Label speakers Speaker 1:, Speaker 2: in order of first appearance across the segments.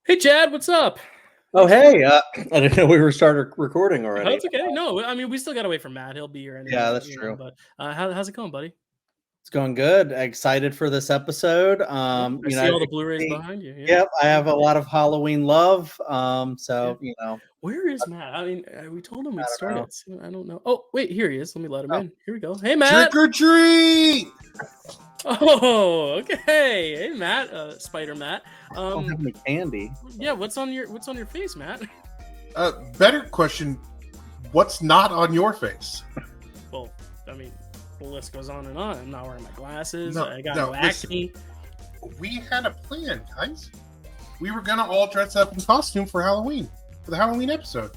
Speaker 1: Hey, Chad, what's up?
Speaker 2: Oh, hey, I didn't know we were started recording already.
Speaker 1: That's okay. No, I mean, we still got to wait for Matt. He'll be here anyway.
Speaker 2: Yeah, that's true.
Speaker 1: But how's it going, buddy?
Speaker 2: It's going good. Excited for this episode.
Speaker 1: I see all the Blu-rays behind you. Yeah.
Speaker 2: Yep, I have a lot of Halloween love.
Speaker 1: Where is Matt? I mean, we told him we'd start
Speaker 2: know.
Speaker 1: it. So I don't know. Oh, wait, here he is. Let me let him in. Here we go. Hey, Matt.
Speaker 3: Trick or treat!
Speaker 1: Oh, okay. Hey, Matt. Spider Matt.
Speaker 2: I don't have any candy.
Speaker 1: Yeah. What's on your face, Matt?
Speaker 3: Better question, what's not on your face?
Speaker 1: Well, I mean, the list goes on and on. I'm not wearing my glasses.
Speaker 3: No,
Speaker 1: I got no acne.
Speaker 3: We had a plan, guys. We were gonna all dress up in costume for Halloween, for the Halloween episode.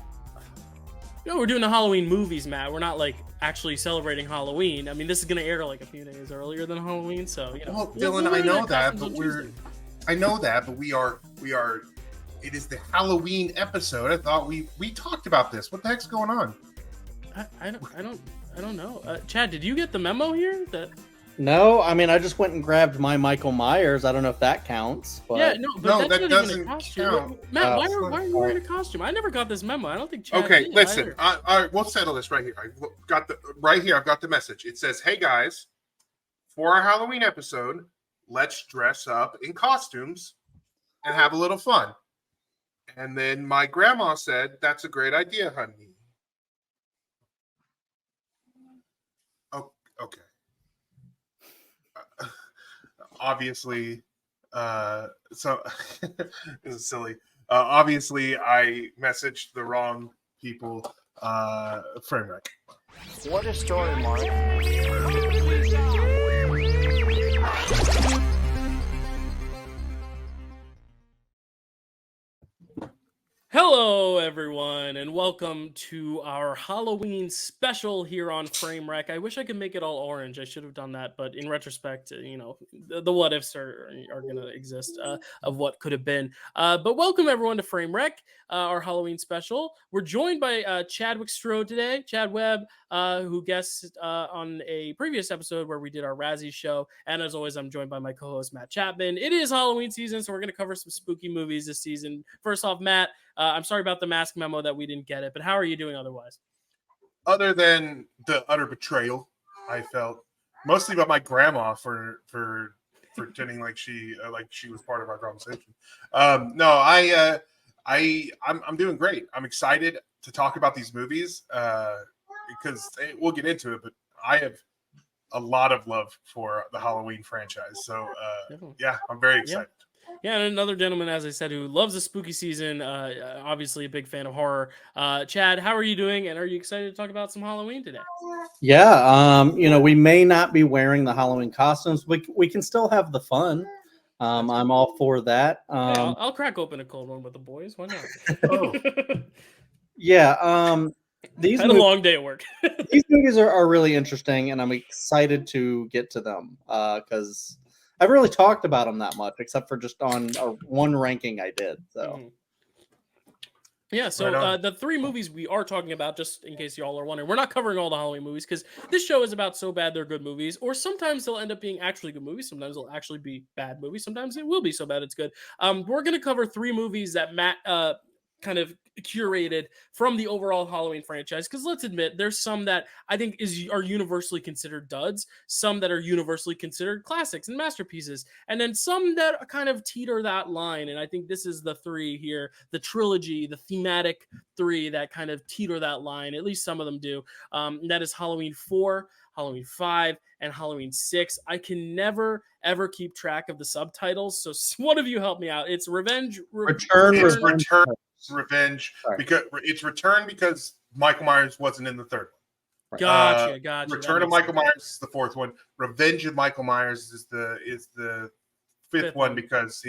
Speaker 1: No, we're doing the Halloween movies, Matt. We're not like actually celebrating Halloween. I mean, this is gonna air like a few days earlier than Halloween, so you know.
Speaker 3: Well, Dylan, I know that, but we are. It is the Halloween episode. I thought we talked about this. What the heck's going on?
Speaker 1: I don't know. Chad, did you get the memo here?
Speaker 2: No, I mean I just went and grabbed my Michael Myers. I don't know if that counts. But...
Speaker 1: Yeah, no,
Speaker 3: that doesn't count.
Speaker 1: Matt, why are you wearing a costume? I never got this memo. I don't think Chad
Speaker 3: Okay,
Speaker 1: did
Speaker 3: listen.
Speaker 1: either.
Speaker 3: We'll settle this right here. I've got the message. It says, "Hey guys, for our Halloween episode, let's dress up in costumes and have a little fun." And then my grandma said, "That's a great idea, honey." Oh, okay. Obviously, so this is silly. Obviously, I messaged the wrong people. Framewreck.
Speaker 4: What a story, Mark.
Speaker 1: Hello, everyone, and welcome to our Halloween special here on Framewreck. I wish I could make it all orange. I should have done that, but in retrospect, you know, the what ifs are going to exist of what could have been. But welcome, everyone, to Framewreck, our Halloween special. We're joined by Chadwick Strode today, Chad Webb, who guested on a previous episode where we did our Razzie show. And as always, I'm joined by my co-host, Matt Chapmond. It is Halloween season, so we're going to cover some spooky movies this season. First off, Matt, I'm sorry about the mask memo that we didn't get it, but how are you doing otherwise?
Speaker 3: Other than the utter betrayal I felt, mostly about my grandma for pretending like she was part of our conversation. I'm doing great. I'm excited to talk about these movies because we'll get into it, but I have a lot of love for the Halloween franchise. So yeah, I'm very excited.
Speaker 1: Yeah, and another gentleman, as I said, who loves the spooky season, obviously a big fan of horror. Chad, how are you doing? And are you excited to talk about some Halloween today?
Speaker 2: Yeah, we may not be wearing the Halloween costumes. We can still have the fun. I'm all for that.
Speaker 1: Hey, I'll crack open a cold one with the boys. Why not?
Speaker 3: Oh.
Speaker 2: Yeah,
Speaker 1: these had a long day at work.
Speaker 2: These movies are really interesting, and I'm excited to get to them because I haven't really talked about them that much, except for just on one ranking I did. So,
Speaker 1: yeah. So the three movies we are talking about, just in case y'all are wondering, we're not covering all the Halloween movies because this show is about so bad they're good movies, or sometimes they'll end up being actually good movies. Sometimes they'll actually be bad movies. Sometimes it will be so bad it's good. We're gonna cover three movies that Matt kind of curated from the overall Halloween franchise, because let's admit there's some that I think are universally considered duds, some that are universally considered classics and masterpieces, and then some that kind of teeter that line. And I think this is the three here, the trilogy, the thematic three that kind of teeter that line. At least some of them do. That is Halloween 4, Halloween 5, and Halloween 6. I can never ever keep track of the subtitles, so one of you help me out. It's Revenge,
Speaker 3: Revenge. Sorry. Because it's Return because Michael Myers wasn't in the third one.
Speaker 1: Gotcha.
Speaker 3: Return of Michael Myers is the fourth one. Revenge of Michael Myers is the fifth one because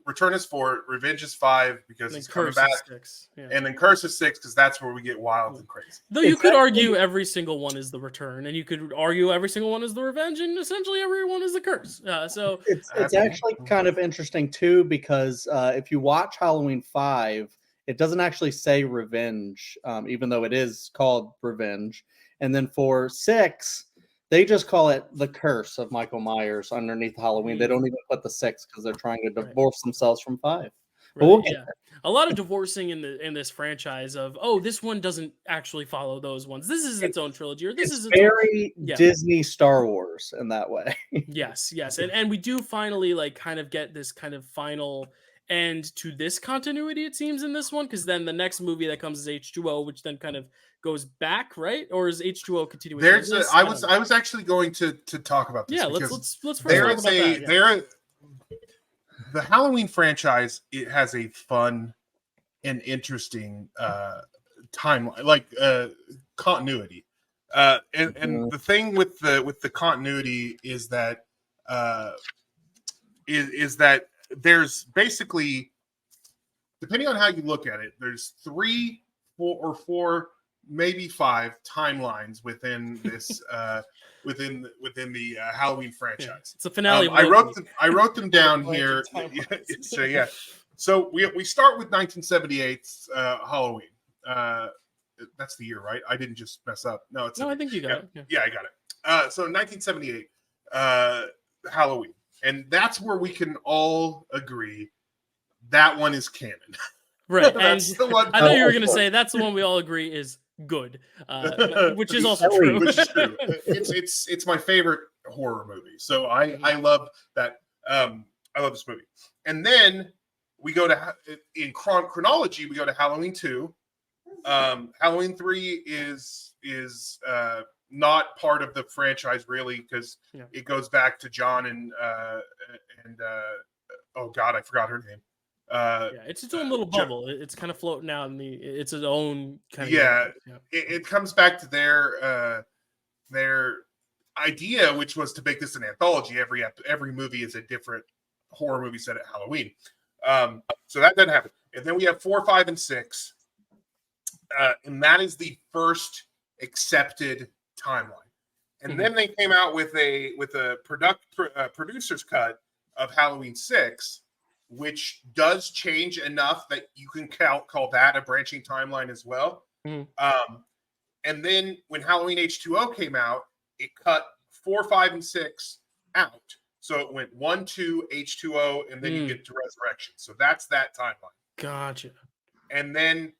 Speaker 3: Return is 4, Revenge is 5 because he's coming back,
Speaker 1: 6. Yeah.
Speaker 3: And then Curse is 6 because that's where we get wild and crazy.
Speaker 1: Though you could argue every single one is the Return, and you could argue every single one is the Revenge, and essentially every one is the Curse. So
Speaker 2: it's actually kind of interesting too, because if you watch Halloween 5, it doesn't actually say Revenge, even though it is called Revenge. And then for 6, they just call it the Curse of Michael Myers underneath Halloween. They don't even put the 6 because they're trying to divorce themselves from 5. But we'll
Speaker 1: yeah. A lot of divorcing in this franchise of, oh, this one doesn't actually follow those ones. This is its own trilogy, or this is its
Speaker 2: very
Speaker 1: own...
Speaker 2: Disney Star Wars in that way.
Speaker 1: Yes, and we do finally like kind of get this kind of final end to this continuity, it seems, in this one, because then the next movie that comes is H2O, which then kind of goes back, right? Or is H2O continuation?
Speaker 3: I was actually going to talk about this.
Speaker 1: Yeah, let's first talk about that.
Speaker 3: Yeah. The Halloween franchise, it has a fun and interesting timeline, like continuity. And the thing with the continuity is that is that there's basically, depending on how you look at it, there's 3, 4, or 4, maybe 5 timelines within this within the Halloween franchise.
Speaker 1: Yeah, it's a finale.
Speaker 3: I wrote them down here. So yeah, so we start with 1978's Halloween. That's the year, right? I didn't just mess up. No,
Speaker 1: I think you got it.
Speaker 3: Yeah, I got it. So 1978 Halloween, and that's where we can all agree that one is canon.
Speaker 1: Right.
Speaker 3: That's
Speaker 1: and
Speaker 3: the one.
Speaker 1: I thought you were going to say that's the one we all agree is good, which is also true.
Speaker 3: Which is true. It's my favorite horror movie. So I love that. I love this movie. And then we go to, in chronology, we go to Halloween 2. Halloween 3 is not part of the franchise really, because it goes back to John and oh God, I forgot her name.
Speaker 1: It's its own little bubble. It's kind of floating out in it's its own kind of
Speaker 3: it comes back to their idea, which was to make this an anthology. Every movie is a different horror movie set at Halloween. So that doesn't happen. And then we have 4, 5, and 6, and that is the first accepted timeline. And then they came out with a producer's cut of Halloween 6, which does change enough that you can call that a branching timeline as well. And then when Halloween H2O came out, it cut 4, 5, and 6 out. So it went 1, 2, H2O, and then you get to Resurrection. So that's that timeline.
Speaker 1: Gotcha.
Speaker 3: And then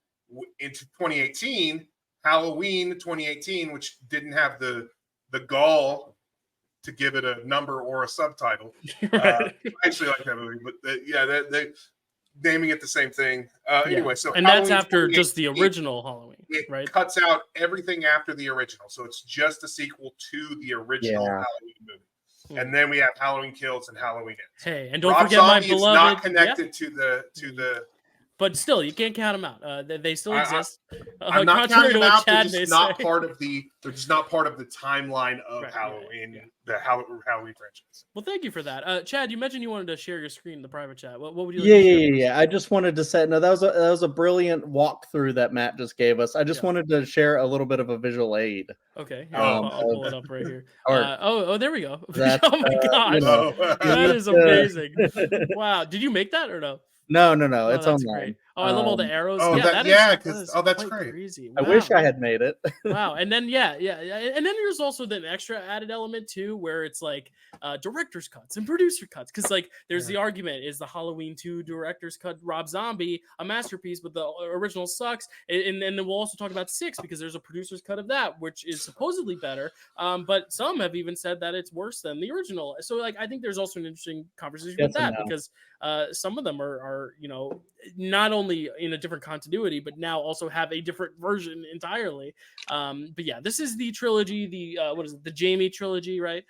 Speaker 3: into 2018, Halloween 2018, which didn't have the gall to give it a number or a subtitle. I actually like that movie, but they naming it the same thing. Anyway, so
Speaker 1: and
Speaker 3: Halloween
Speaker 1: that's after just the original Halloween, right?
Speaker 3: It cuts out everything after the original, so it's just a sequel to the original Halloween movie. And then we have Halloween Kills and Halloween Ends.
Speaker 1: Hey, and don't
Speaker 3: Rob
Speaker 1: forget
Speaker 3: Zombie
Speaker 1: my beloved.
Speaker 3: Is not connected to the.
Speaker 1: But still, you can't count them out. They still exist.
Speaker 3: I'm not counting them out. They're just not
Speaker 1: say.
Speaker 3: part of the. They're just not part of the timeline of Halloween, the Halloween franchise.
Speaker 1: Well, thank you for that, Chad. You mentioned you wanted to share your screen in the private chat. What would you? Like to share?
Speaker 2: Yeah. I just wanted to say, no, that was a brilliant walkthrough that Matt just gave us. I just wanted to share a little bit of a visual aid.
Speaker 1: Okay, I'll pull it up right here. There we go.
Speaker 2: That,
Speaker 1: oh my god, that is amazing! Wow, did you make that or no?
Speaker 2: No. It's online.
Speaker 1: Great. Oh, I love all the arrows.
Speaker 3: That's great.
Speaker 1: Crazy.
Speaker 2: Wow. I wish I had made it.
Speaker 1: Wow. And then and then there's also the extra added element too, where it's like director's cuts and producer cuts, because like there's the argument: is the Halloween 2 director's cut Rob Zombie a masterpiece, but the original sucks? And then we'll also talk about 6, because there's a producer's cut of that, which is supposedly better. But some have even said that it's worse than the original. So like I think there's also an interesting conversation with that, because some of them are not only in a different continuity, but now also have a different version entirely. But yeah, this is the trilogy, the Jamie trilogy, right?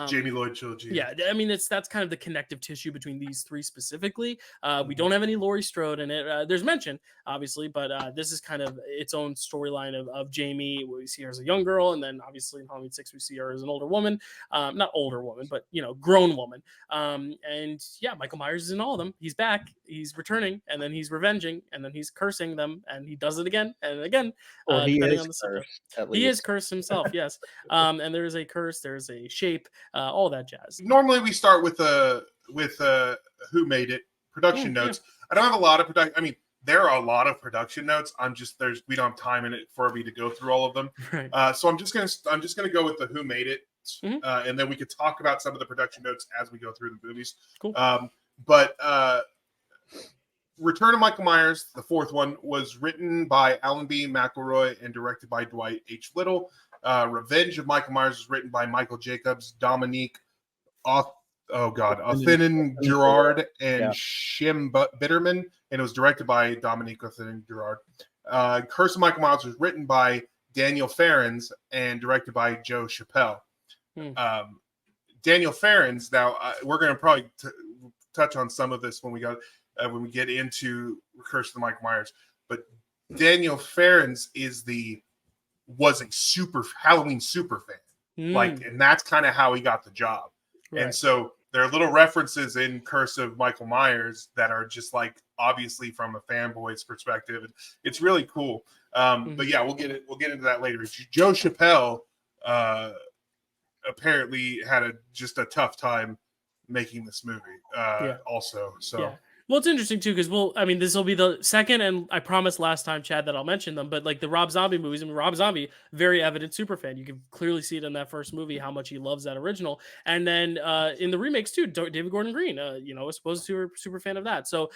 Speaker 3: Jamie Lloyd trilogy.
Speaker 1: Yeah, I mean that's kind of the connective tissue between these 3 specifically. We don't have any Laurie Strode in it. There's mention, obviously, but this is kind of its own storyline of Jamie. We see her as a young girl, and then obviously in Halloween 6 we see her as an older woman. Not older woman, but grown woman. And yeah, Michael Myers is in all of them. He's back, he's returning, and then he's revenging, and then he's cursing them, and he does it again and again. Depending on the subject. He is cursed himself, yes. And there is a curse, there's a shape, all that jazz.
Speaker 3: Normally we start with who made it production notes. I don't have a lot of production. I mean, there are a lot of production notes. We don't have time in it for me to go through all of them. Right. So I'm just gonna go with the who made it, and then we could talk about some of the production notes as we go through the movies.
Speaker 1: Cool.
Speaker 3: But Return of Michael Myers, the fourth one, was written by Alan B. McElroy and directed by Dwight H. Little. Revenge of Michael Myers was written by Michael Jacobs, Dominique Othinen Gerard, and Shim Bitterman, and it was directed by Dominique Othinen Gerard. Curse of Michael Myers was written by Daniel Farrens and directed by Joe Chappelle. Daniel Farrens. Now we're going to probably touch on some of this when we get into Curse of the Michael Myers. But Daniel Farrens was a super Halloween super fan, and that's kind of how he got the job. Right. And so there are little references in Curse of Michael Myers that are just like obviously from a fanboy's perspective. It's really cool. But yeah, we'll get into that later. Joe Chappelle apparently had just a tough time making this movie also. So. Yeah.
Speaker 1: Well, it's interesting too because this will be the second, and I promised last time, Chad, that I'll mention them. But like the Rob Zombie movies, Rob Zombie, very evident superfan. You can clearly see it in that first movie how much he loves that original. And then in the remakes too, David Gordon Green, was supposed to be a super fan of that. So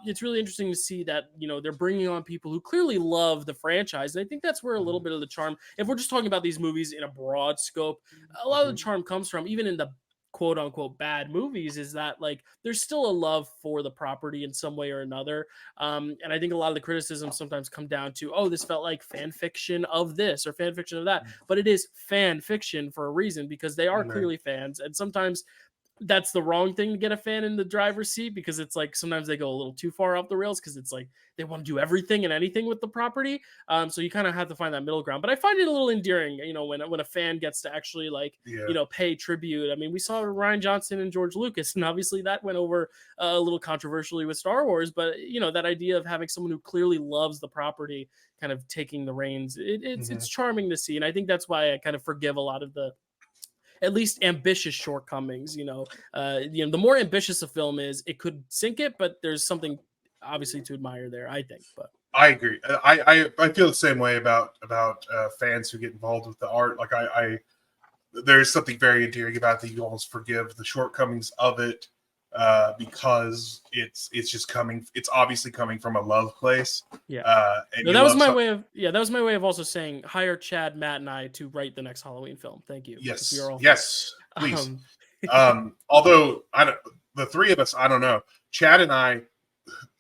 Speaker 1: it's really interesting to see that they're bringing on people who clearly love the franchise. And I think that's where a little bit of the charm, if we're just talking about these movies in a broad scope, a lot of the charm comes from, even in the quote unquote bad movies, is that like there's still a love for the property in some way or another. And I think a lot of the criticisms sometimes come down to, this felt like fan fiction of this or fan fiction of that, but it is fan fiction for a reason because they are clearly fans. And sometimes that's the wrong thing to get a fan in the driver's seat because it's like sometimes they go a little too far off the rails because it's like they want to do everything and anything with the property. So you kind of have to find that middle ground. But I find it a little endearing, when a fan gets to actually pay tribute. I mean, we saw Rian Johnson and George Lucas, and obviously that went over a little controversially with Star Wars. But that idea of having someone who clearly loves the property kind of taking the reins, it's charming to see, and I think that's why I kind of forgive a lot of the at least ambitious shortcomings. The more ambitious a film is, it could sink it, but there's something obviously to admire there, I think. But
Speaker 3: I agree. I feel the same way about fans who get involved with the art. Like there's something very endearing about it that you almost forgive the shortcomings of it because it's obviously coming from a love place.
Speaker 1: That was my way of also saying hire Chad, Matt, and I to write the next Halloween film. Thank you.
Speaker 3: Yes, please. Although the three of us, I don't know. Chad and I,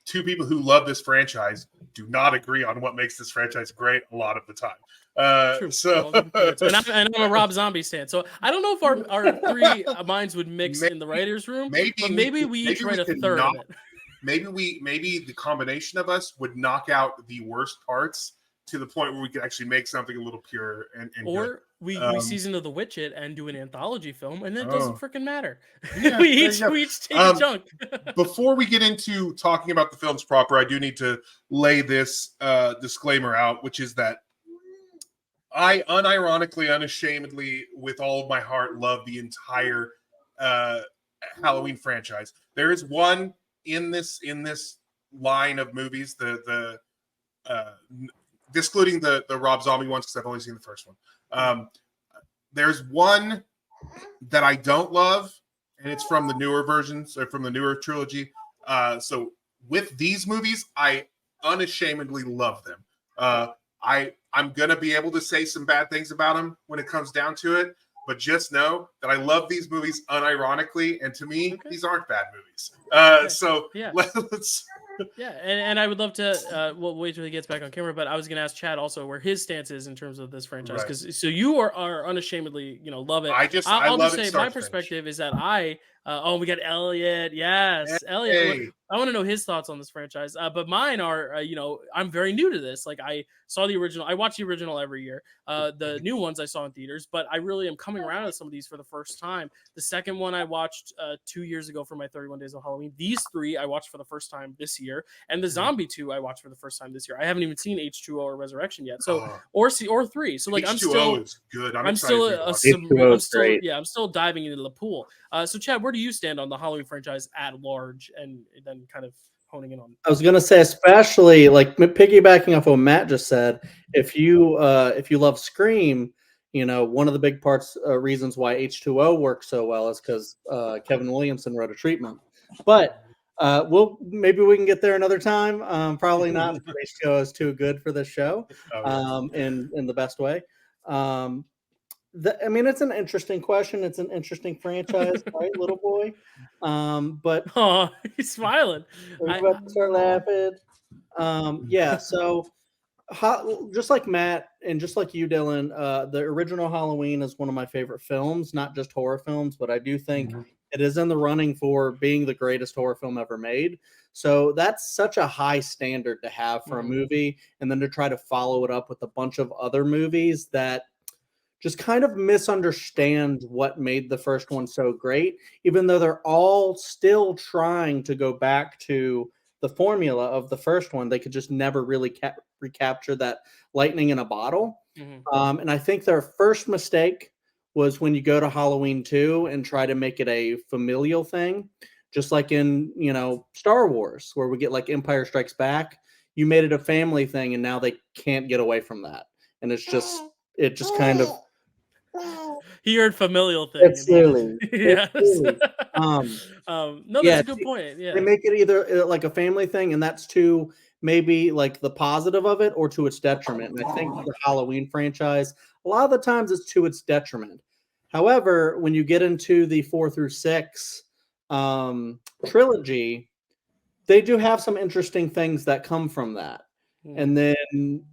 Speaker 3: two people who love this franchise, do not agree on what makes this franchise great a lot of the time. So
Speaker 1: and I'm a Rob Zombie fan, so I don't know if our three minds would mix in the writers' room. Maybe we each write a third of it. Maybe the combination of us would knock out the worst parts to the point where we could actually make something a little pure and or good. We season of the Witch It and do an anthology film, and that doesn't freaking matter.
Speaker 3: Yeah,
Speaker 1: we each take a chunk.
Speaker 3: Before we get into talking about the films proper, I do need to lay this disclaimer out, which is that I unironically, unashamedly, with all of my heart, love the entire Halloween franchise. There is one in this line of movies, excluding the Rob Zombie ones because I've only seen the first one. There's one that I don't love, and it's from the newer versions or from the newer trilogy. So with these movies, I unashamedly love them. I'm going to be able to say some bad things about them when it comes down to it, but just know that I love these movies unironically, and to me, these aren't bad movies. Let's...
Speaker 1: Yeah, and I would love to we'll wait till he gets back on camera, but I was going to ask Chad also where his stance is in terms of this franchise, because so you are unashamedly love it. I'll just say my perspective is that we got Elliot. Yes, Elliot.
Speaker 3: Hey.
Speaker 1: I want to know his thoughts on this franchise. But mine are, I'm very new to this. Like I saw the original. I watch the original every year. The new ones I saw in theaters, but I really am coming around to some of these for the first time. The second one I watched 2 years ago for my 31 Days of Halloween. These three I watched for the first time this year, and the Zombie 2 I watched for the first time this year. I haven't even seen H2O or Resurrection yet. So or 3. So like
Speaker 3: H2O is good. I'm
Speaker 1: still I'm still diving into the pool. So Chad, where do you stand on the Halloween franchise at large, and then kind of honing in on?
Speaker 2: I was gonna say, especially like piggybacking off what Matt just said, if you love Scream, one of the big reasons why H2O works so well is because Kevin Williamson wrote a treatment. But maybe we can get there another time. Probably not. Ratio is too good for this show. In the best way. I mean, it's an interesting question. It's an interesting franchise, right, little boy? But
Speaker 1: Oh, he's smiling.
Speaker 2: are you about to start laughing? Yeah. So, just like Matt and just like you, Dylan, the original Halloween is one of my favorite films. Not just horror films, but I do think it is in the running for being the greatest horror film ever made. So that's such a high standard to have for a movie, and then to try to follow it up with a bunch of other movies that just kind of misunderstand what made the first one so great, even though they're all still trying to go back to the formula of the first one. They could just never really recapture that lightning in a bottle. And I think their first mistake was when you go to Halloween 2 and try to make it a familial thing, just like in, Star Wars, where we get like Empire Strikes Back. You made it a family thing, and now they can't get away from that. And it just kind of,
Speaker 1: he heard familial thing.
Speaker 2: It's silly.
Speaker 1: Yes.
Speaker 2: It's silly.
Speaker 1: No, that's a good point. Yeah.
Speaker 2: They make it either like a family thing, and that's to maybe like the positive of it, or to its detriment. And I think the Halloween franchise, a lot of the times it's to its detriment. However, when you get into the 4 through 6 trilogy, they do have some interesting things that come from that. And then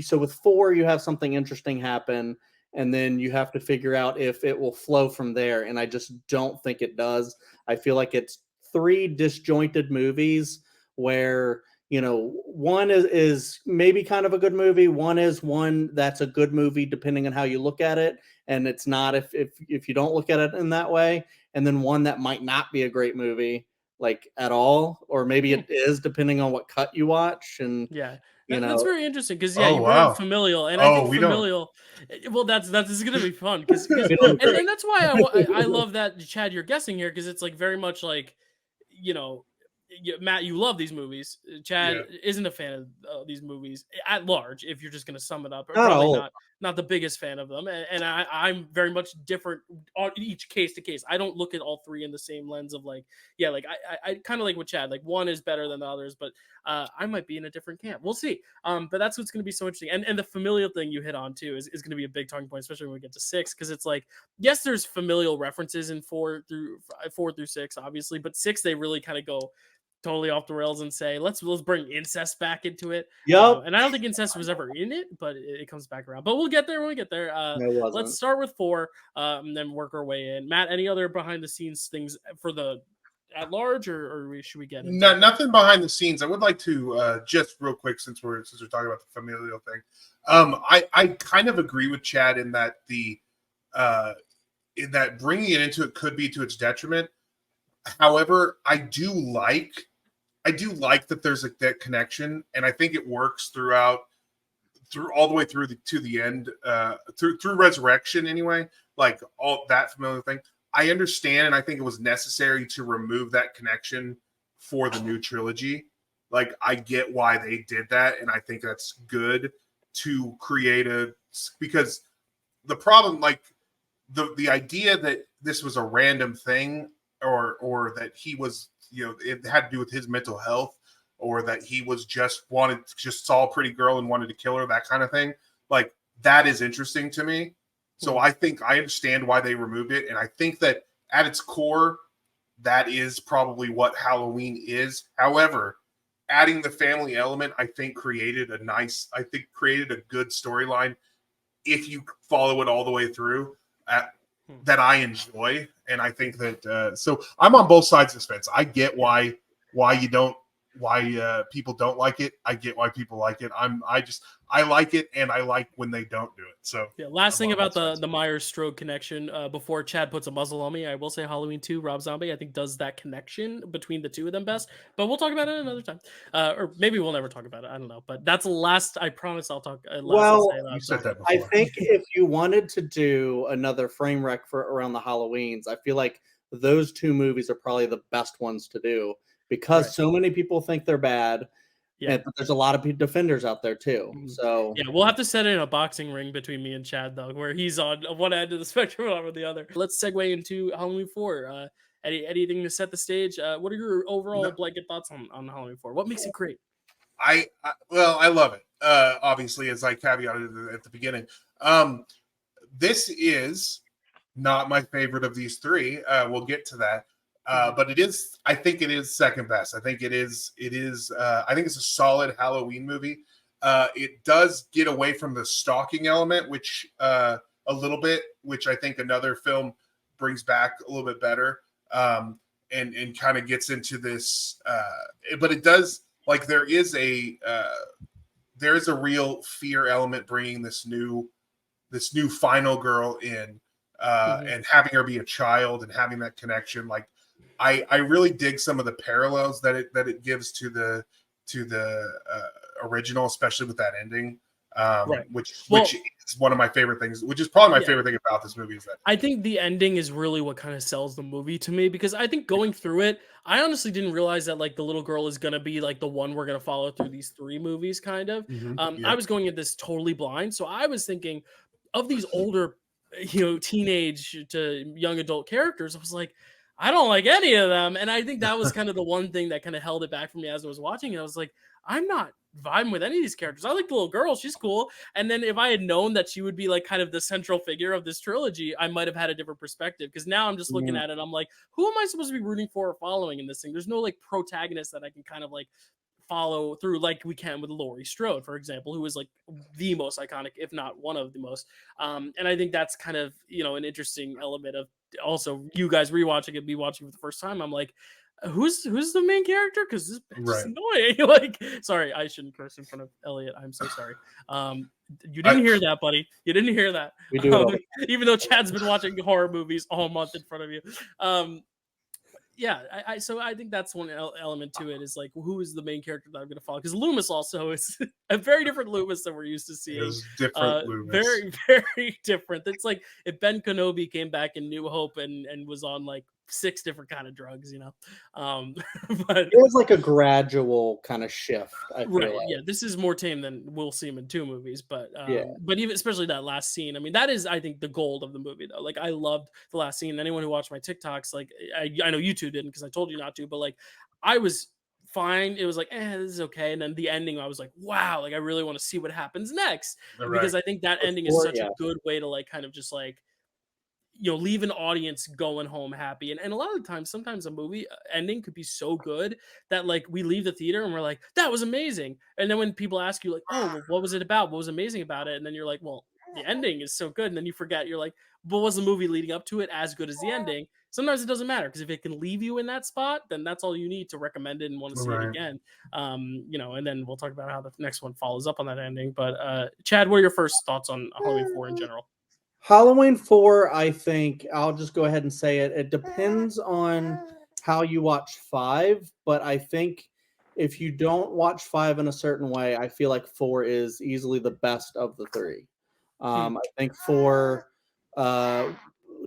Speaker 2: so with 4, you have something interesting happen, and then you have to figure out if it will flow from there. And I just don't think it does. I feel like it's 3 disjointed movies where, one is maybe kind of a good movie. One is one that's a good movie, depending on how you look at it. And it's not if you don't look at it in that way. And then one that might not be a great movie, like at all, or maybe it is, depending on what cut you watch. And
Speaker 1: that's very interesting, because you bring up familial, and I think familial. Well, this is gonna be fun, because and that's why I love that, Chad, you're guessing here, because it's like very much like, Matt, you love these movies. Chad isn't a fan of these movies at large, if you're just going to sum it up. Probably not the biggest fan of them. And I'm very much different on each case to case. I don't look at all 3 in the same lens of like, I kind of like with Chad, like one is better than the others, but I might be in a different camp. We'll see. But that's what's going to be so interesting. And the familial thing you hit on too is going to be a big talking point, especially when we get to 6, because it's like, yes, there's familial references in 4 through 6, obviously, but 6, they really kind of go totally off the rails and say, let's bring incest back into it. And I don't think incest was ever in it, but it comes back around. But we'll get there when we get there. Let's start with 4, and then work our way in. Matt, any other behind the scenes things for the at large, or should we get into
Speaker 3: nothing behind the scenes? I would like to just real quick, since we're talking about the familial thing. I kind of agree with Chad in that in that bringing it into it could be to its detriment. However, I do like that there's that connection, and I think it works through all the way through to the end, through Resurrection anyway. Like all that familiar thing, I understand, and I think it was necessary to remove that connection for the new trilogy. Like, I get why they did that, and I think that's good to create because the problem, like the idea that this was a random thing, or that he was, it had to do with his mental health, or that he was just saw a pretty girl and wanted to kill her, that kind of thing. Like, that is interesting to me. So I think I understand why they removed it. And I think that at its core, that is probably what Halloween is. However, adding the family element, I think created a good storyline if you follow it all the way through, that I enjoy. And I think that so I'm on both sides of the fence. I get why people don't like it. I get why people like it. I like it, and I like when they don't do it. So
Speaker 1: last thing about the Myers-Strode connection, before Chad puts a muzzle on me, I will say Halloween 2, Rob Zombie, I think, does that connection between the two of them best. But we'll talk about it another time, or maybe we'll never talk about it. I don't know. But that's the last. I promise I'll talk.
Speaker 3: You said that before.
Speaker 2: I think if you wanted to do another Framewreck for around the Halloweens, I feel like those 2 movies are probably the best ones to do, because so many people think they're bad. Yeah, but there's a lot of defenders out there too. So
Speaker 1: we'll have to set in a boxing ring between me and Chad, though, where he's on one end of the spectrum and I'm on the other. Let's segue into Halloween 4. anything to set the stage? What are your overall blanket thoughts on Halloween 4? What makes it great?
Speaker 3: I love it. Obviously, as I caveated at the beginning, this is not my favorite of these three. We'll get to that. But it is. I think it is second best. I think it is. I think it's a solid Halloween movie. It does get away from the stalking element, which a little bit, which I think another film brings back a little bit better, and kind of gets into this. But it does, like, there is a real fear element bringing this new final girl in, and having her be a child and having that connection. Like, I really dig some of the parallels that it gives to the original, especially with that ending, which is one of my favorite things, which is probably my favorite thing about this movie. Is that
Speaker 1: I think the ending is really what kind of sells the movie to me, because I think going through it, I honestly didn't realize that like the little girl is going to be like the one we're going to follow through these three movies, kind of. I was going at this totally blind, so I was thinking of these older, teenage to young adult characters. I was like, I don't like any of them. And I think that was kind of the one thing that kind of held it back for me as I was watching it. I was like, I'm not vibing with any of these characters. I like the little girl. She's cool. And then if I had known that she would be like kind of the central figure of this trilogy, I might have had a different perspective. Because now I'm just looking at it. I'm like, who am I supposed to be rooting for or following in this thing? There's no like protagonist that I can kind of like follow through like we can with Laurie Strode, for example, who is like the most iconic, if not one of the most. And I think that's kind of, an interesting element of also you guys rewatching it, me watching for the first time. I'm like, who's the main character? Because this bitch is annoying. Like, sorry, I shouldn't curse in front of Elliot. I'm so sorry. You didn't hear that, buddy. You didn't hear that.
Speaker 2: We do.
Speaker 1: Even though Chad's been watching horror movies all month in front of you. So I think that's one element to it, is like, who is the main character that I'm going to follow? Because Loomis also is a very different Loomis than we're used to seeing.
Speaker 3: It's different Loomis.
Speaker 1: Very, very different. It's like if Ben Kenobi came back in New Hope and was on like 6 different kind of drugs, but
Speaker 2: it was like a gradual kind of shift. I feel like.
Speaker 1: Yeah, this is more tame than we'll see him in 2 movies, but even especially that last scene. I mean, that is, I think, the gold of the movie, though. Like, I loved the last scene. Anyone who watched my TikToks, like, I know you two didn't because I told you not to, but like, I was fine. It was like, this is okay. And then the ending, I was like, wow, like I really want to see what happens next, because I think that ending is such a good way to like kind of just like, leave an audience going home happy. And a lot of the times, sometimes a movie ending could be so good that like we leave the theater and we're like, that was amazing. And then when people ask you like, oh, well, what was it about? What was amazing about it? And then you're like, well, the ending is so good. And then you forget, you're like, but was the movie leading up to it as good as the ending? Sometimes it doesn't matter, because if it can leave you in that spot, then that's all you need to recommend it and want to see it again. And then we'll talk about how the next one follows up on that ending. But Chad, what are your first thoughts on Halloween 4 in general?
Speaker 2: Halloween 4, I think, I'll just go ahead and say it. It depends on how you watch 5, but I think if you don't watch 5 in a certain way, I feel like 4 is easily the best of the 3. I think 4,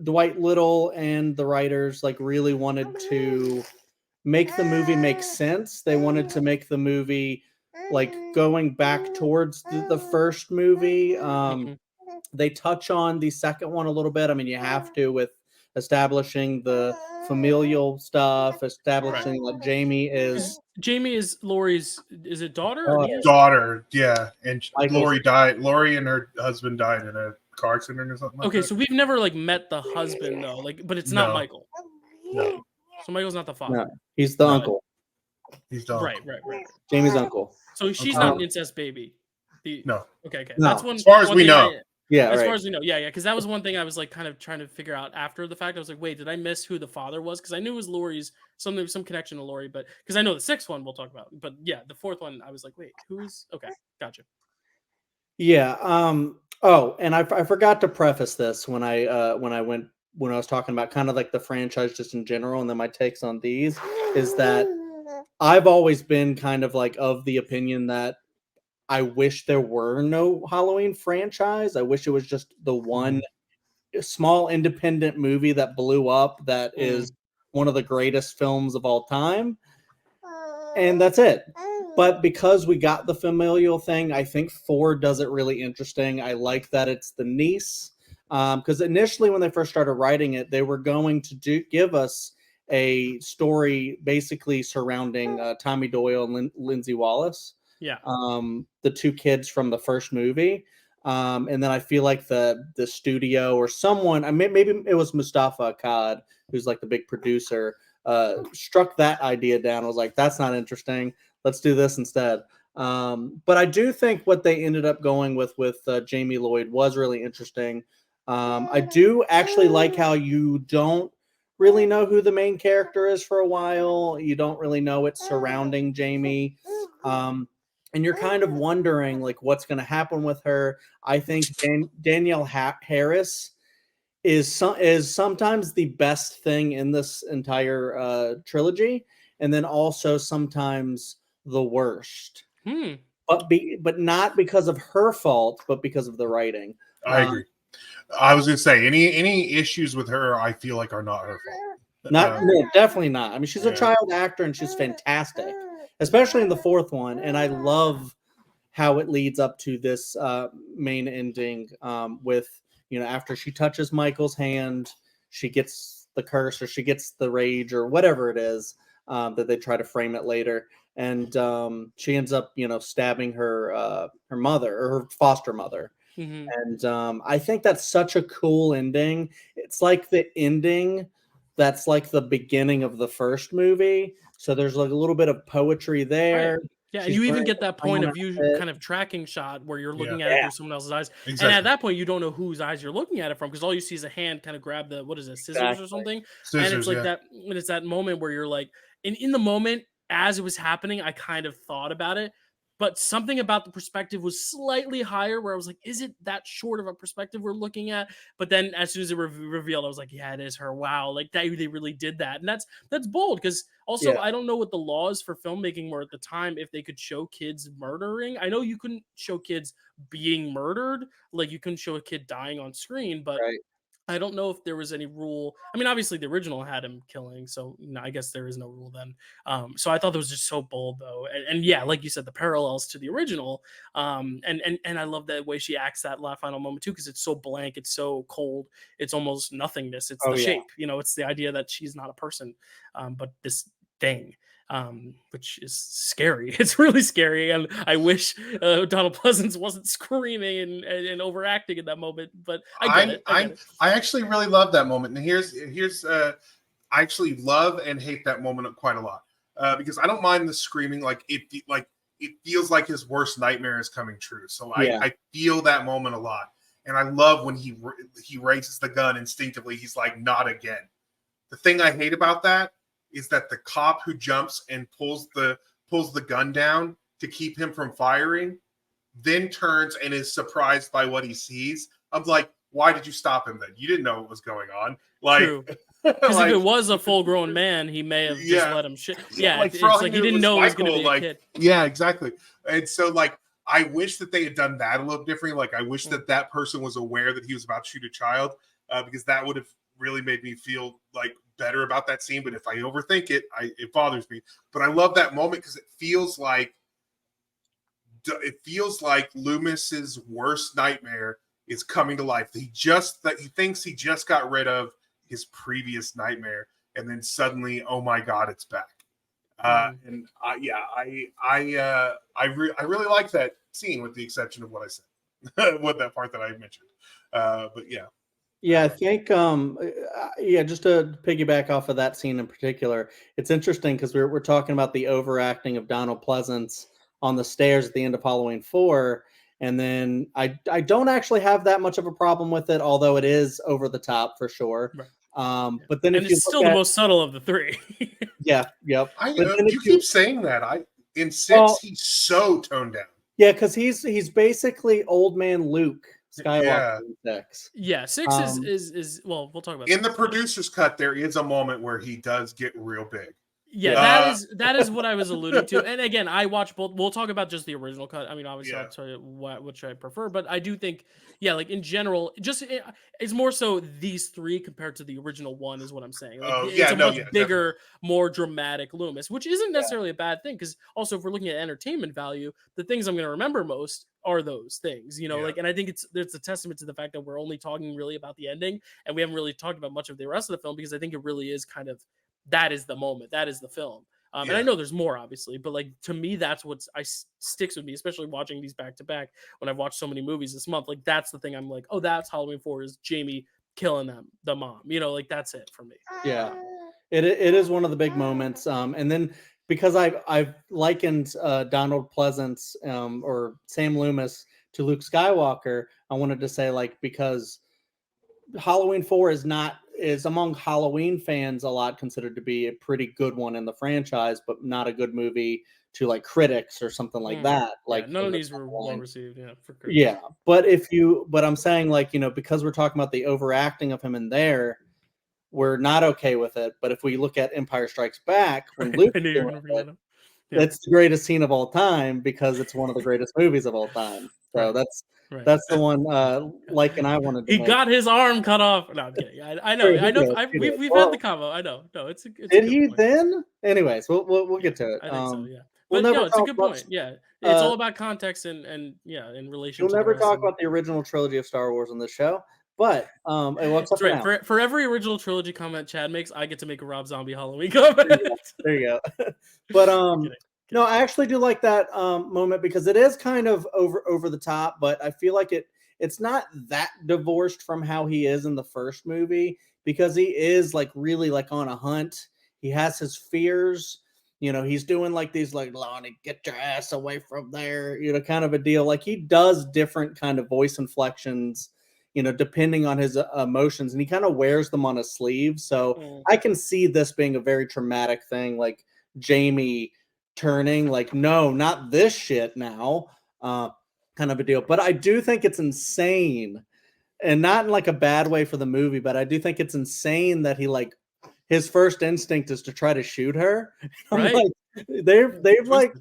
Speaker 2: Dwight Little and the writers like really wanted to make the movie make sense. They wanted to make the movie like going back towards the first movie. They touch on the second one a little bit. I mean, you have to, with establishing the familial stuff, establishing that Jamie is
Speaker 1: Laurie's, is it daughter?
Speaker 3: Daughter, yeah. And Laurie died. Laurie and her husband died in a car accident or something like that.
Speaker 1: So we've never like met the husband though, like, but it's not Michael.
Speaker 3: No.
Speaker 1: So Michael's not the father.
Speaker 2: No, he's the uncle.
Speaker 3: He's the uncle.
Speaker 1: Right.
Speaker 2: Jamie's uncle.
Speaker 1: So she's not an incest baby.
Speaker 3: No.
Speaker 1: Okay.
Speaker 2: No.
Speaker 1: That's one.
Speaker 3: As far as we know.
Speaker 2: As
Speaker 1: far as we know. Yeah. Because that was one thing I was like kind of trying to figure out after the fact. I was like, wait, did I miss who the father was? Because I knew it was Laurie's, some connection to Laurie, but because I know the 6th one we'll talk about. But yeah, the 4th one, I was like, wait, who's okay? Gotcha.
Speaker 2: Yeah. Oh, and I forgot to preface this when I was talking about kind of like the franchise just in general, and then my takes on these is that I've always been kind of like of the opinion that I wish there were no Halloween franchise. I wish it was just the one small independent movie that blew up that is one of the greatest films of all time. And that's it. But because we got the familial thing, I think 4 does it really interesting. I like that it's the niece. Because initially when they first started writing it, they were going to give us a story basically surrounding Tommy Doyle and Lindsay Wallace.
Speaker 1: Yeah.
Speaker 2: The two kids from the first movie. And then I feel like the studio or someone, I mean, maybe it was Mustafa Akkad, who's like the big producer, struck that idea down. I was like, that's not interesting. Let's do this instead. But I do think what they ended up going with Jamie Lloyd was really interesting. I do actually like how you don't really know who the main character is for a while. You don't really know it's surrounding Jamie. And you're kind of wondering like what's going to happen with her. I think Danielle Harris is sometimes the best thing in this entire trilogy, and then also sometimes the worst. But not because of her fault, but because of the writing.
Speaker 3: I agree. I was going to say any issues with her, I feel like are not her fault.
Speaker 2: No, definitely not. I mean, she's a child actor and she's fantastic, especially in the fourth one. And I love how it leads up to this main ending with, after she touches Michael's hand, she gets the curse or she gets the rage or whatever it is that they try to frame it later. And she ends up, stabbing her mother or her foster mother.
Speaker 1: Mm-hmm.
Speaker 2: And I think that's such a cool ending. It's like the ending that's like the beginning of the first movie. So there's like a little bit of poetry there.
Speaker 1: Right. Yeah, and you even get that point of view kind of tracking shot where you're looking at it through someone else's eyes. Exactly. And at that point, you don't know whose eyes you're looking at it from because all you see is a hand kind of grab the, scissors or something? Scissors, and it's like that, and it's that moment where you're like, and in the moment, as it was happening, I kind of thought about it. But something about the perspective was slightly higher where I was like, is it that short of a perspective we're looking at? But then as soon as it revealed, I was like, yeah, it is her. Wow. Like they really did that. And that's bold because also I don't know what the laws for filmmaking were at the time, if they could show kids murdering. I know you couldn't show kids being murdered. Like you couldn't show a kid dying on screen, but I don't know if there was any rule. I mean, obviously the original had him killing, so I guess there is no rule then. So I thought that was just so bold, though, and yeah, like you said, the parallels to the original. And I love the way she acts that final moment too, because it's so blank, it's so cold, it's almost nothingness. It's the shape, it's the idea that she's not a person, but this thing. Which is scary. It's really scary, and I wish Donald Pleasance wasn't screaming and overacting in that moment. But I
Speaker 3: actually really love that moment. And here's I actually love and hate that moment quite a lot because I don't mind the screaming. Like it feels like his worst nightmare is coming true. So I feel that moment a lot, and I love when he raises the gun instinctively. He's like, not again. The thing I hate about that is that the cop who jumps and pulls the gun down to keep him from firing, then turns and is surprised by what he sees. I'm like, why did you stop him then? You didn't know what was going on. Like, true.
Speaker 1: Because if it was a full-grown man, he may have just let him shit. Yeah, like, it's like he didn't know it was going to be a kid.
Speaker 3: Yeah, exactly. And so, like, I wish that they had done that a little differently. Like, I wish that person was aware that he was about to shoot a child because that would have really made me feel like better about that scene. But if I overthink it, it bothers me. But I love that moment because it feels like Loomis's worst nightmare is coming to life. He thinks he just got rid of his previous nightmare, and then suddenly, oh my God, it's back. And I really like that scene, with the exception of what I said, with that part that I mentioned. But yeah.
Speaker 2: Yeah, I think, just to piggyback off of that scene in particular, it's interesting because we're talking about the overacting of Donald Pleasance on the stairs at the end of Halloween 4, and then I don't actually have that much of a problem with it, although it is over the top for sure. Right. But then
Speaker 1: it's still the most subtle of the three.
Speaker 2: Yeah, yep.
Speaker 3: You keep saying that. In 6, he's so toned down.
Speaker 2: Yeah, because he's basically old man Luke Skywalker in 6.
Speaker 1: Yeah, 6 is well, we'll talk about
Speaker 3: in 6. The producer's cut. There is a moment where he does get real big.
Speaker 1: Yeah, that is what I was alluding to. And again, I watch both. We'll talk about just the original cut. I mean, obviously, I'll tell you which I prefer, but I do think, like in general, it's more so these three compared to the original one is what I'm saying. Like, it's a much bigger, definitely. More dramatic Loomis, which isn't necessarily a bad thing because also if we're looking at entertainment value, the things I'm going to remember most are those things, like, and I think it's a testament to the fact that we're only talking really about the ending and we haven't really talked about much of the rest of the film because I think it really is kind of that is the moment, that is the film. And I know there's more, obviously, but like to me, that's what sticks with me, especially watching these back to back. When I've watched so many movies this month, like that's the thing. I'm like, oh, that's Halloween 4 is Jamie killing the mom. Like that's it for me.
Speaker 2: Yeah, it is one of the big moments. And then because I've likened Donald Pleasance or Sam Loomis to Luke Skywalker, I wanted to say like because Halloween 4 is among Halloween fans a lot considered to be a pretty good one in the franchise, but not a good movie to like critics or something like that. Like
Speaker 1: none of these were well received. Yeah, for critics.
Speaker 2: Yeah, but but I'm saying like because we're talking about the overacting of him in there, we're not okay with it. But if we look at Empire Strikes Back, when Luke it's the greatest scene of all time because it's one of the greatest movies of all time. So that's the one. And I wanted.
Speaker 1: He got his arm cut off. No, I'm kidding. I know. We've had the combo. I know. No, it's.
Speaker 2: Did he then? Anyways, we'll get to it.
Speaker 1: I think so. Yeah. But it's a good point. Yeah, it's all about context and in relation.
Speaker 2: We'll never talk about the original trilogy of Star Wars on this show. But what's up now?
Speaker 1: For every original trilogy comment Chad makes, I get to make a Rob Zombie Halloween comment.
Speaker 2: There you go. But no, I actually do like that moment because it is kind of over the top, but I feel like it's not that divorced from how he is in the first movie because he is like really like on a hunt. He has his fears. He's doing like these like Lonnie, get your ass away from there, kind of a deal. Like he does different kind of voice inflections, depending on his emotions, and he kind of wears them on his sleeve. So I can see this being a very traumatic thing, like Jamie turning like, no, not this shit now, kind of a deal. But I do think it's insane, and not in like a bad way for the movie, but I do think it's insane that he like his first instinct is to try to shoot her.
Speaker 1: Right.
Speaker 2: Like, they've like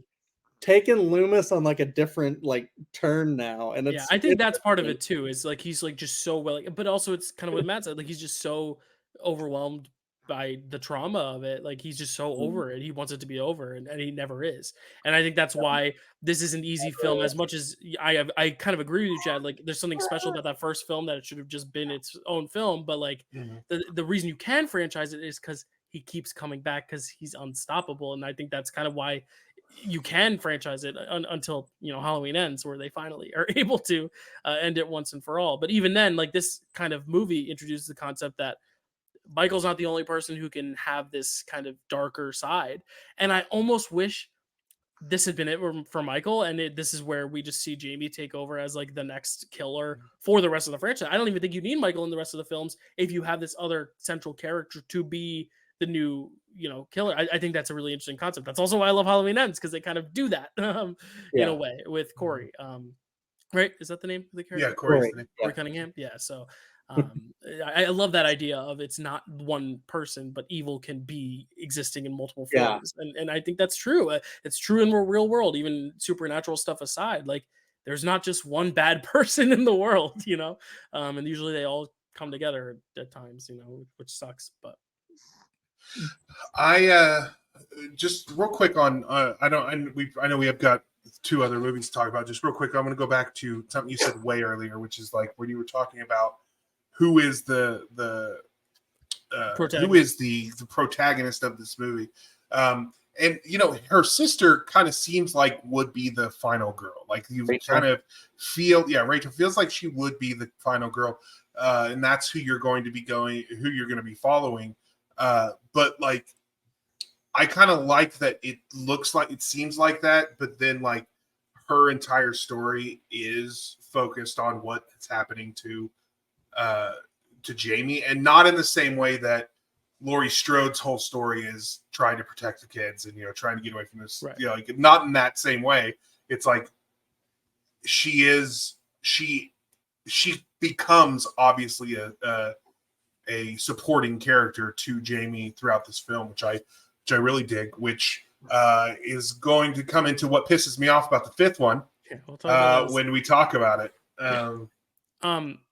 Speaker 2: taken Loomis on like a different like turn now, and
Speaker 1: I think that's part of it too. Is like he's like just so well, but also it's kind of what Matt said. Like he's just so overwhelmed by the trauma of it. Like he's just so over it. He wants it to be over, and he never is. And I think that's why this is an easy film. As much as I kind of agree with you, Chad. Like there's something special about that first film that it should have just been its own film. But like the reason you can franchise it is because he keeps coming back because he's unstoppable. And I think that's kind of why you can franchise it until Halloween Ends, where they finally are able to end it once and for all. But even then, like this kind of movie introduces the concept that Michael's not the only person who can have this kind of darker side. And I almost wish this had been it for Michael, and this is where we just see Jamie take over as like the next killer for the rest of the franchise. I don't even think you need Michael in the rest of the films if you have this other central character to be the new killer. I think that's a really interesting concept. That's also why I love Halloween Ends, because they kind of do that in a way with Corey. Right? Is that the name of the character?
Speaker 3: Yeah, Corey
Speaker 1: Cunningham. Yeah. So I love that idea of it's not one person, but evil can be existing in multiple forms. And I think that's true. It's true in the real world, even supernatural stuff aside. Like there's not just one bad person in the world, and usually they all come together at times, which sucks. But
Speaker 3: I just real quick on I know we have got two other movies to talk about. Just real quick, I'm going to go back to something you said way earlier, which is like when you were talking about who is the protagonist of this movie. And her sister kind of seems like would be the final girl. Like you
Speaker 2: Rachel.
Speaker 3: Kind of feel, Rachel feels like she would be the final girl, and that's who you're going to be following. But like, I kind of like that. It seems like that, but then like her entire story is focused on what's happening to Jamie, and not in the same way that Laurie Strode's whole story is trying to protect the kids and trying to get away from this.
Speaker 1: Right.
Speaker 3: Like not in that same way. It's like she becomes obviously a supporting character to Jamie throughout this film, which I really dig. Which is going to come into what pisses me off about the fifth one
Speaker 1: we'll talk about
Speaker 3: when we talk about it.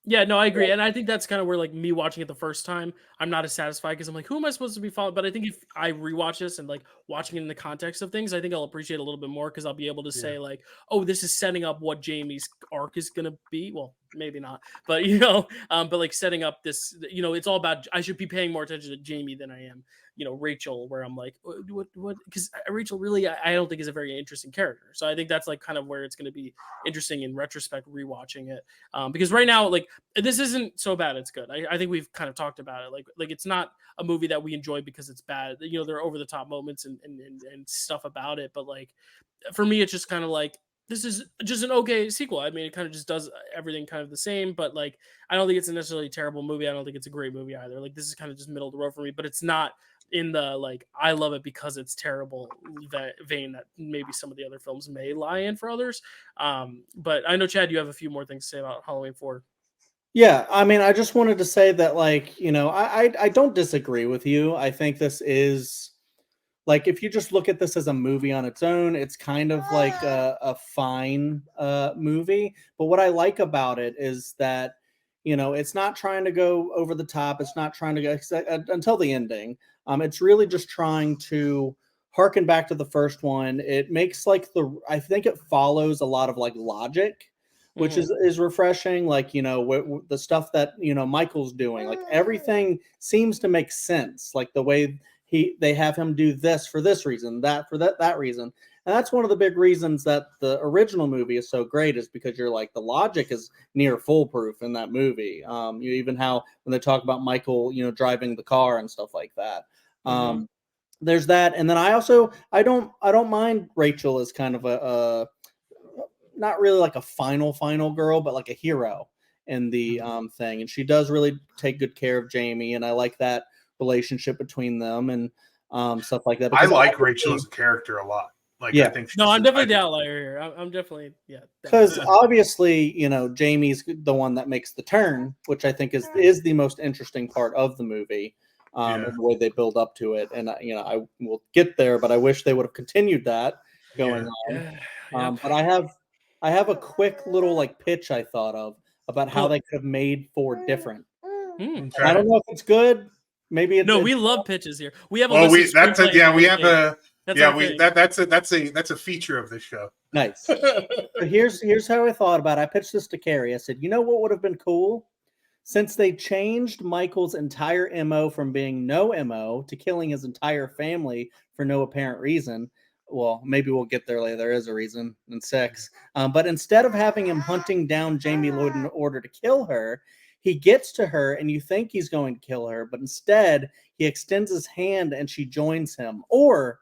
Speaker 1: Yeah, no, I agree, and I think that's kind of where like me watching it the first time, I'm not as satisfied because I'm like, who am I supposed to be following? But I think if I rewatch this and like watching it in the context of things, I think I'll appreciate it a little bit more because I'll be able to say like, oh, this is setting up what Jamie's arc is gonna be. Well, maybe not, but but like setting up this, it's all about. I should be paying more attention to Jamie than I am, Rachel, where I'm like, what? Because Rachel really, I don't think is a very interesting character. So I think that's like kind of where it's going to be interesting in retrospect rewatching it, because right now, like this isn't so bad it's good. I think we've kind of talked about it. Like it's not a movie that we enjoy because it's bad. There are over the top moments and stuff about it, but like for me, it's just kind of like this is just an okay sequel. I mean, it kind of just does everything kind of the same, but like I don't think it's a necessarily terrible movie. I don't think it's a great movie either. Like this is kind of just middle of the road for me, but it's not in the like I love it because it's terrible vein that maybe some of the other films may lie in for others. But I know, Chad, you have a few more things to say about Halloween 4.
Speaker 2: Yeah, I mean, I just wanted to say that, like, I don't disagree with you. I think this is, like, if you just look at this as a movie on its own, it's kind of like a fine movie. But what I like about it is that, it's not trying to go over the top. It's not trying to go until the ending. It's really just trying to harken back to the first one. It makes I think it follows a lot of like logic, which is refreshing. Like, the stuff that, Michael's doing, like everything seems to make sense. Like the way they have him do this for this reason, that for that reason. And that's one of the big reasons that the original movie is so great, is because you're like, the logic is near foolproof in that movie. You even how when they talk about Michael, driving the car and stuff like that. There's that. And then I don't mind Rachel as kind of a not really like a final girl, but like a hero in the thing. And she does really take good care of Jamie, and I like that relationship between them and stuff like that.
Speaker 3: I like Rachel as a character a lot. Like,
Speaker 2: yeah.
Speaker 3: I think
Speaker 1: I'm definitely the outlier here. I'm definitely
Speaker 2: because obviously, Jamie's the one that makes the turn, which I think is the most interesting part of the movie. And the way they build up to it, and I will get there, but I wish they would have continued that going on. But I have a quick little like pitch I thought of about how they could have made 4 different.
Speaker 3: Okay.
Speaker 2: I don't know if it's good. Maybe it's
Speaker 1: we love pitches here. We have
Speaker 3: that's a feature of this show.
Speaker 2: Nice. So here's how I thought about it. I pitched this to Carrie. I said, what would have been cool? Since they changed Michael's entire MO from being no MO to killing his entire family for no apparent reason. Well, maybe we'll get there later. There is a reason in 6. But instead of having him hunting down Jamie Lloyd in order to kill her, he gets to her and you think he's going to kill her, but instead he extends his hand and she joins him. Or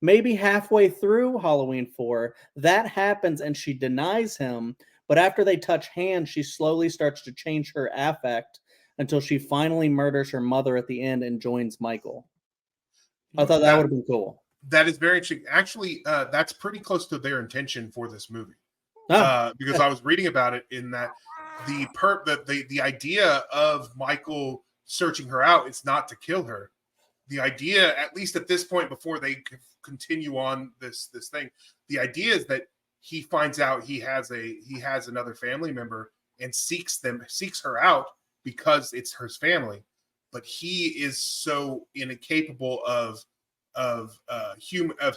Speaker 2: maybe halfway through Halloween 4, that happens and she denies him. But after they touch hands, she slowly starts to change her affect until she finally murders her mother at the end and joins Michael. I thought that would have been cool.
Speaker 3: That is very interesting. Actually, that's pretty close to their intention for this movie. Because I was reading about it in that the idea of Michael searching her out is not to kill her. The idea, at least at this point, before they continue on this thing, the idea is that he finds out he has another family member and seeks her out because it's her family, but he is so incapable of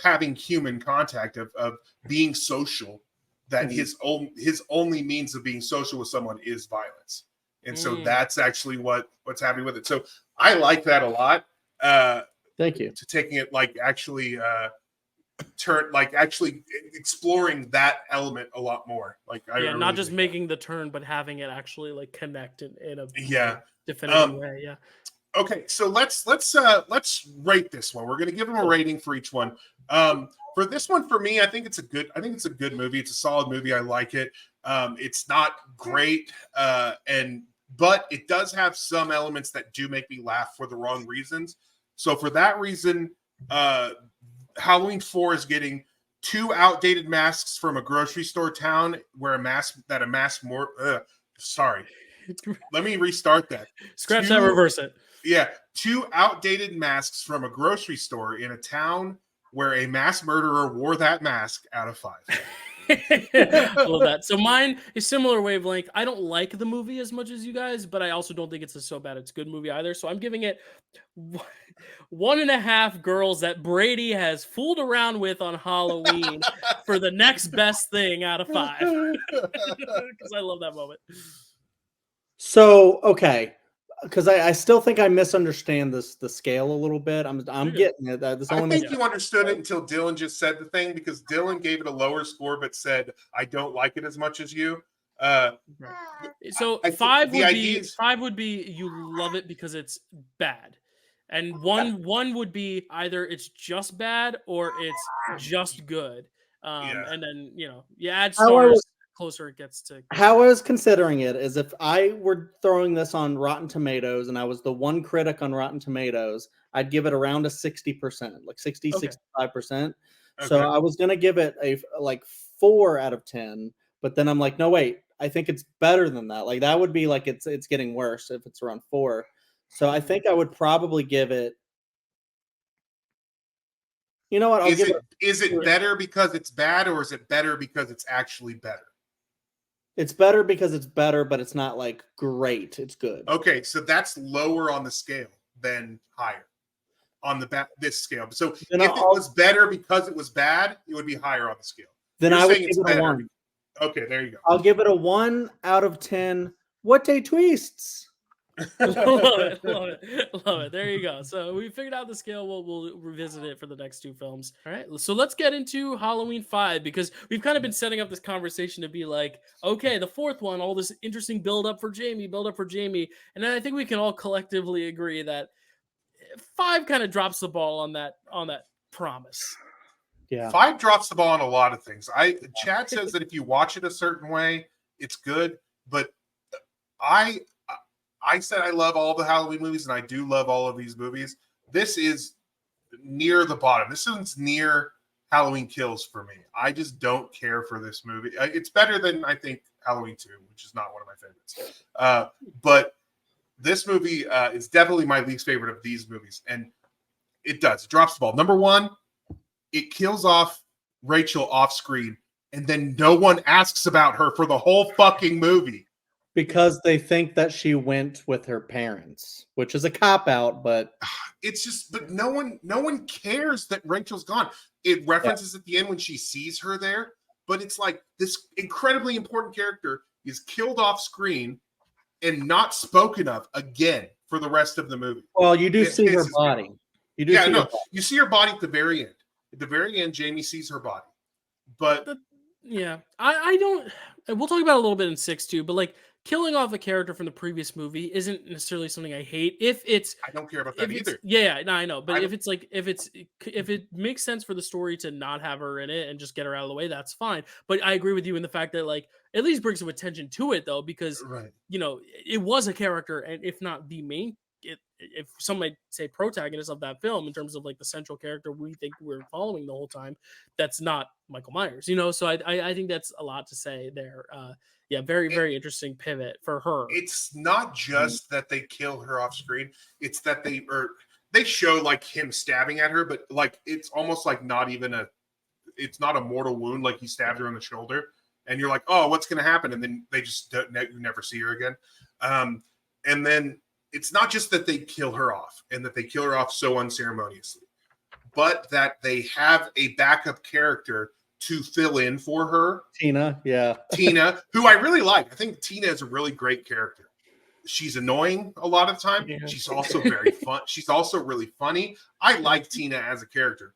Speaker 3: having human contact, of being social, that his only means of being social with someone is violence, and so that's actually what's happening with it. So I like that a lot.
Speaker 2: Thank you.
Speaker 3: To taking it like actually exploring that element a lot more. Like not
Speaker 1: really just making the turn, but having it actually like connect in a definitive way. Yeah.
Speaker 3: Okay, so let's rate this one. We're gonna give them a rating for each one. For this one, for me, I think it's a good movie. It's a solid movie. I like it. It's not great, but it does have some elements that do make me laugh for the wrong reasons. So for that reason, Halloween 4 is getting 2 outdated masks from a grocery store town where sorry. Let me restart that.
Speaker 1: Scratch that, reverse it.
Speaker 3: Yeah, 2 outdated masks from a grocery store in a town where a mass murderer wore that mask out of 5.
Speaker 1: I love that. So mine is similar wavelength. I don't like the movie as much as you guys, but I also don't think it's so bad it's a good movie either. So I'm giving it 1.5 girls that Brady has fooled around with on Halloween for the next best thing out of 5. Because I love that moment.
Speaker 2: So, okay. Because I still think I misunderstand the scale a little bit. I'm getting it.
Speaker 3: I think you understood it until Dylan just said the thing, because Dylan gave it a lower score but said, I don't like it as much as you.
Speaker 1: So
Speaker 3: I
Speaker 1: 5 would be you love it because it's bad. And one would be either it's just bad or it's just good. And then you add stars closer it gets to.
Speaker 2: How I was considering it is, if I were throwing this on Rotten Tomatoes and I was the one critic on Rotten Tomatoes, I'd give it around a 60%, like 60, 65%. So I was going to give it a 4 out of 10, but then I'm like, no, wait, I think it's better than that. Like, that would be like, it's getting worse if it's around 4. So I think I would probably give it, you know what?
Speaker 3: Is it better because it's bad, or is it better because it's actually better?
Speaker 2: It's better because it's better, but it's not like great. It's good.
Speaker 3: Okay, so that's lower on the scale than higher on this scale. So
Speaker 2: then
Speaker 3: if it was better because it was bad, it would be higher on the scale.
Speaker 2: Then I would give it a 1.
Speaker 3: Okay, there you go.
Speaker 2: I'll give it a 1 out of 10. What day twists?
Speaker 1: Love it. There you go. So we figured out the scale. We'll revisit it for the next 2 films. All right. So let's get into Halloween 5, because we've kind of been setting up this conversation to be like, okay, the 4th one, all this interesting build up for Jamie. And then I think we can all collectively agree that 5 kind of drops the ball on that promise.
Speaker 2: Yeah.
Speaker 3: 5 drops the ball on a lot of things. Chad says that if you watch it a certain way, it's good, but I said I love all the Halloween movies, and I do love all of these movies. This is near the bottom. This one's near Halloween Kills for me. I just don't care for this movie. It's better than, I think, Halloween 2, which is not one of my favorites. But this movie is definitely my least favorite of these movies, and it drops the ball. Number 1, it kills off Rachel off screen, and then no one asks about her for the whole fucking movie.
Speaker 2: Because they think that she went with her parents, which is a cop-out, but
Speaker 3: it's just, but no one cares that Rachel's gone. It references at the end when she sees her there, but it's like this incredibly important character is killed off screen and not spoken of again for the rest of the movie.
Speaker 2: Well, you do see her body.
Speaker 3: You see her body at the very end. At the very end, Jamie sees her body. But
Speaker 1: I don't. We'll talk about it a little bit in 6 too, but like, killing off a character from the previous movie isn't necessarily something I hate.
Speaker 3: I don't care about that either.
Speaker 1: Yeah, no, I know. But if it makes sense for the story to not have her in it and just get her out of the way, that's fine. But I agree with you in the fact that, like, at least bring some attention to it, though, because it was a character, and if not the main, if some might say protagonist of that film in terms of like the central character we think we're following the whole time, that's not Michael Myers. So I think that's a lot to say there. Very, very interesting pivot for her.
Speaker 3: It's not just that they kill her off screen. It's that they show like him stabbing at her, but like it's almost like it's not a mortal wound. Like he stabbed her on the shoulder, and you're like, oh, what's going to happen? And then they just you never see her again. And then it's not just that they kill her off and that they kill her off so unceremoniously, but that they have a backup character to fill in for her.
Speaker 2: Tina,
Speaker 3: who I really like. I think Tina is a really great character. She's annoying a lot of the time. Yeah. She's also very fun. She's also really funny. I like Tina as a character,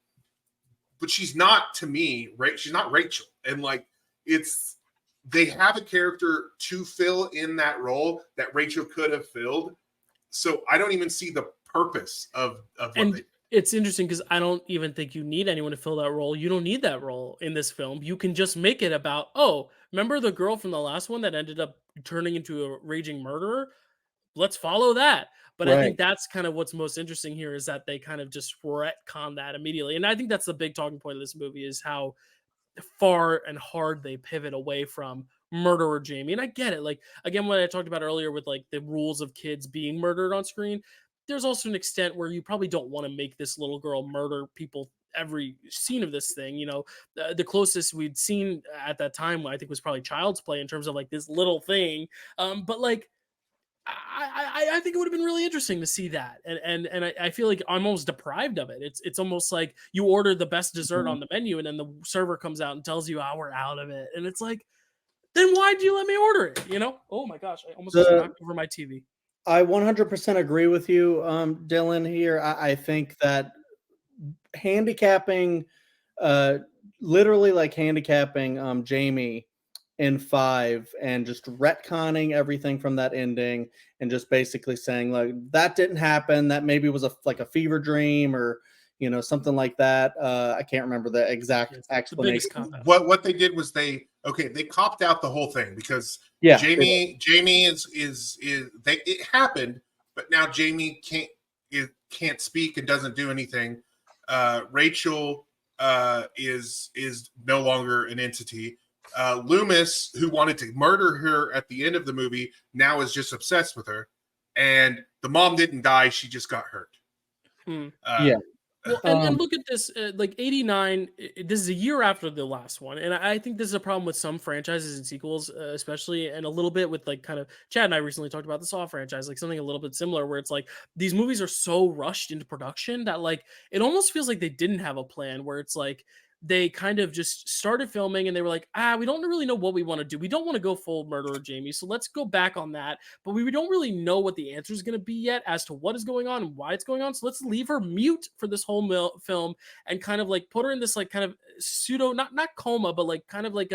Speaker 3: but she's not, to me, she's not Rachel. And like, they have a character to fill in that role that Rachel could have filled. So I don't even see the purpose of what they did.
Speaker 1: It's interesting because I don't even think you need anyone to fill that role. You don't need that role in this film. You can just make it about, oh, remember the girl from the last one that ended up turning into a raging murderer? Let's follow that. But I think that's kind of what's most interesting here, is that they kind of just retcon that immediately. And I think that's the big talking point of this movie, is how far and hard they pivot away from murderer Jamie. And I get it. Like, again, what I talked about earlier with like the rules of kids being murdered on screen, there's also an extent where you probably don't want to make this little girl murder people every scene of this thing. You know, the closest we'd seen at that time, I think, was probably Child's Play in terms of like this little thing. But like, I think it would have been really interesting to see that, and I feel like I'm almost deprived of it. It's almost like you order the best dessert on the menu, and then the server comes out and tells you, "Oh, we're out of it," and it's like, then why'd you let me order it? You know? Oh my gosh, I almost knocked over my TV.
Speaker 2: I 100% agree with you, Dylan. Here, I think that handicapping, literally like handicapping Jamie in 5 and just retconning everything from that ending and just basically saying like that didn't happen, that maybe was like a fever dream or something like that. I can't remember the exact explanation.
Speaker 3: What they did was they copped out the whole thing because Jamie is it happened, but now Jamie can't speak and doesn't do anything. Rachel is no longer an entity. Loomis, who wanted to murder her at the end of the movie, now is just obsessed with her. And the mom didn't die; she just got hurt.
Speaker 1: Well, and look at this, like 89, this is a year after the last one. And I think this is a problem with some franchises and sequels, especially, and a little bit with like kind of Chad and I recently talked about the Saw franchise, like something a little bit similar where it's like these movies are so rushed into production that like it almost feels like they didn't have a plan, where it's like they kind of just started filming and they were like, we don't really know what we want to do. We don't want to go full murderer Jamie. So let's go back on that. But we don't really know what the answer is going to be yet as to what is going on and why it's going on. So let's leave her mute for this whole film and kind of like put her in this like kind of pseudo, not coma, but like kind of like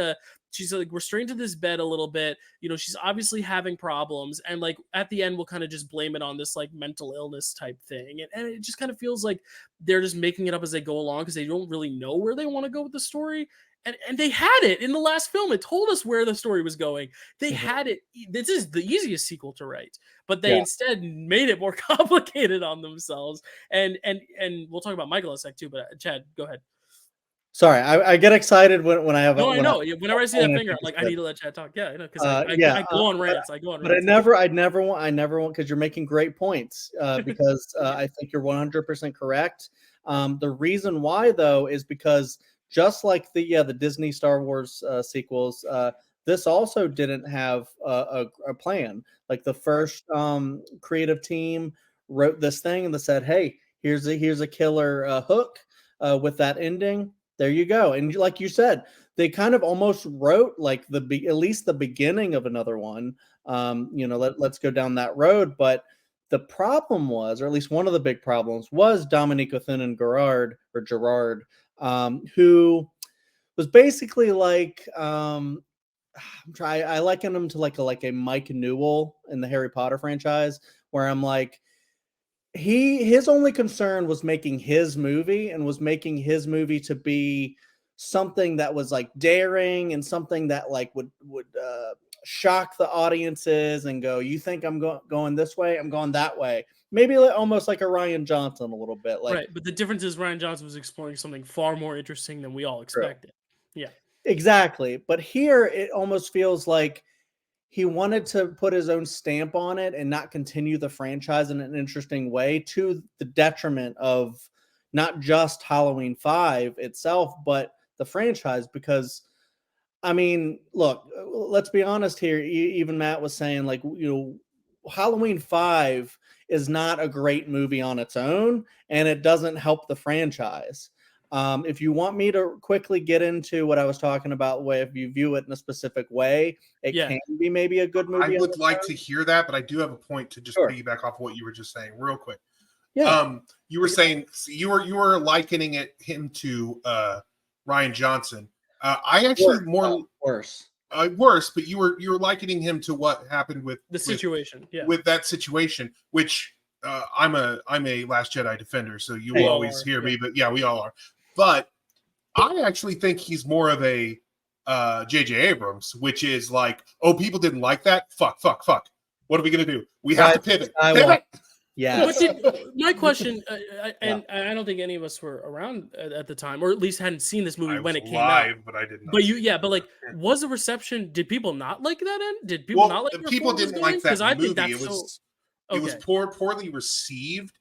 Speaker 1: she's like restrained to this bed a little bit. She's obviously having problems. And like at the end, we'll kind of just blame it on this like mental illness type thing. And it just kind of feels like they're just making it up as they go along because they don't really know where they want to go with the story. And they had it in the last film. It told us where the story was going. They had it. This is the easiest sequel to write, but they instead made it more complicated on themselves. And we'll talk about Michael in a sec too, but Chad, go ahead.
Speaker 2: Sorry, I get excited when I have.
Speaker 1: No, I know. Whenever I see that finger, I'm like, I need to let Chad talk. Yeah, I know, because I go on rants. But
Speaker 2: I never want because you're making great points. Because I think you're 100% correct. The reason why though is because just like the Disney Star Wars sequels, this also didn't have a plan. Like the first creative team wrote this thing and they said, "Hey, here's a killer hook with that ending." There you go. And like you said, they kind of almost wrote like at least the beginning of another one. Let's go down that road. But the problem was, or at least one of the big problems was Dominique Gerard, who was basically like, I liken him to like a Mike Newell in the Harry Potter franchise, where I'm like, his only concern was making his movie and was making his movie to be something that was like daring and something that like would shock the audiences and go, you think I'm going this way? I'm going that way. Maybe almost like a Rian Johnson a little bit. Like,
Speaker 1: right. But the difference is Rian Johnson was exploring something far more interesting than we all expected. True. Yeah,
Speaker 2: exactly. But here it almost feels like he wanted to put his own stamp on it and not continue the franchise in an interesting way, to the detriment of not just Halloween 5 itself, but the franchise. Because, I mean, look, let's be honest here. Even Matt was saying, like, Halloween 5 is not a great movie on its own, and it doesn't help the franchise. If you want me to quickly get into what I was talking about, if you view it in a specific way, it can be maybe a good movie.
Speaker 3: I would like to hear that, but I do have a point to just piggyback off of what you were just saying real quick.
Speaker 2: Yeah.
Speaker 3: You were saying you were likening him to Rian Johnson. I actually worse, but you were likening him to what happened with
Speaker 1: the situation.
Speaker 3: With that situation, which I'm a Last Jedi defender, so you will always hear me. But yeah, we all are. But I actually think he's more of a J.J. Abrams, which is like, oh, people didn't like that. Fuck. What are we gonna do? We have to pivot.
Speaker 2: Yeah.
Speaker 1: My question, and I don't think any of us were around at the time, or at least hadn't seen this movie when it came out.
Speaker 3: But I didn't.
Speaker 1: But like, was the reception? Did people not like that end? Did people not like?
Speaker 3: People didn't like that movie.
Speaker 1: I think that's
Speaker 3: it was poorly received.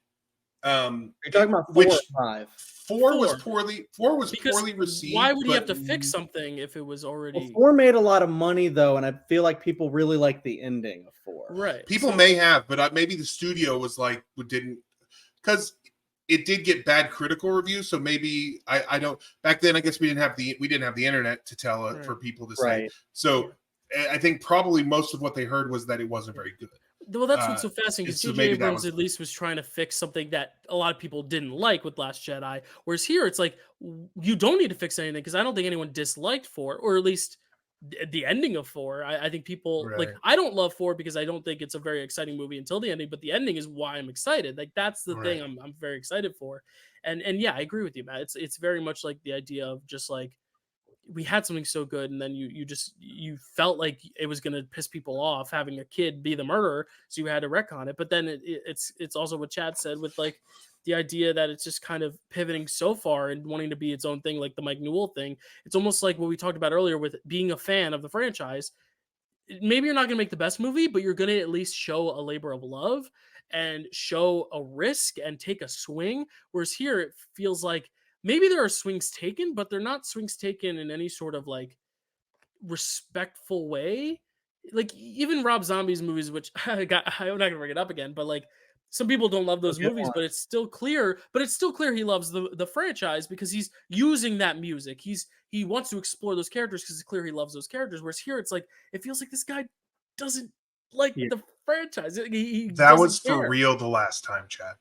Speaker 2: You're talking about 4
Speaker 3: which
Speaker 2: or 5?
Speaker 3: 4 was
Speaker 1: Four.
Speaker 3: poorly received.
Speaker 1: Why would he have
Speaker 3: but
Speaker 1: to fix something if it was already
Speaker 2: Well, 4 made a lot of money though, and I feel like people really like the ending of 4.
Speaker 1: right?
Speaker 3: People may have, but maybe the studio was like didn't, because it did get bad critical reviews. So maybe I don't. Back then, I guess we didn't have the internet to tell for people to say.
Speaker 2: Right.
Speaker 3: So I think probably most of what they heard was that it wasn't very good.
Speaker 1: Well, that's what's so fascinating because
Speaker 3: so
Speaker 1: J.J.
Speaker 3: maybe that
Speaker 1: Abrams
Speaker 3: was-
Speaker 1: at least was trying to fix something that a lot of people didn't like with Last Jedi. Whereas here, it's like you don't need to fix anything because I don't think anyone disliked 4, or at least the ending of 4. I think people like.
Speaker 3: Right.
Speaker 1: I don't love 4 because I don't think it's a very exciting movie until the ending. But the ending is why I'm excited. Like that's the thing I'm very excited for. And yeah, I agree with you, Matt. It's very much like the idea of just like we had something so good, and then you felt like it was going to piss people off having a kid be the murderer, so you had to retcon it. But then it's also what Chad said with like the idea that it's just kind of pivoting so far and wanting to be its own thing, like the Mike Newell thing. It's almost like what we talked about earlier with being a fan of the franchise. Maybe you're not going to make the best movie, but you're going to at least show a labor of love and show a risk and take a swing. Whereas here, it feels like maybe there are swings taken, but they're not swings taken in any sort of like respectful way. Like even Rob Zombie's movies, which I'm not gonna bring it up again, but like some people don't love those movies, but it's still clear. But it's still clear he loves the franchise because he's using that music. He wants to explore those characters because it's clear he loves those characters. Whereas here, it's like it feels like this guy doesn't like the franchise.
Speaker 3: That was for real the last time, Chad.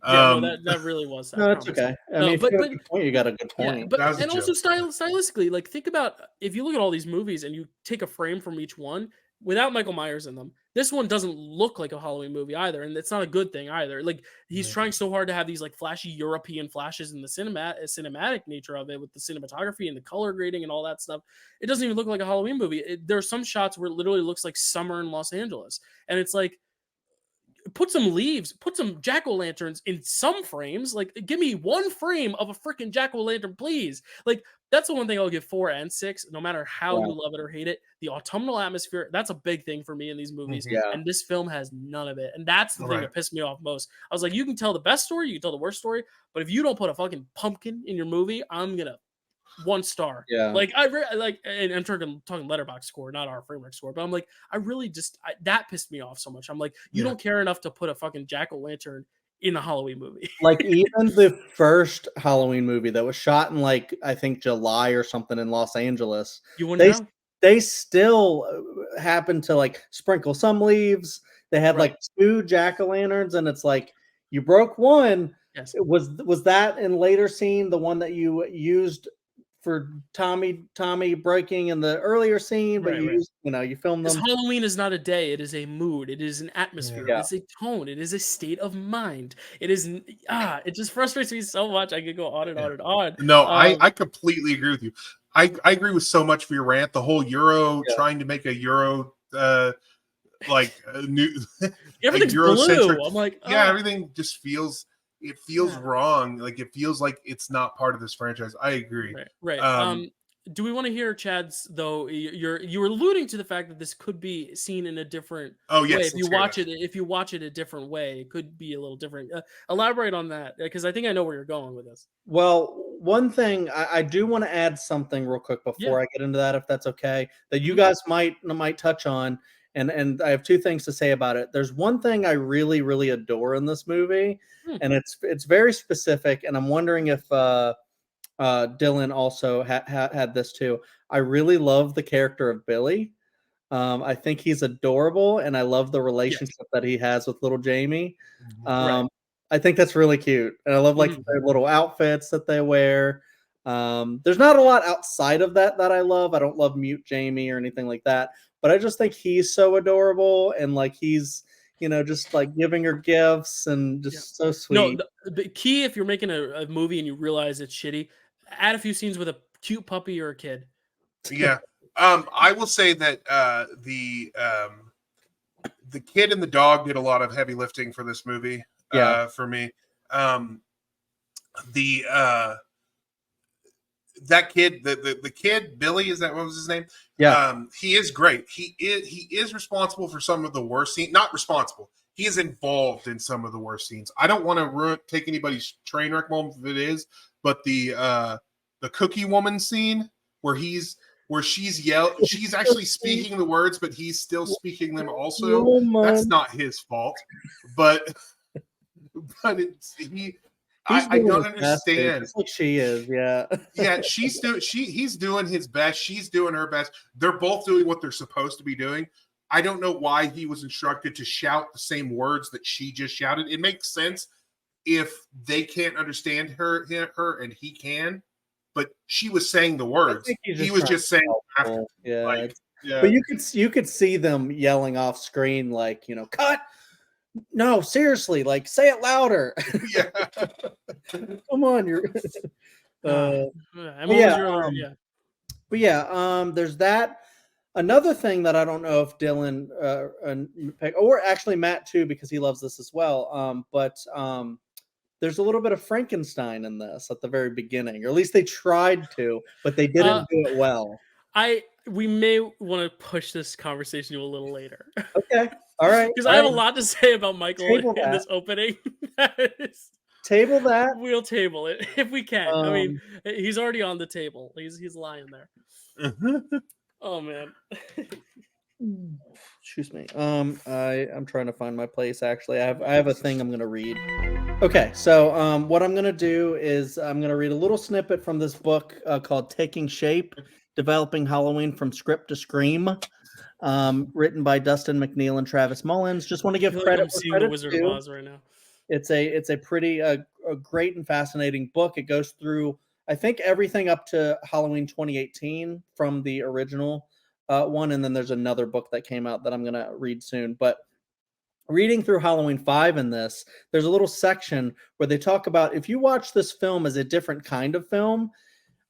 Speaker 1: Yeah, no, that really was.
Speaker 2: No, that's okay. I mean, if you have a good point, you got a good point.
Speaker 1: Yeah, but and also stylistically, like think about if you look at all these movies and you take a frame from each one without Michael Myers in them, this one doesn't look like a Halloween movie either, and it's not a good thing either. Like he's trying so hard to have these like flashy European flashes in the cinematic nature of it with the cinematography and the color grading and all that stuff. It doesn't even look like a Halloween movie. There are some shots where it literally looks like summer in Los Angeles, and it's like. Put some leaves, put some jack-o'-lanterns in some frames. Like, give me one frame of a freaking jack-o'-lantern, please. Like, that's the one thing I'll give 4 and 6, no matter how you love it or hate it. The autumnal atmosphere, that's a big thing for me in these movies.
Speaker 2: Yeah.
Speaker 1: And this film has none of it. And that's the thing that pissed me off most. I was like, you can tell the best story, you can tell the worst story, but if you don't put a fucking pumpkin in your movie, I'm gonna 1 star.
Speaker 2: Yeah.
Speaker 1: Like and I'm talking Letterboxd score, not our Framewreck score, but I'm like, I really just that pissed me off so much. I'm like, you don't care enough to put a fucking jack-o'-lantern in a Halloween movie.
Speaker 2: Like even the first Halloween movie that was shot in like I think July or something in Los Angeles. They still happened to like sprinkle some leaves. They had like 2 jack-o'-lanterns, and it's like you broke one.
Speaker 1: Yes.
Speaker 2: Was that in later scene the one that you used for Tommy breaking in the earlier scene, but you filmed them.
Speaker 1: Halloween is not a day; it is a mood. It is an atmosphere.
Speaker 2: Yeah.
Speaker 1: It is a tone. It is a state of mind. It is it just frustrates me so much. I could go on and on and on.
Speaker 3: No, I completely agree with you. I agree with so much of your rant. The whole Euro trying to make a Euro like a new
Speaker 1: everything's
Speaker 3: like Eurocentric.
Speaker 1: blue. I'm like,
Speaker 3: everything just feels. It feels wrong. Like it feels like it's not part of this franchise. I agree.
Speaker 1: Right. Do we want to hear Chad's though? You were alluding to the fact that this could be seen in a different way. If you watch it a different way, it could be a little different. Elaborate on that because I think I know where you're going with this.
Speaker 2: Well, one thing I do want to add something real quick before I get into that, if that's okay, that you guys might touch on. And I have 2 things to say about it. There's one thing I really, really adore in this movie, and it's very specific. And I'm wondering if Dylan also had this too. I really love the character of Billy. I think he's adorable, and I love the relationship that he has with little Jamie. I think that's really cute, and I love like their little outfits that they wear. There's not a lot outside of that I love. I don't love Mute Jamie or anything like that. But I just think he's so adorable, and like he's, just like giving her gifts and just so sweet.
Speaker 1: No, the key if you're making a movie and you realize it's shitty, add a few scenes with a cute puppy or a kid.
Speaker 3: Yeah, I will say that the kid and the dog did a lot of heavy lifting for this movie. For me, that kid, the kid Billy, what was his name?
Speaker 2: Yeah,
Speaker 3: he is great. He is responsible for some of the worst scenes. Not responsible. he is involved in some of the worst scenes. I don't want to take anybody's train wreck moment if it is, but the cookie woman scene where she's actually speaking the words, but he's still speaking them also. That's not his fault, but I don't understand.
Speaker 2: Like she is, yeah.
Speaker 3: Yeah, he's doing his best. She's doing her best. They're both doing what they're supposed to be doing. I don't know why he was instructed to shout the same words that she just shouted. It makes sense if they can't understand her and he can, but she was saying the words. He was just saying after,
Speaker 2: yeah. But you could see them yelling off screen, like, cut. No, seriously, like, say it louder.
Speaker 3: Yeah.
Speaker 2: Come on, you're. But yeah, there's that. Another thing that I don't know if Dylan or actually Matt too, because he loves this as well. But there's a little bit of Frankenstein in this at the very beginning, or at least they tried to, but they didn't do it well.
Speaker 1: We may want to push this conversation to a little later.
Speaker 2: Okay. All right.
Speaker 1: Because I have a lot to say about Michael in this opening.
Speaker 2: Table that.
Speaker 1: We'll table it if we can. I mean, he's already on the table. He's lying there. Oh man.
Speaker 2: Excuse me. I'm trying to find my place. Actually, I have a thing I'm gonna read. Okay, so what I'm gonna do is I'm gonna read a little snippet from this book called "Taking Shape: Developing Halloween from Script to Scream," written by Dustin McNeil and Travis Mullins. Just want to give credit.
Speaker 1: I'm seeing the Wizard of Oz right now.
Speaker 2: It's a pretty a great and fascinating book. It goes through, I think, everything up to Halloween 2018 from the original one, and then there's another book that came out that I'm going to read soon. But reading through Halloween 5 in this, there's a little section where they talk about if you watch this film as a different kind of film,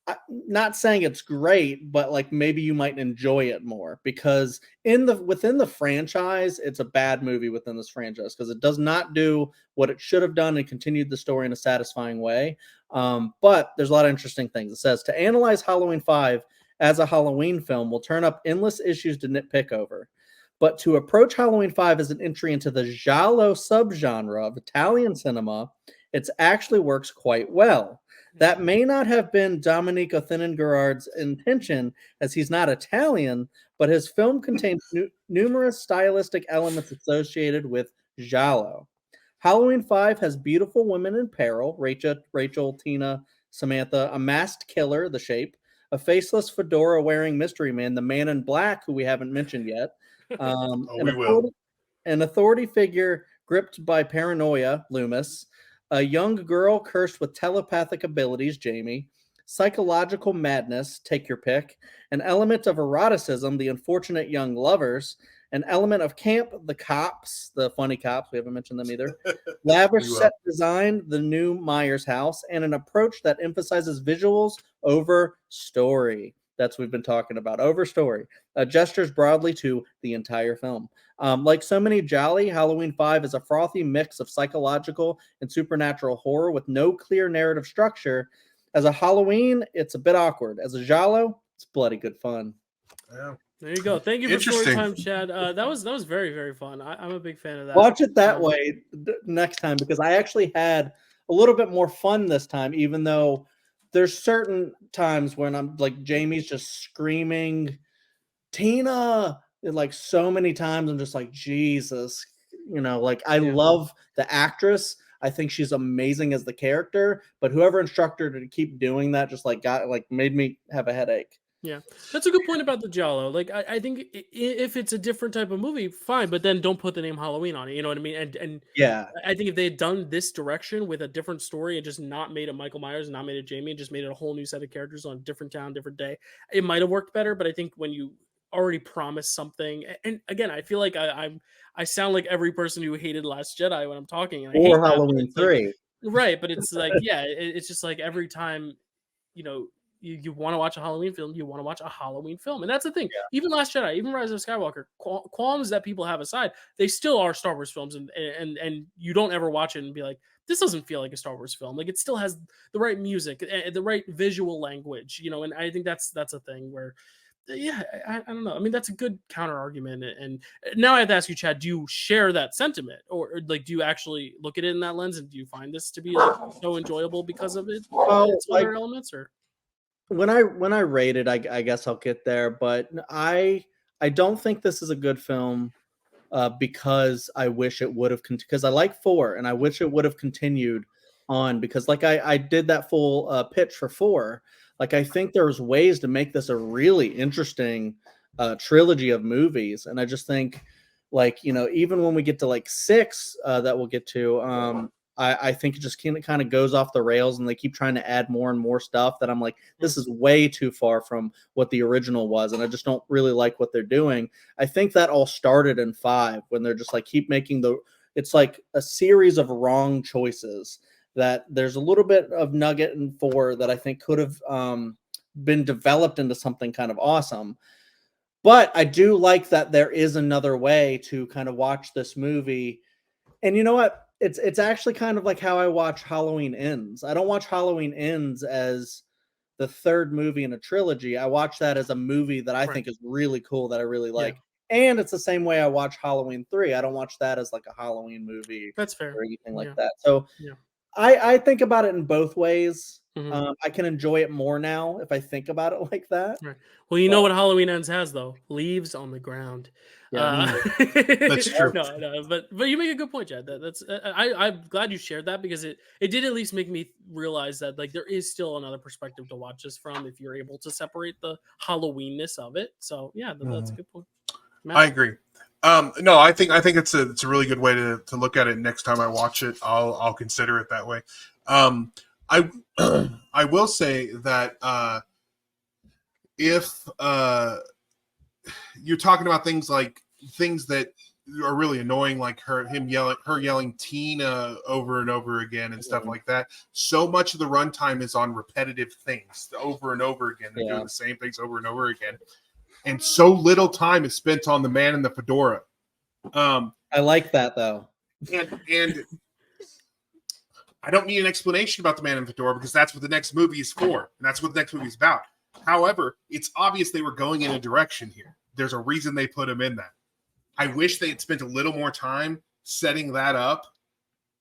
Speaker 2: I'm not saying it's great, but like maybe you might enjoy it more, because within the franchise, it's a bad movie within this franchise because it does not do what it should have done and continued the story in a satisfying way. But there's a lot of interesting things. It says to analyze Halloween 5 as a Halloween film will turn up endless issues to nitpick over. But to approach Halloween 5 as an entry into the giallo subgenre of Italian cinema, it actually works quite well. That may not have been Domenico Thinengerard's intention, as he's not Italian, but his film contains numerous stylistic elements associated with giallo. Halloween 5 has beautiful women in peril, Rachel, Tina, Samantha, a masked killer, The Shape, a faceless fedora-wearing mystery man, the Man in Black, who we haven't mentioned yet, an authority figure gripped by paranoia, Loomis, a young girl cursed with telepathic abilities, Jamie, psychological madness, take your pick, an element of eroticism, the unfortunate young lovers, an element of camp, the cops, the funny cops, we haven't mentioned them either, lavish set design, the new Myers house, and an approach that emphasizes visuals over story. That's what we've been talking about, over story. Gestures broadly to the entire film. Like so many jolly, Halloween 5 is a frothy mix of psychological and supernatural horror with no clear narrative structure. As a Halloween, it's a bit awkward. As a giallo, it's bloody good fun.
Speaker 3: Yeah.
Speaker 1: There you go. Thank you for story time, Chad. That was very, very fun. I'm a big fan of that.
Speaker 2: Watch it that way next time, because I actually had a little bit more fun this time, even though there's certain times when I'm like, Jamie's just screaming, Tina, and like so many times I'm just like, Jesus, like I love the actress. I think she's amazing as the character, but whoever instructed her to keep doing that just made me have a headache.
Speaker 1: Yeah, that's a good point about the giallo. Like, I think if it's a different type of movie, fine, but then don't put the name Halloween on it. You know what I mean? And
Speaker 2: yeah,
Speaker 1: I think if they had done this direction with a different story and just not made it Michael Myers and not made it Jamie and just made it a whole new set of characters on a different town, different day, it might have worked better. But I think when you already promised something, and again, I feel like I sound like every person who hated Last Jedi when I'm talking. And
Speaker 2: or Halloween 3,
Speaker 1: right? But it's like, yeah, it's just like every time, you want to watch a Halloween film, you want to watch a Halloween film. And that's the thing. Yeah. Even Last Jedi, even Rise of Skywalker, qualms that people have aside, they still are Star Wars films. And you don't ever watch it and be like, this doesn't feel like a Star Wars film. Like, it still has the right music, the right visual language, and I think that's a thing where yeah, I don't know. I mean, that's a good counter argument. And now I have to ask you, Chad, do you share that sentiment, or like, do you actually look at it in that lens, and do you find this to be like so enjoyable because of it?
Speaker 2: Well,
Speaker 1: Its other elements, or
Speaker 2: when I rate it, I guess I'll get there, but I don't think this is a good film because I wish it would have because I like 4 and I wish it would have continued on because like I did that full pitch for 4. Like I think there was ways to make this a really interesting trilogy of movies, and I just think like even when we get to like 6 that we'll get to I think it just kind of goes off the rails, and they keep trying to add more and more stuff that I'm like, this is way too far from what the original was, and I just don't really like what they're doing. I think that all started in 5 when they're just like keep making it's like a series of wrong choices that there's a little bit of nugget in 4 that I think could have been developed into something kind of awesome. But I do like that there is another way to kind of watch this movie. And you know what? It's actually kind of like how I watch Halloween Ends. I don't watch Halloween Ends as the 3rd movie in a trilogy. I watch that as a movie that I think is really cool, that I really like. And it's the same way I watch Halloween 3. I don't watch that as like a Halloween movie.
Speaker 1: That's fair.
Speaker 2: Or anything like that. So
Speaker 1: yeah.
Speaker 2: I think about it in both ways.
Speaker 1: Mhm.
Speaker 2: I can enjoy it more now if I think about it like that.
Speaker 1: Right. Well, you know what Halloween Ends has though? Leaves on the ground.
Speaker 2: Yeah.
Speaker 3: That's true.
Speaker 1: No, but you make a good point, Chad. That's I'm glad you shared that, because it did at least make me realize that like there is still another perspective to watch this from if you're able to separate the Halloweenness of it. So yeah, that's a good point. Matt?
Speaker 3: I agree. No, I think it's a really good way to look at it. Next time I watch it, I'll consider it that way. I will say that if you're talking about things that are really annoying, like her yelling Tina over and over again and stuff like that. So much of the runtime is on repetitive things over and over again. They're doing the same things over and over again. And so little time is spent on the man in the fedora.
Speaker 2: I like that though.
Speaker 3: And I don't need an explanation about the man in the fedora, because that's what the next movie is for. And that's what the next movie is about. However, it's obvious they were going in a direction here. There's a reason they put him in that. I wish they had spent a little more time setting that up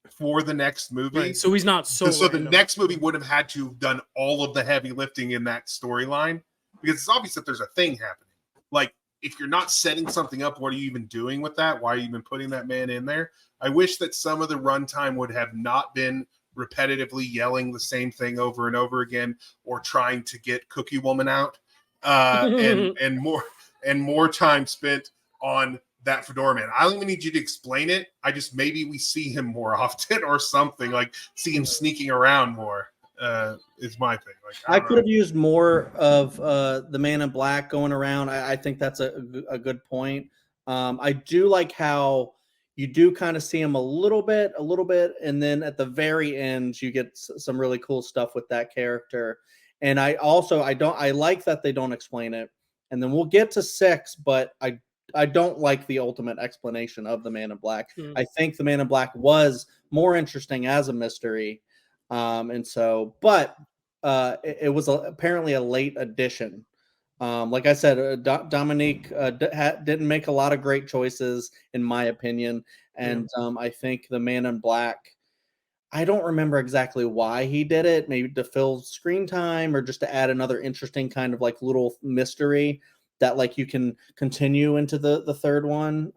Speaker 3: for the next movie.
Speaker 1: Right, so he's not so
Speaker 3: the next movie would have had to have done all of the heavy lifting in that storyline, because it's obvious that there's a thing happening. Like, if you're not setting something up, what are you even doing with that? Why are you even putting that man in there? I wish that some of the runtime would have not been repetitively yelling the same thing over and over again, or trying to get Cookie Woman out, and more time spent on that fedora man. I don't even need you to explain it. I just, maybe we see him more often or something, like see him sneaking around more. Is my thing. Like,
Speaker 2: I could have used more of the Man in Black going around. I think that's a good point. I do like how you do kind of see him a little bit, and then at the very end you get some really cool stuff with that character. And I like that they don't explain it. And then we'll get to 6, but I don't like the ultimate explanation of the Man in Black. I think the Man in Black was more interesting as a mystery. And so, but it was apparently a late addition. Like I said, Dominique didn't make a lot of great choices, in my opinion. And I think the Man in Black, I don't remember exactly why he did it, maybe to fill screen time or just to add another interesting kind of like little mystery that like you can continue into the 3rd one.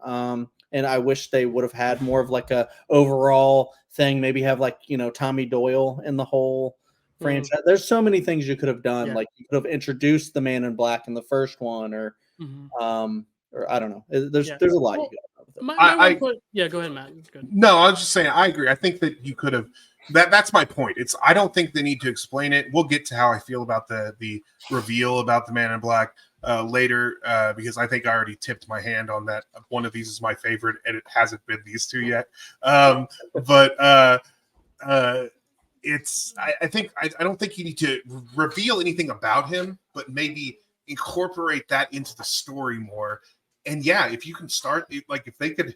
Speaker 2: And I wish they would have had more of like a overall thing, maybe have like, Tommy Doyle in the whole franchise. There's so many things you could have done. Like you could have introduced the Man in Black in the first one, or I don't know. There's a lot you could have done with it.
Speaker 1: Go ahead, Matt. Good.
Speaker 3: No, I was just saying, I agree. I think that you could have, that's my point. I don't think they need to explain it. We'll get to how I feel about the reveal about the Man in Black later, because I think I already tipped my hand on that. One of these is my favorite, and it hasn't been these two yet. I don't think you need to reveal anything about him, but maybe incorporate that into the story more. And yeah, if you can start, like if they could,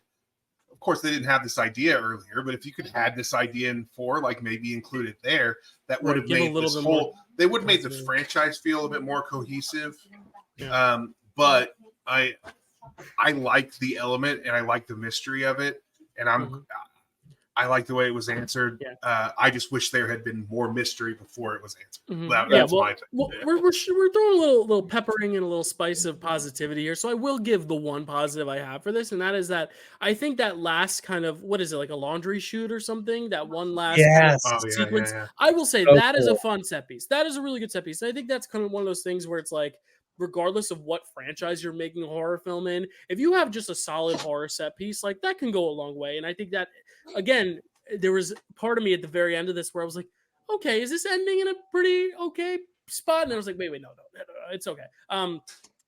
Speaker 3: of course they didn't have this idea earlier, but if you could have this idea in 4, like maybe include it there, that would have made this whole, they would have made the franchise feel a bit more cohesive.
Speaker 1: Yeah.
Speaker 3: But I like the element and I like the mystery of it, and I like the way it was answered.
Speaker 1: Yeah.
Speaker 3: I just wish there had been more mystery before it was answered.
Speaker 1: Mm-hmm.
Speaker 3: That's my thing.
Speaker 1: Well, we're throwing a little peppering and a little spice of positivity here. So I will give the one positive I have for this, and that is that I think that last kind of, what is it, like a laundry shoot or something? That one last kind of sequence.
Speaker 3: Yeah.
Speaker 1: I will say
Speaker 2: So
Speaker 1: that is a
Speaker 2: cool.
Speaker 1: fun set piece. That is a really good set piece. And I think that's kind of one of those things where it's like, regardless of what franchise you're making a horror film in, if you have just a solid horror set piece, like that can go a long way. And I think that, again, there was part of me at the very end of this where I was like, okay, is this ending in a pretty okay spot? And I was like, wait, no, it's okay.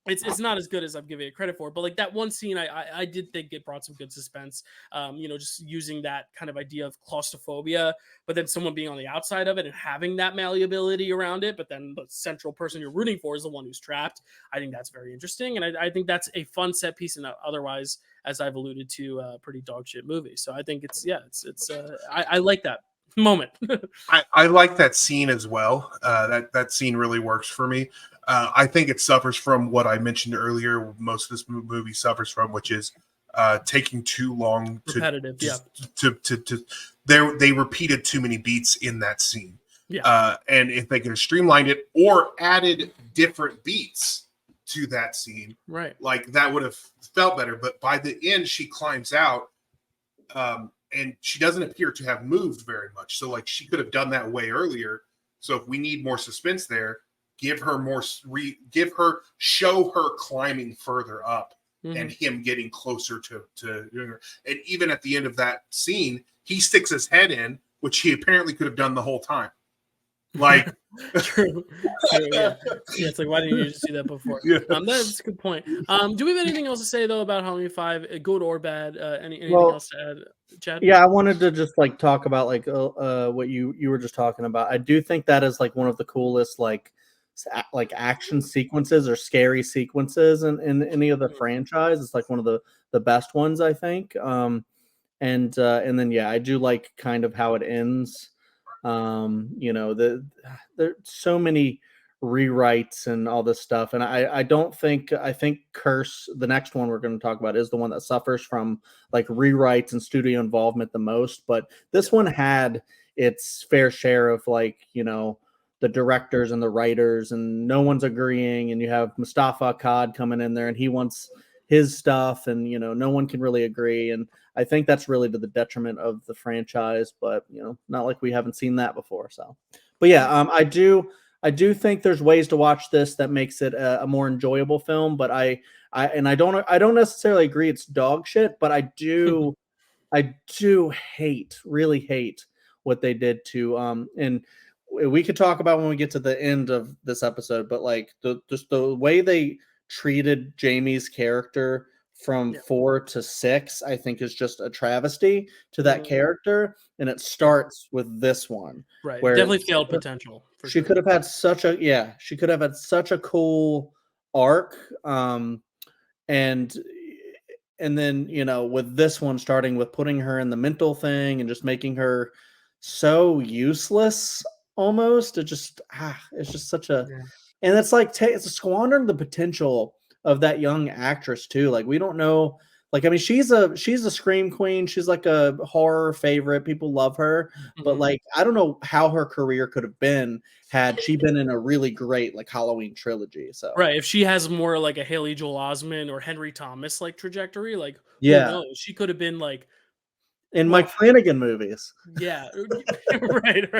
Speaker 1: It's not as good as I'm giving it credit for, but like that one scene, I did think it brought some good suspense. Just using that kind of idea of claustrophobia, but then someone being on the outside of it and having that malleability around it, but then the central person you're rooting for is the one who's trapped. I think that's very interesting, and I think that's a fun set piece, and otherwise, as I've alluded to, a pretty dog shit movie. So I think I like that moment.
Speaker 3: I like that scene as well. That scene really works for me. I think it suffers from what I mentioned earlier. Most of this movie suffers from, which is taking too long.
Speaker 1: Repetitive,
Speaker 3: They repeated too many beats in that scene.
Speaker 1: Yeah.
Speaker 3: And if they could have streamlined it or added different beats to that scene,
Speaker 1: right,
Speaker 3: like that would have felt better. But by the end, she climbs out. And she doesn't appear to have moved very much. So like she could have done that way earlier. So if we need more suspense there, show her climbing further up and him getting closer to doing her. And even at the end of that scene, he sticks his head in, which he apparently could have done the whole time. Like
Speaker 1: true. Yeah, it's like, why didn't you just do that before?
Speaker 3: Yeah.
Speaker 1: That's a good point. Do we have anything else to say though about Halloween 5, good or bad? Anything else to add, Chad?
Speaker 2: Yeah, I wanted to just like talk about like what you were just talking about. I do think that is like one of the coolest like action sequences or scary sequences in any of the franchise. It's like one of the best ones, I think. And then I do like kind of how it ends. There's so many rewrites and all this stuff, and I think Curse, the next one we're going to talk about, is the one that suffers from like rewrites and studio involvement the most. But this one had its fair share of like the directors and the writers, and no one's agreeing, and you have Mustafa Akkad coming in there and he wants his stuff, and no one can really agree, and I think that's really to the detriment of the franchise, but not like we haven't seen that before. So, but yeah, I do think there's ways to watch this that makes it a more enjoyable film, but I don't necessarily agree it's dog shit, but I do really hate what they did to and we could talk about when we get to the end of this episode, but like just the way they treated Jamie's character from 4 to 6, I think is just a travesty to that character, and it starts with this one.
Speaker 1: Right,
Speaker 2: where
Speaker 1: definitely failed potential.
Speaker 2: She could have had such a cool arc, and then with this one starting with putting her in the mental thing and just making her so useless almost. It's just such a and it's like it's squandering the potential of that young actress too. Like we don't know. Like I mean, she's a scream queen. She's like a horror favorite. People love her, but like I don't know how her career could have been had she been in a really great like Halloween trilogy. So
Speaker 1: right, if she has more like a Haley Joel Osment or Henry Thomas like trajectory, like who knows? She could have been like
Speaker 2: in Mike Flanagan movies.
Speaker 1: Yeah, right.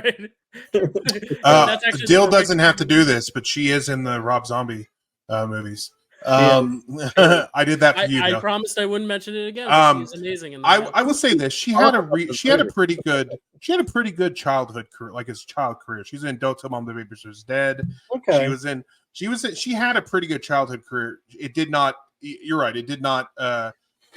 Speaker 3: Dyl doesn't have to do this, but she is in the Rob Zombie movies. I did that for you.
Speaker 1: I promised I wouldn't mention it again. She's amazing. In that
Speaker 3: I will say this: she had a pretty good childhood career, like his child career. She's in Don't Tell Mom the Babysitter's Dead.
Speaker 2: Okay,
Speaker 3: she had a pretty good childhood career. It did not. You're right. It did not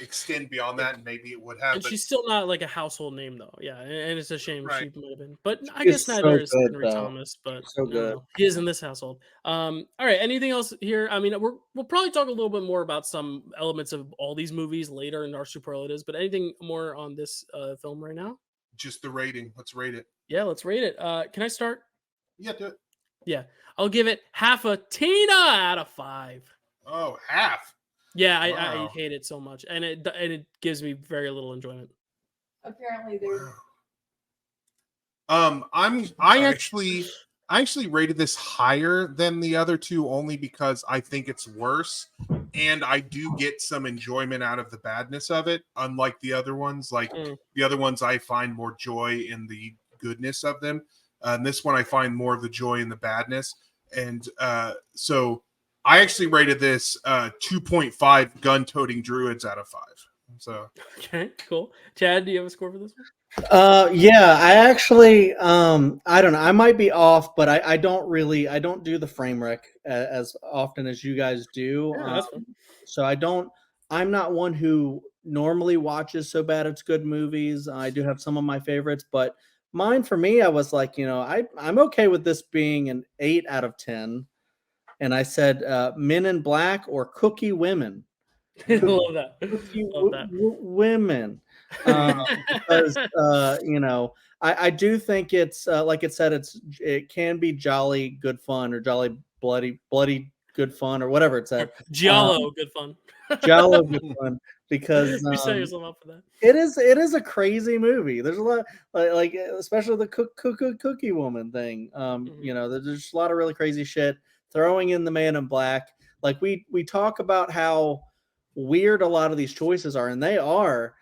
Speaker 3: extend beyond that, and maybe it would have.
Speaker 1: And
Speaker 3: but
Speaker 1: she's still not like a household name, though. Yeah, and it's a shame she might have been. But I
Speaker 2: She's
Speaker 1: guess neither is
Speaker 2: so good,
Speaker 1: Henry
Speaker 2: though.
Speaker 1: Thomas. But
Speaker 2: So good.
Speaker 1: he is in this household. All right. Anything else here? I mean, we'll probably talk a little bit more about some elements of all these movies later in our superlatives. But anything more on this film right now?
Speaker 3: just the rating. Let's rate it.
Speaker 1: Yeah, let's rate it. Can I start?
Speaker 3: Yeah, do it.
Speaker 1: Yeah, I'll give it half a Tina out of 5.
Speaker 3: Oh, half.
Speaker 1: Yeah, I
Speaker 3: Wow.
Speaker 1: hate it so much, and it gives me very little enjoyment.
Speaker 5: Apparently, there's.
Speaker 3: I actually rated this higher than the other two only because I think it's worse, and I do get some enjoyment out of the badness of it, unlike the other ones. Like the other ones, I find more joy in the goodness of them. And this one, I find more of the joy in the badness. And so I actually rated this 2.5 gun-toting druids out of 5. So
Speaker 1: okay, cool. Chad, do you have a score for this one?
Speaker 2: Yeah, I actually I don't know, I might be off, but I don't do the Framewreck as often as you guys do.
Speaker 1: Yeah, that's fine.
Speaker 2: So I'm not one who normally watches So Bad It's Good movies. I do have some of my favorites, but mine, for me, I was like, I'm okay with this being an 8 out of 10. And I said Men in Black or Cookie Women.
Speaker 1: Love that. Love that.
Speaker 2: Women. Because I do think it's like it said, it can be jolly good fun, or jolly bloody good fun, or whatever it said.
Speaker 1: Giallo, good fun.
Speaker 2: Giallo good fun, because
Speaker 1: you set yourself up for that.
Speaker 2: It is a crazy movie. There's a lot, like especially the cookie woman thing. There's just a lot of really crazy shit. Throwing in the Man in Black, like we talk about how weird a lot of these choices are, and they are.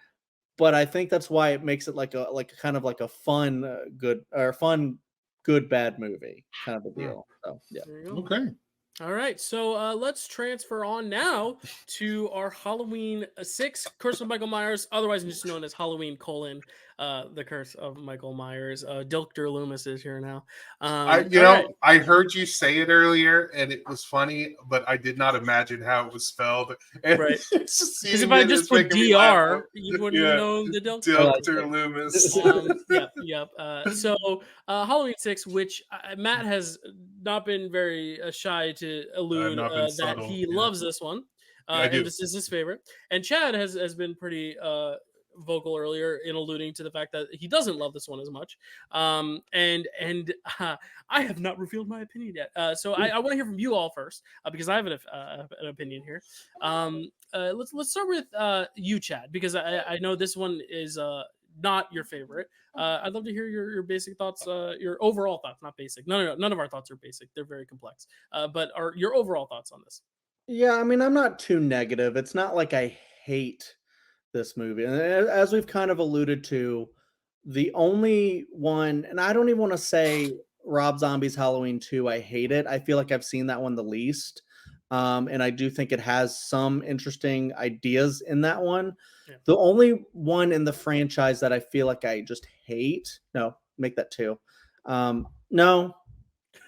Speaker 2: But I think that's why it makes it like a kind of like a fun good bad movie kind of a deal. So yeah.
Speaker 3: okay.
Speaker 1: All right, so let's transfer on now to our Halloween 6 Curse of Michael Myers, otherwise just known as Halloween: The Curse of Michael Myers. Dilker Loomis is here now.
Speaker 3: I heard you say it earlier, and it was funny, but I did not imagine how it was spelled.
Speaker 1: Right. Because if I just put DR, you wouldn't have known the
Speaker 3: Dilker Loomis.
Speaker 1: Yep. So Halloween 6, which Matt has not been very shy to allude that he loves this one. And this is his favorite. And Chad has been pretty vocal earlier in alluding to the fact that he doesn't love this one as much. And I have not revealed my opinion yet. So I want to hear from you all first, because I have an opinion here. Let's start with you, Chad, because I know this one is not your favorite. I'd love to hear your basic thoughts, your overall thoughts, not basic. No, none of our thoughts are basic. They're very complex. But your overall thoughts on this?
Speaker 2: Yeah, I mean, I'm not too negative. It's not like I hate this movie. And as we've kind of alluded to, the only one, and I don't even want to say Rob Zombie's Halloween 2, I hate it. I feel like I've seen that one the least. And I do think it has some interesting ideas in that one. Yeah. The only one in the franchise that I feel like I just hate, no, make that 2. No,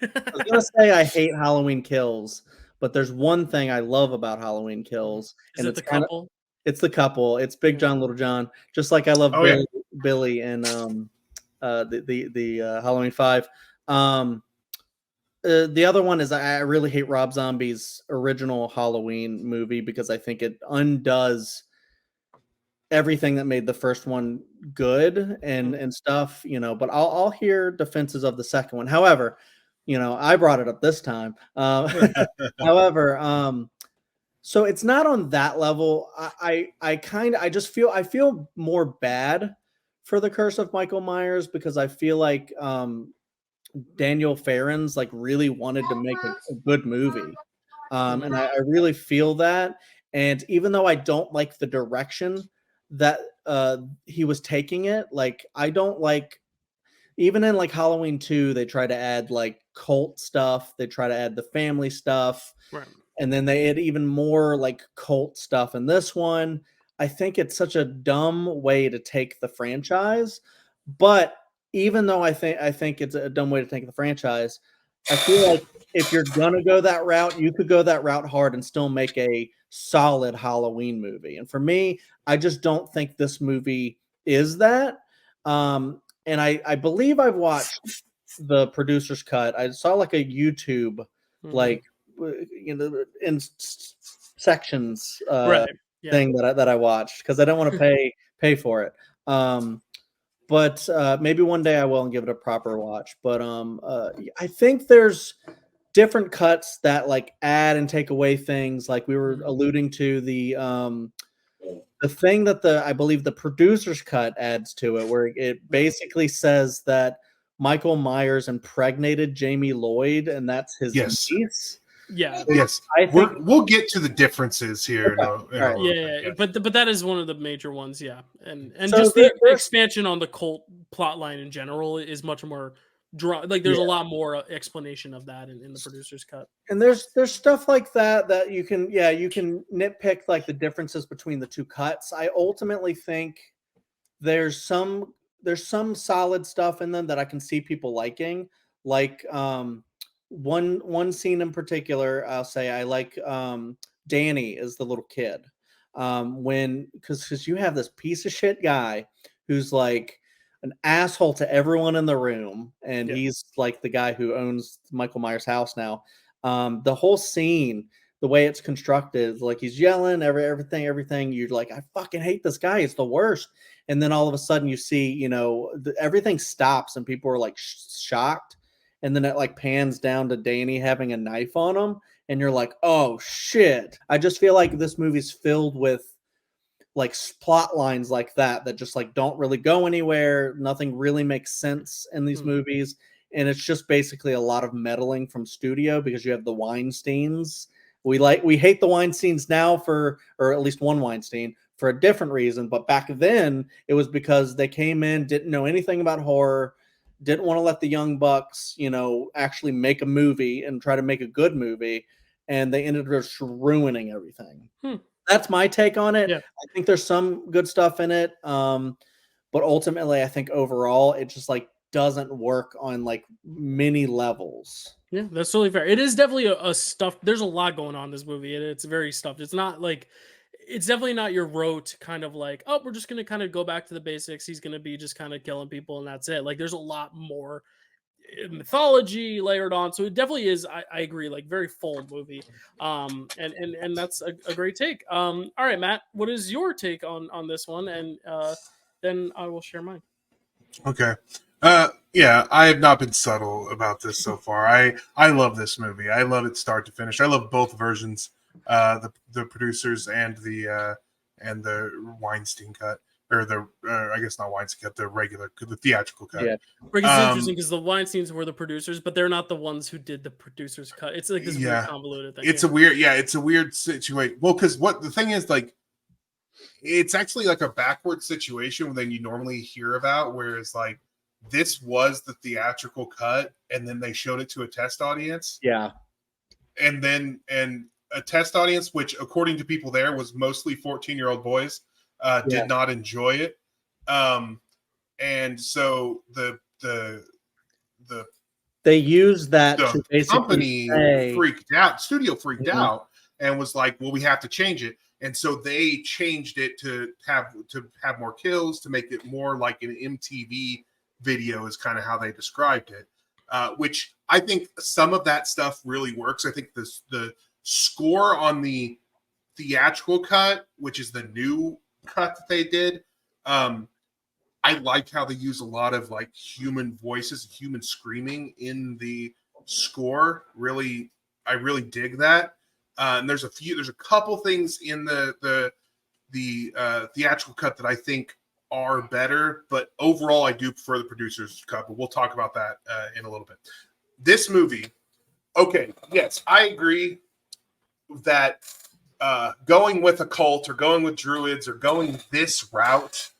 Speaker 2: I was going to say I hate Halloween Kills, but there's one thing I love about Halloween Kills.
Speaker 1: Is it the couple?
Speaker 2: It's the couple. It's Big John, Little John. Just like I love Billy and the Halloween 5. The other one is I really hate Rob Zombie's original Halloween movie, because I think it undoes everything that made the first one good and stuff. But I'll hear defenses of the second one. However, I brought it up this time. However, so it's not on that level. I feel more bad for The Curse of Michael Myers, because I feel like Daniel Farron's like really wanted to make a good movie. And I really feel that. And even though I don't like the direction that he was taking it, like I don't like, even in like Halloween 2, they try to add like cult stuff. They try to add the family stuff.
Speaker 1: Right.
Speaker 2: And then they add even more like cult stuff in this one. I think it's such a dumb way to take the franchise. But even though I think it's a dumb way to take the franchise, I feel like if you're gonna go that route, you could go that route hard and still make a solid Halloween movie. And for me, I just don't think this movie is that. And I believe I've watched the producer's cut. I saw like a YouTube like in sections thing that I watched, because I don't want to pay for it. But maybe one day I will and give it a proper watch. But I think there's different cuts that like add and take away things. Like we were alluding to the thing that I believe the producer's cut adds to it, where it basically says that Michael Myers impregnated Jamie Lloyd, and that's his niece.
Speaker 1: Yeah.
Speaker 3: Yes.
Speaker 2: I think
Speaker 3: We'll get to the differences here.
Speaker 1: Yeah. But that is one of the major ones. Yeah. And
Speaker 2: So
Speaker 1: just the expansion on the cult plot line in general is much more like there's a lot more explanation of that in the producer's cut.
Speaker 2: And there's stuff like that you can nitpick like the differences between the two cuts. I ultimately think there's some solid stuff in them that I can see people liking. Like one scene in particular, I'll say I like Danny as the little kid. Because you have this piece of shit guy who's like an asshole to everyone in the room, and he's like the guy who owns Michael Myers' house now. The whole scene, the way it's constructed, like he's yelling everything. You're like, I fucking hate this guy. It's the worst. And then all of a sudden you see, everything stops and people are like shocked. And then it like pans down to Danny having a knife on him. And you're like, oh shit. I just feel like this movie's filled with like plot lines like that just like don't really go anywhere. Nothing really makes sense in these movies. And it's just basically a lot of meddling from studio because you have the Weinsteins. We hate the Weinsteins now or at least one Weinstein for a different reason. But back then it was because they came in, didn't know anything about horror, didn't want to let the young bucks, actually make a movie and try to make a good movie. And they ended up just ruining everything. That's my take on it. Yeah. I think there's some good stuff in it. But ultimately, I think overall, it just like doesn't work on like many levels.
Speaker 1: Yeah, that's totally fair. It is definitely a stuff. There's a lot going on in this movie. It's very stuffed. It's not like, it's definitely not your rote kind of like, oh, we're just going to kind of go back to the basics. He's going to be just kind of killing people and that's it. Like there's a lot more mythology layered on, so it definitely is. I agree, like very full movie, and that's a great take. All right, Matt, what is your take on this one? And then I will share mine.
Speaker 3: Okay. Yeah, I have not been subtle about this so far. I love this movie. I love it start to finish. I love both versions, the producers and the Weinstein cut. Or I guess not Weinstein cut, the theatrical cut.
Speaker 1: Yeah, it's interesting because the Weinsteins were the producers, but they're not the ones who did the producers cut. It's like this weird convoluted thing.
Speaker 3: It's a weird situation. Well, because what the thing is, like, it's actually like a backward situation than you normally hear about, where it's like this was the theatrical cut, and then they showed it to a test audience.
Speaker 2: Yeah,
Speaker 3: and a test audience, which according to people there was mostly 14-year-old boys. Did not enjoy it, and so
Speaker 2: they used that
Speaker 3: the
Speaker 2: to basically
Speaker 3: company freaked out. Studio freaked out and was like, "Well, we have to change it," and so they changed it to have more kills, to make it more like an MTV video, is kind of how they described it. Which I think some of that stuff really works. I think the score on the theatrical cut, which is the new cut that they did, I liked how they use a lot of like human voices, human screaming in the score. I really dig that. And there's a couple things in the theatrical cut that I think are better, but overall I do prefer the producer's cut. But we'll talk about that in a little bit. This movie, okay, yes, I agree that going with a cult or going with druids or going this route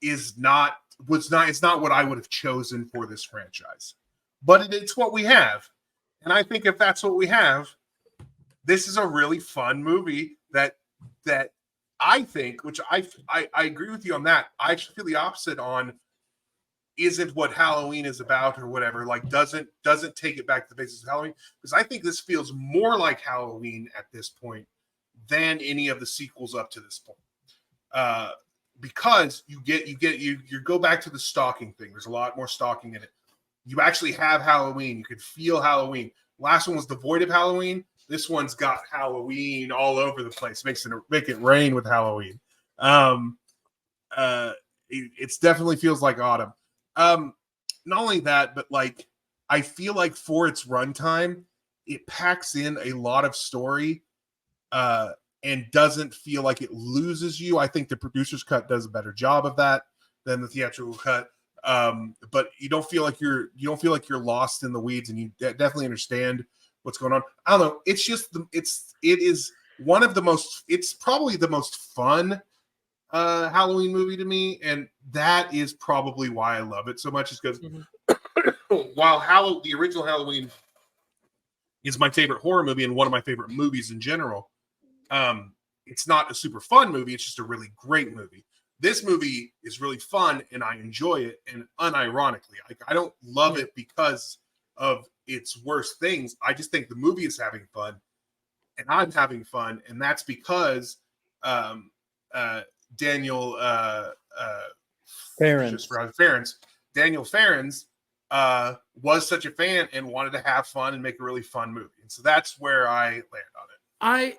Speaker 3: is not what I would have chosen for this franchise, but it's what we have. And I think if that's what we have, this is a really fun movie that I think, which I agree with you on that. I actually feel the opposite on isn't what Halloween is about or whatever, like doesn't take it back to the basics of Halloween, because I think this feels more like Halloween at this point than any of the sequels up to this point. Because you go back to the stalking thing. There's a lot more stalking in it. You actually have Halloween. You can feel Halloween. Last one was devoid of Halloween. This one's got Halloween all over the place. Make it rain with Halloween. It definitely feels like autumn. Not only that, but like I feel like for its runtime, it packs in a lot of story and doesn't feel like it loses you. I think the producer's cut does a better job of that than the theatrical cut. But you don't feel like you're lost in the weeds, and you definitely understand what's going on. I don't know. It's just it is one of the most. It's probably the most fun Halloween movie to me, and that is probably why I love it so much. Is because while the original Halloween is my favorite horror movie and one of my favorite movies in general, it's not a super fun movie. It's just a really great movie. This movie is really fun, and I enjoy it, and unironically, I don't love it because of its worst things. I just think the movie is having fun, and I'm having fun, and that's because Daniel Daniel Farrens was such a fan and wanted to have fun and make a really fun movie, and so that's where I land on
Speaker 1: it.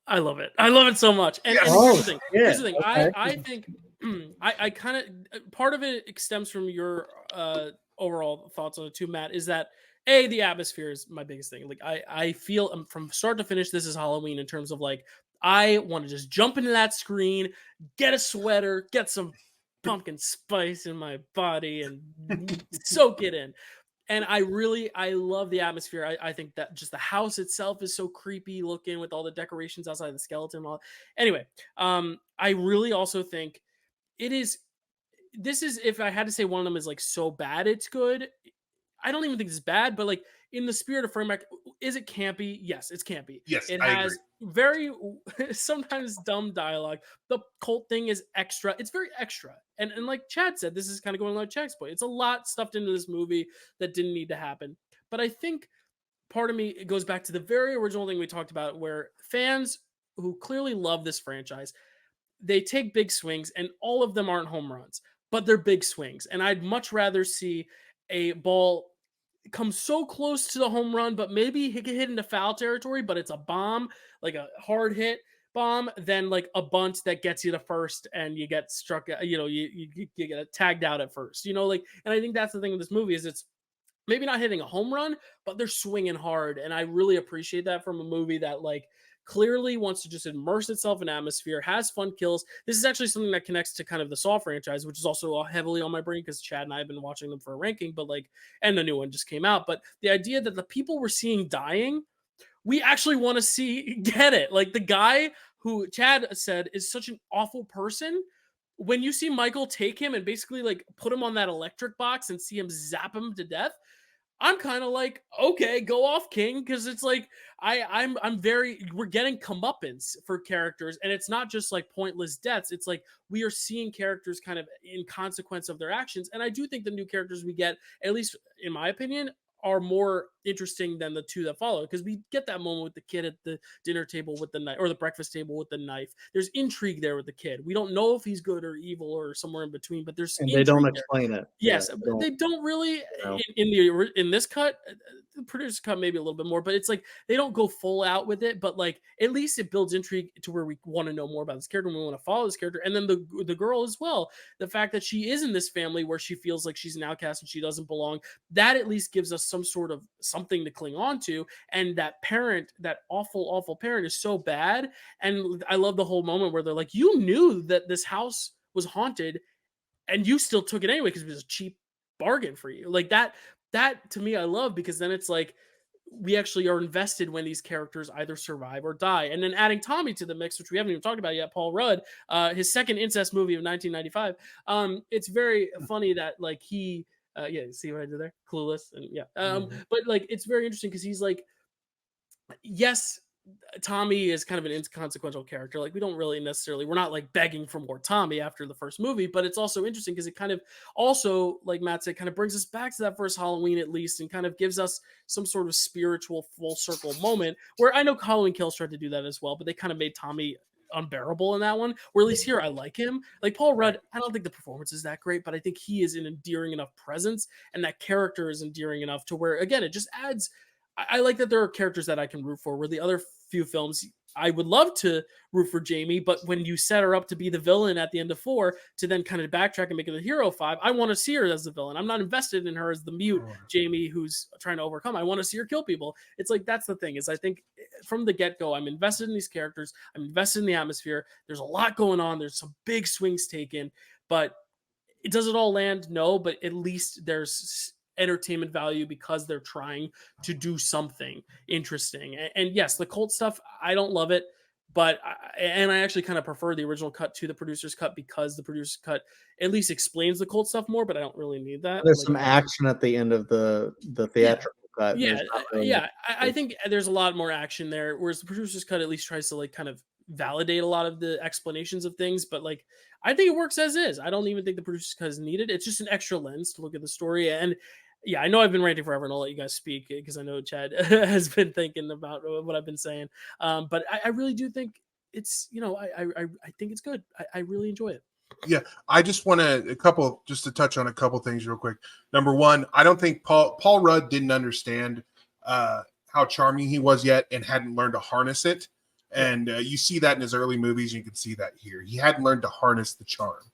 Speaker 1: I love it. I love it so much. And,
Speaker 3: yes.
Speaker 1: and here's the thing. Here's the thing.
Speaker 2: Okay.
Speaker 1: I think I kind of part of it stems from your overall thoughts on it too, Matt, is that the atmosphere is my biggest thing. Like I feel from start to finish, this is Halloween in terms of like, I want to just jump into that screen, get a sweater, get some pumpkin spice in my body and soak it in. And I love the atmosphere. I think that just the house itself is so creepy looking with all the decorations outside the skeleton and all. Anyway, I really also think this is, if I had to say one of them is like so bad it's good, I don't even think it's bad, but like in the spirit of Framewreck, is it campy? Yes, it's campy.
Speaker 3: Yes,
Speaker 1: it
Speaker 3: I
Speaker 1: has
Speaker 3: agree.
Speaker 1: very sometimes dumb dialogue. The cult thing is extra. It's very extra. And like Chad said, this is kind of going like Chad's point. It's a lot stuffed into this movie that didn't need to happen. But I think part of me, it goes back to the very original thing we talked about, where fans who clearly love this franchise, they take big swings, and all of them aren't home runs, but they're big swings. And I'd much rather see a ball come so close to the home run, but maybe he get hit into foul territory, but it's a bomb, like a hard hit bomb, than like a bunt that gets you to first and you get struck, you get tagged out at first, like, and I think that's the thing with this movie is it's maybe not hitting a home run, but they're swinging hard. And I really appreciate that from a movie that like clearly wants to just immerse itself in atmosphere, has fun kills. This is actually something that connects to kind of the Saw franchise, which is also heavily on my brain because Chad and I have been watching them for a ranking, but like, and the new one just came out. But the idea that the people we're seeing dying, we actually want to see get it. Like the guy who Chad said is such an awful person. When you see Michael take him and basically like put him on that electric box and see him zap him to death, I'm kind of like, okay, go off, King, because it's like we're getting comeuppance for characters, and it's not just like pointless deaths. It's like we are seeing characters kind of in consequence of their actions, and I do think the new characters we get, at least in my opinion, are more interesting than the two that follow, because we get that moment with the kid at the dinner table with the knife, or the breakfast table with the knife. There's intrigue there with the kid. We don't know if he's good or evil or somewhere in between, but there's
Speaker 2: and they don't explain it.
Speaker 1: Yes, they don't really in this cut. The producer's cut maybe a little bit more, but it's like they don't go full out with it. But like at least it builds intrigue to where we want to know more about this character and we want to follow this character. And then the girl as well, the fact that she is in this family where she feels like she's an outcast and she doesn't belong, that at least gives us some sort of something to cling on to. And that parent, that awful parent, is so bad. And I love the whole moment where they're like, you knew that this house was haunted and you still took it anyway because it was a cheap bargain for you. Like that to me, I love, because then it's like we actually are invested when these characters either survive or die. And then adding Tommy to the mix, which we haven't even talked about yet, Paul Rudd, his second incest movie of 1995. It's very funny that like he, see what I did there? Clueless. And but like, it's very interesting because he's like, yes, Tommy is kind of an inconsequential character. Like we don't really we're not like begging for more Tommy after the first movie, but it's also interesting because it kind of also, like Matt said, kind of brings us back to that first Halloween at least, and kind of gives us some sort of spiritual full circle moment where I know Halloween Kills tried to do that as well, but they kind of made Tommy unbearable in that one, where at least here I like him. Like Paul Rudd, I don't think the performance is that great, but I think he is an endearing enough presence, and that character is endearing enough to where, again, it just adds. I like that there are characters that I can root for, where the other few films, I would love to root for Jamie, but when you set her up to be the villain at the end of 4 to then kind of backtrack and make her the hero of 5, I want to see her as the villain. I'm not invested in her as the mute Jamie who's trying to overcome. I want to see her kill people. It's like, that's the thing, is I think from the get-go, I'm invested in these characters. I'm invested in the atmosphere. There's a lot going on. There's some big swings taken, but does it all land? No, but at least there's entertainment value because they're trying to do something interesting. And yes, the cult stuff, I don't love it, but I actually kind of prefer the original cut to the producer's cut because the producer's cut at least explains the cult stuff more, but I don't really need that.
Speaker 2: There's some action at the end of the theatrical cut.
Speaker 1: Yeah, I think there's a lot more action there, whereas the producer's cut at least tries to like kind of validate a lot of the explanations of things, but like I think it works as is. I don't even think the producer's cut is needed. It's just an extra lens to look at the story. And yeah, I know I've been ranting forever, and I'll let you guys speak because I know Chad has been thinking about what I've been saying. But I really do think it's, I think it's good. I really enjoy it.
Speaker 3: Yeah, I just want to touch on a couple things real quick. Number one, I don't think Paul Rudd didn't understand how charming he was yet and hadn't learned to harness it. And you see that in his early movies. You can see that here. He hadn't learned to harness the charm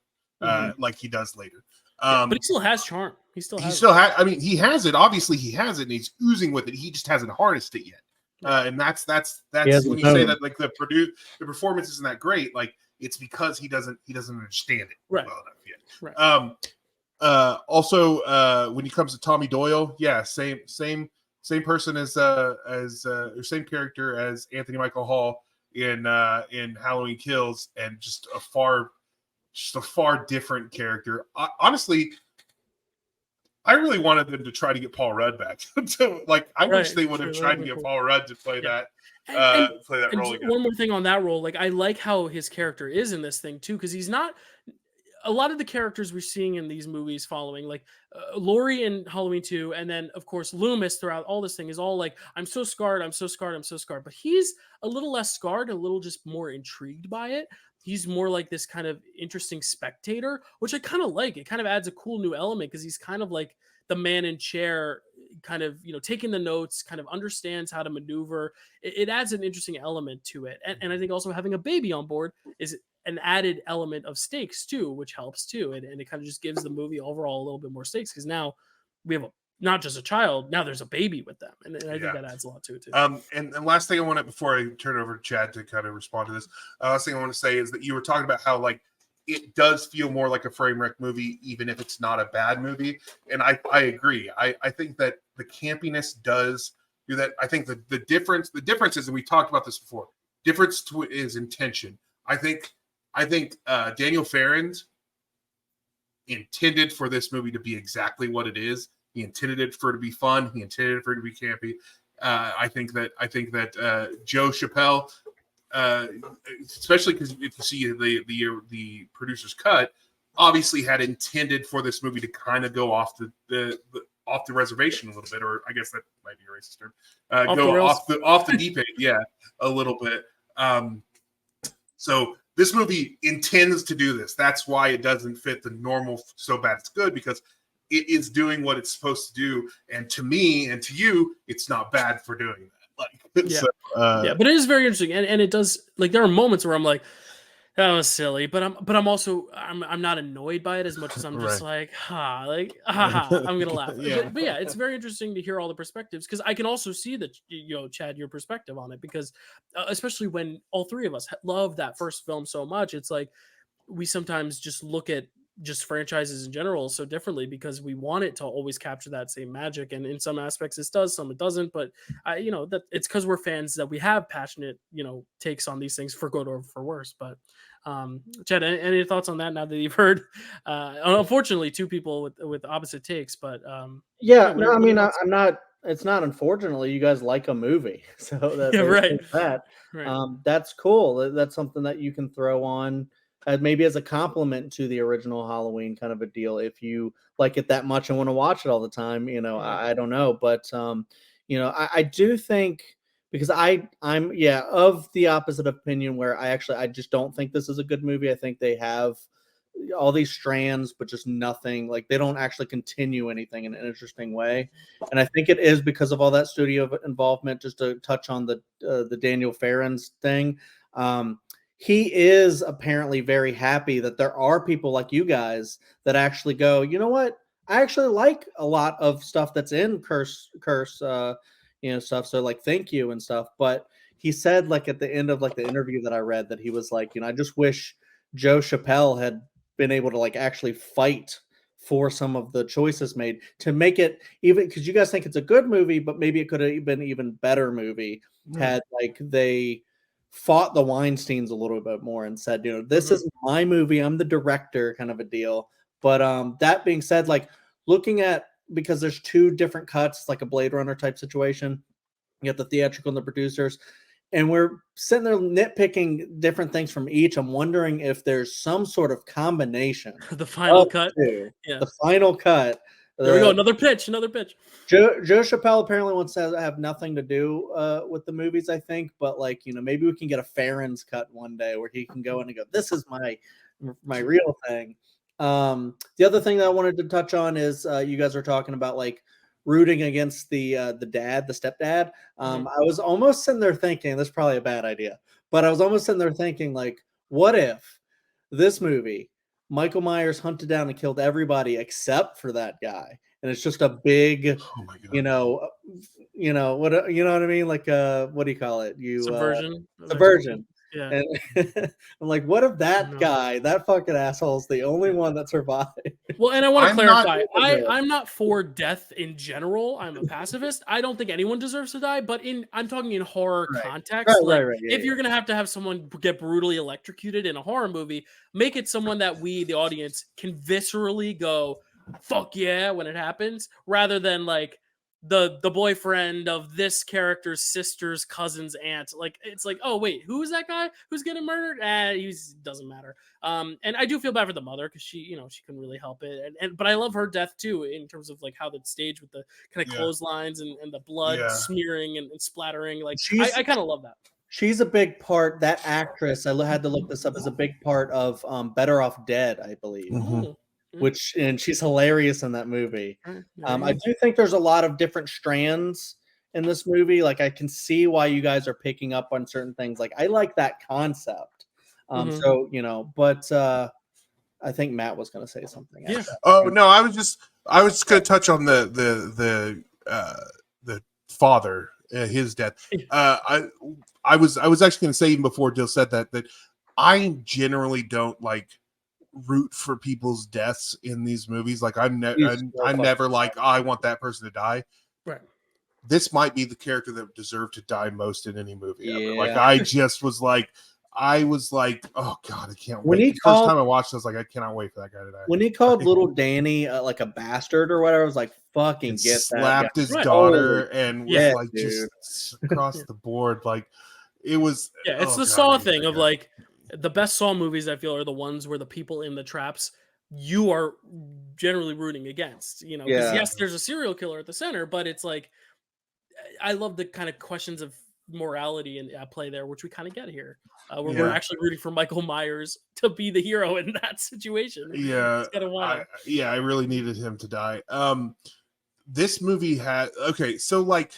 Speaker 3: like he does later.
Speaker 1: But he still has charm. He still has.
Speaker 3: I mean, he has it. Obviously, he has it, and he's oozing with it. He just hasn't harnessed it yet. And that's when you say that like the performance isn't that great. Like it's because he doesn't understand it well enough yet.
Speaker 1: Right.
Speaker 3: Also, when it comes to Tommy Doyle, yeah, same person as or same character as Anthony Michael Hall in Halloween Kills, and just a far different character. Honestly, I really wanted them to try to get Paul Rudd back. I wish they would have tried to get Paul Rudd to play that role again.
Speaker 1: One more thing on that role, like I like how his character is in this thing too, because he's not. A lot of the characters we're seeing in these movies following, like Laurie in Halloween 2, and then of course Loomis throughout all this thing is all like, I'm so scarred, I'm so scarred, I'm so scarred. But he's a little less scarred, a little just more intrigued by it. He's more like this kind of interesting spectator, which I kind of like. It kind of adds a cool new element because he's kind of like the man in chair, kind of, taking the notes, kind of understands how to maneuver. It adds an interesting element to it. And I think also having a baby on board is an added element of stakes too, which helps too. And it kind of just gives the movie overall a little bit more stakes because now we have not just a child, now there's a baby with them. And I think that adds a lot to it too.
Speaker 3: And last thing I want to, before I turn it over to Chad to kind of respond to this, last thing I want to say is that you were talking about how like it does feel more like a Framewreck movie, even if it's not a bad movie. And I agree. I think that the campiness does do that. I think the difference is, and we talked about this before, difference to it is intention. I think Daniel Farrand intended for this movie to be exactly what it is. He intended it for it to be fun. He intended it for it to be campy. I think that Joe Chappelle, especially because if you see the producer's cut, obviously had intended for this movie to kind of go off the reservation a little bit, or I guess that might be a racist term. Go off the deep end, a little bit. So this movie intends to do this. That's why it doesn't fit the normal so bad it's good, because it is doing what it's supposed to do. And to me and to you, it's not bad for doing that.
Speaker 1: But it is very interesting. And it does, like, there are moments where I'm like, that was silly, but I'm also not annoyed by it as much as I'm just I'm gonna laugh. But yeah, it's very interesting to hear all the perspectives, because I can also see that, Chad, your perspective on it, because especially when all three of us love that first film so much, it's like we sometimes just look at just franchises in general so differently because we want it to always capture that same magic, and in some aspects it does, some it doesn't. But that it's because we're fans that we have passionate takes on these things, for good or for worse. But Chad, any thoughts on that now that you've heard unfortunately two people with opposite takes? But I'm
Speaker 2: not, it's not unfortunately, you guys like a movie, so that's cool. That's something that you can throw on maybe as a compliment to the original Halloween, kind of a deal. If you like it that much and want to watch it all the time, I don't know. But, I do think, because I'm of the opposite opinion, where I just don't think this is a good movie. I think they have all these strands, but just nothing. Like they don't actually continue anything in an interesting way. And I think it is because of all that studio involvement. Just to touch on the Daniel Farron's thing, he is apparently very happy that there are people like you guys that actually go, you know what? I actually like a lot of stuff that's in curse, stuff. So like, thank you and stuff. But he said like at the end of like the interview that I read that he was like, I just wish Joe Chappelle had been able to like actually fight for some of the choices made to make it even, because you guys think it's a good movie, but maybe it could have been even better movie had like they fought the Weinsteins a little bit more and said, this is my movie, I'm the director, kind of a deal. But that being said, like looking at, because there's two different cuts, like a Blade Runner type situation, you have the theatrical and the producers, and we're sitting there nitpicking different things from each. I'm wondering if there's some sort of combination.
Speaker 1: The final cut.
Speaker 2: Yeah. The final cut.
Speaker 1: There we go. Another pitch.
Speaker 2: Joe Chappelle apparently wants to have nothing to do with the movies, I think. But like, maybe we can get a Farron's cut one day where he can go in and go, this is my real thing. The other thing that I wanted to touch on is you guys are talking about like rooting against the stepdad. I was almost sitting there thinking, that's probably a bad idea, but I was almost sitting there thinking like, what if this movie, Michael Myers hunted down and killed everybody except for that guy, and it's just a big, what I mean? Like what do you call it?
Speaker 1: Subversion.
Speaker 2: Subversion.
Speaker 1: Yeah.
Speaker 2: And I'm like, what if that guy, that fucking asshole, is the only one that survived?
Speaker 1: Well, and I want to clarify, I'm not for death in general. I'm a pacifist. I don't think anyone deserves to die, but I'm talking in horror context.
Speaker 2: Right.
Speaker 1: If you're gonna have someone get brutally electrocuted in a horror movie, make it someone that we, the audience, can viscerally go, fuck yeah, when it happens, rather than like the boyfriend of this character's sister's cousin's aunt. Like, it's like, oh wait, who is that guy who's getting murdered? He doesn't matter. And I do feel bad for the mother because she couldn't really help it. But I love her death too, in terms of like how the stage with the kind of clotheslines and the blood smearing and splattering. Like, I kind of love that.
Speaker 2: She's a big part. That actress, I had to look this up, is a big part of Better Off Dead, I believe. And she's hilarious in that movie. I do think there's a lot of different strands in this movie. Like I can see why you guys are picking up on certain things. Like I like that concept. But I think Matt was going to say something.
Speaker 3: Yeah. Oh no, I was just going to touch on the father, his death. I was actually going to say, even before Dyl said that I generally don't like root for people's deaths in these movies. Like I'm never like, oh, I want that person to die.
Speaker 1: Right.
Speaker 3: This might be the character that deserved to die most in any movie ever. Like I was like, oh god, I can't wait. First time I watched this, like I cannot wait for that guy to die.
Speaker 2: When he called little Danny like a bastard or whatever, I was like, fucking get that.
Speaker 3: Slapped his daughter and was like, dude, just across the board. Like it was.
Speaker 1: Yeah, it's the Saw thing of like, the best Saw movies, I feel, are the ones where the people in the traps you are generally rooting against, because yes, there's a serial killer at the center, but it's like, I love the kind of questions of morality and play there, which we kind of get here, where we're actually rooting for Michael Myers to be the hero in that situation.
Speaker 3: Yeah, I really needed him to die. This movie had so like.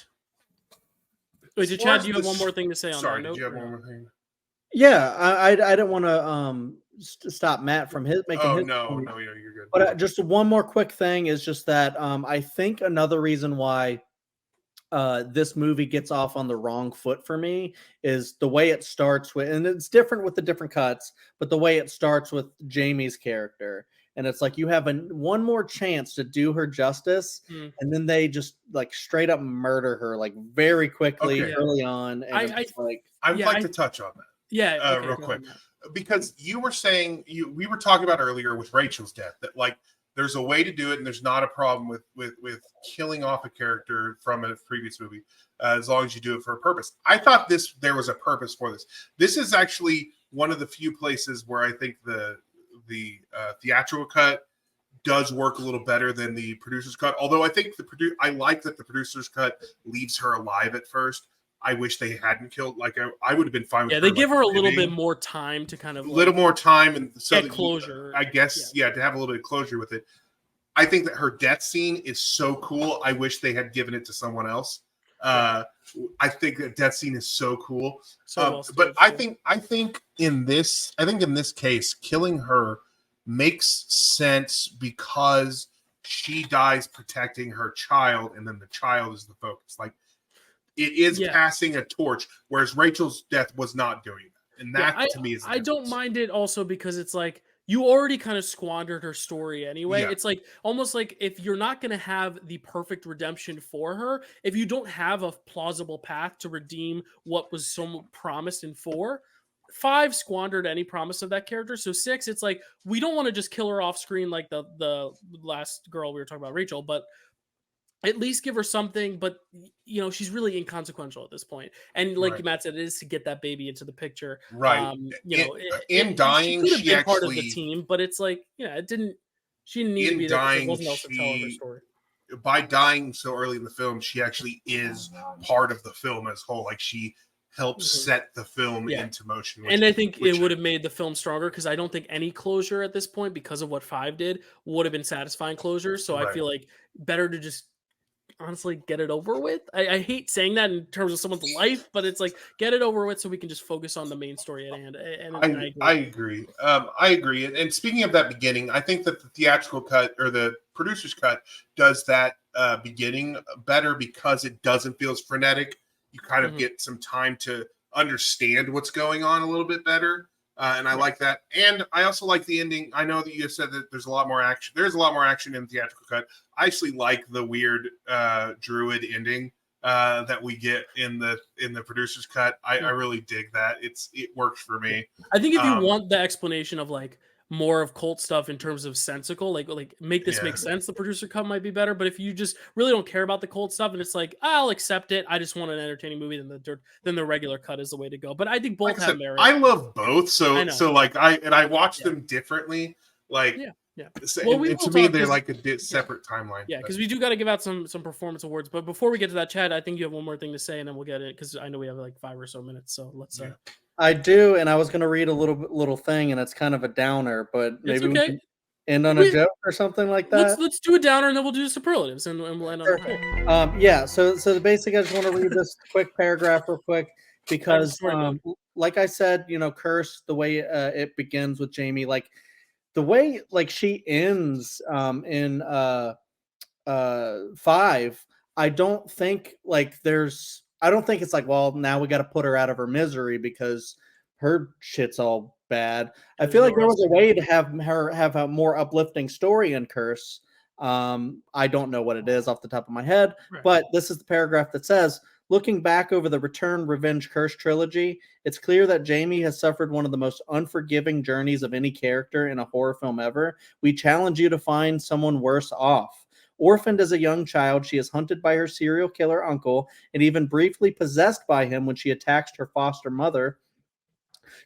Speaker 1: Wait, so Chad, do you have one more thing to say on that?
Speaker 3: Sorry, did you have one more thing?
Speaker 2: Yeah, I didn't want to stop Matt from making his.
Speaker 3: No, you're good.
Speaker 2: But just one more quick thing is just that I think another reason why this movie gets off on the wrong foot for me is the way it starts with, and it's different with the different cuts, but the way it starts with Jamie's character. And it's like you have one more chance to do her justice, and then they just like straight up murder her like very quickly early on. And
Speaker 3: I'd like to touch on that.
Speaker 1: Yeah,
Speaker 3: real quick, because you were saying we were talking about earlier with Rachel's death that like there's a way to do it, and there's not a problem with killing off a character from a previous movie as long as you do it for a purpose. I thought there was a purpose for this. This is actually one of the few places where I think the theatrical cut does work a little better than the producer's cut. Although I think I like that the producer's cut leaves her alive at first. I wish they hadn't killed. Like I would have been fine with.
Speaker 1: Yeah, they give her a little
Speaker 3: living.
Speaker 1: bit more time to kind of
Speaker 3: A little more time, and so
Speaker 1: get closure.
Speaker 3: I guess, to have a little bit of closure with it. I think that her death scene is so cool. I wish they had given it to someone else. I think that death scene is so cool. But I think in this case, killing her makes sense because she dies protecting her child, and then the child is the focus. Like, it is passing a torch, whereas Rachel's death was not doing that. And that to me is
Speaker 1: I don't mind it also because it's like you already kind of squandered her story anyway. Yeah. It's like almost like if you're not going to have the perfect redemption for her, if you don't have a plausible path to redeem what was so promised in 4, 5 squandered any promise of that character. So 6, it's like we don't want to just kill her off screen like the last girl we were talking about, Rachel, but at least give her something. But she's really inconsequential at this point. And like Matt said, it is to get that baby into the picture.
Speaker 3: Right. In dying,
Speaker 1: she could have been part of the team, but it's like, it didn't. She didn't need to be there. There wasn't else to tell her story.
Speaker 3: By dying so early in the film, she actually is part of the film as a whole. Like, she helps set the film into motion.
Speaker 1: And I think it would have made the film stronger because I don't think any closure at this point, because of what 5 did, would have been satisfying closure. So I feel like better to just honestly get it over with. I hate saying that in terms of someone's life, but it's like, get it over with so we can just focus on the main story at hand. And
Speaker 3: I agree. I agree. And speaking of that beginning, I think that the theatrical cut or the producer's cut does that beginning better because it doesn't feel as frenetic. You kind of get some time to understand what's going on a little bit better. And I like that. And I also like the ending. I know that you said that there's a lot more action. There's a lot more action in the theatrical cut. I actually like the weird druid ending that we get in the producer's cut. I really dig that. It works for me.
Speaker 1: I think if you want the explanation of like more of cult stuff in terms of sensical, like make this make sense, the producer cut might be better. But if you just really don't care about the cult stuff and it's like, I'll accept it, I just want an entertaining movie, then the regular cut is the way to go. But I think both have merit.
Speaker 3: I love both, so like I watch them differently. Like to me they're like a separate timeline.
Speaker 1: Yeah, because we do got to give out some performance awards. But before we get to that, Chad, I think you have one more thing to say, and then we'll get it because I know we have like 5 or so minutes. So let's.
Speaker 2: I do, and I was going to read a little thing, and it's kind of a downer, but maybe we can end on a joke or something like that.
Speaker 1: Let's do a downer, and then we'll do superlatives, and we'll end on
Speaker 2: the So the basic, I just want to read this quick paragraph real quick because, like I said, Curse, the way it begins with Jamie, like the way like she ends in 5, I don't think like I don't think it's like, well, now we got to put her out of her misery because her shit's all bad. I feel like there was a way to have her have a more uplifting story in Curse. I don't know what it is off the top of my head, but this is the paragraph that says, looking back over the Return, Revenge, Curse trilogy, it's clear that Jamie has suffered one of the most unforgiving journeys of any character in a horror film ever. We challenge you to find someone worse off. Orphaned as a young child, she is hunted by her serial killer uncle and even briefly possessed by him when she attacks her foster mother.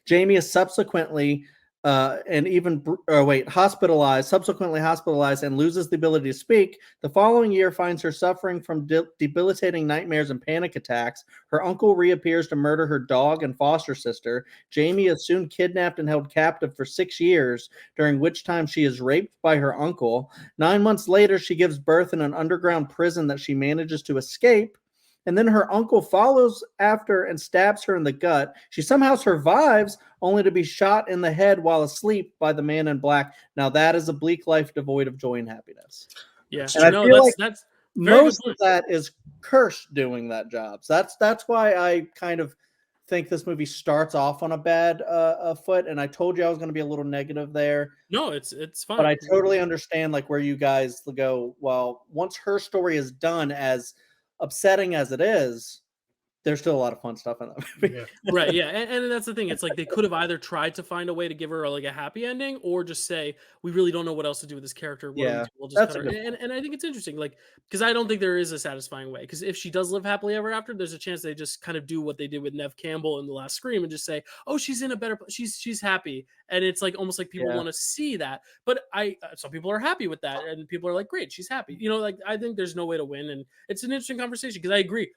Speaker 2: Jamie is subsequently hospitalized and loses the ability to speak. The following year finds her suffering from debilitating nightmares and panic attacks. Her uncle reappears to murder her dog and foster sister. Jamie is soon kidnapped and held captive for 6 years, during which time she is raped by her uncle. 9 months later, she gives birth in an underground prison that she manages to escape. And then her uncle follows after and stabs her in the gut. She somehow survives, only to be shot in the head while asleep by the man in black. Now that is a bleak life devoid of joy and happiness.
Speaker 1: Yeah,
Speaker 2: and I feel like that's most of that is Curse doing that job. So that's why I kind of think this movie starts off on a bad foot. And I told you I was going to be a little negative there.
Speaker 1: No, it's fine.
Speaker 2: But I totally understand like where you guys go. Well, once her story is done, as upsetting as it is, there's still a lot of fun stuff in that movie.
Speaker 1: Right, yeah. And that's the thing. It's like they could have either tried to find a way to give her like a happy ending or just say, we really don't know what else to do with this character. We'll just
Speaker 2: that's
Speaker 1: cut her. And I think it's interesting, like, because I don't think there is a satisfying way. Because if she does live happily ever after, there's a chance they just kind of do what they did with Neve Campbell in The Last Scream and just say, oh, she's in a better place. She's happy. And it's like almost like people want to see that. But some people are happy with that. And people are like, great, she's happy. Like, I think there's no way to win. And it's an interesting conversation because I agree.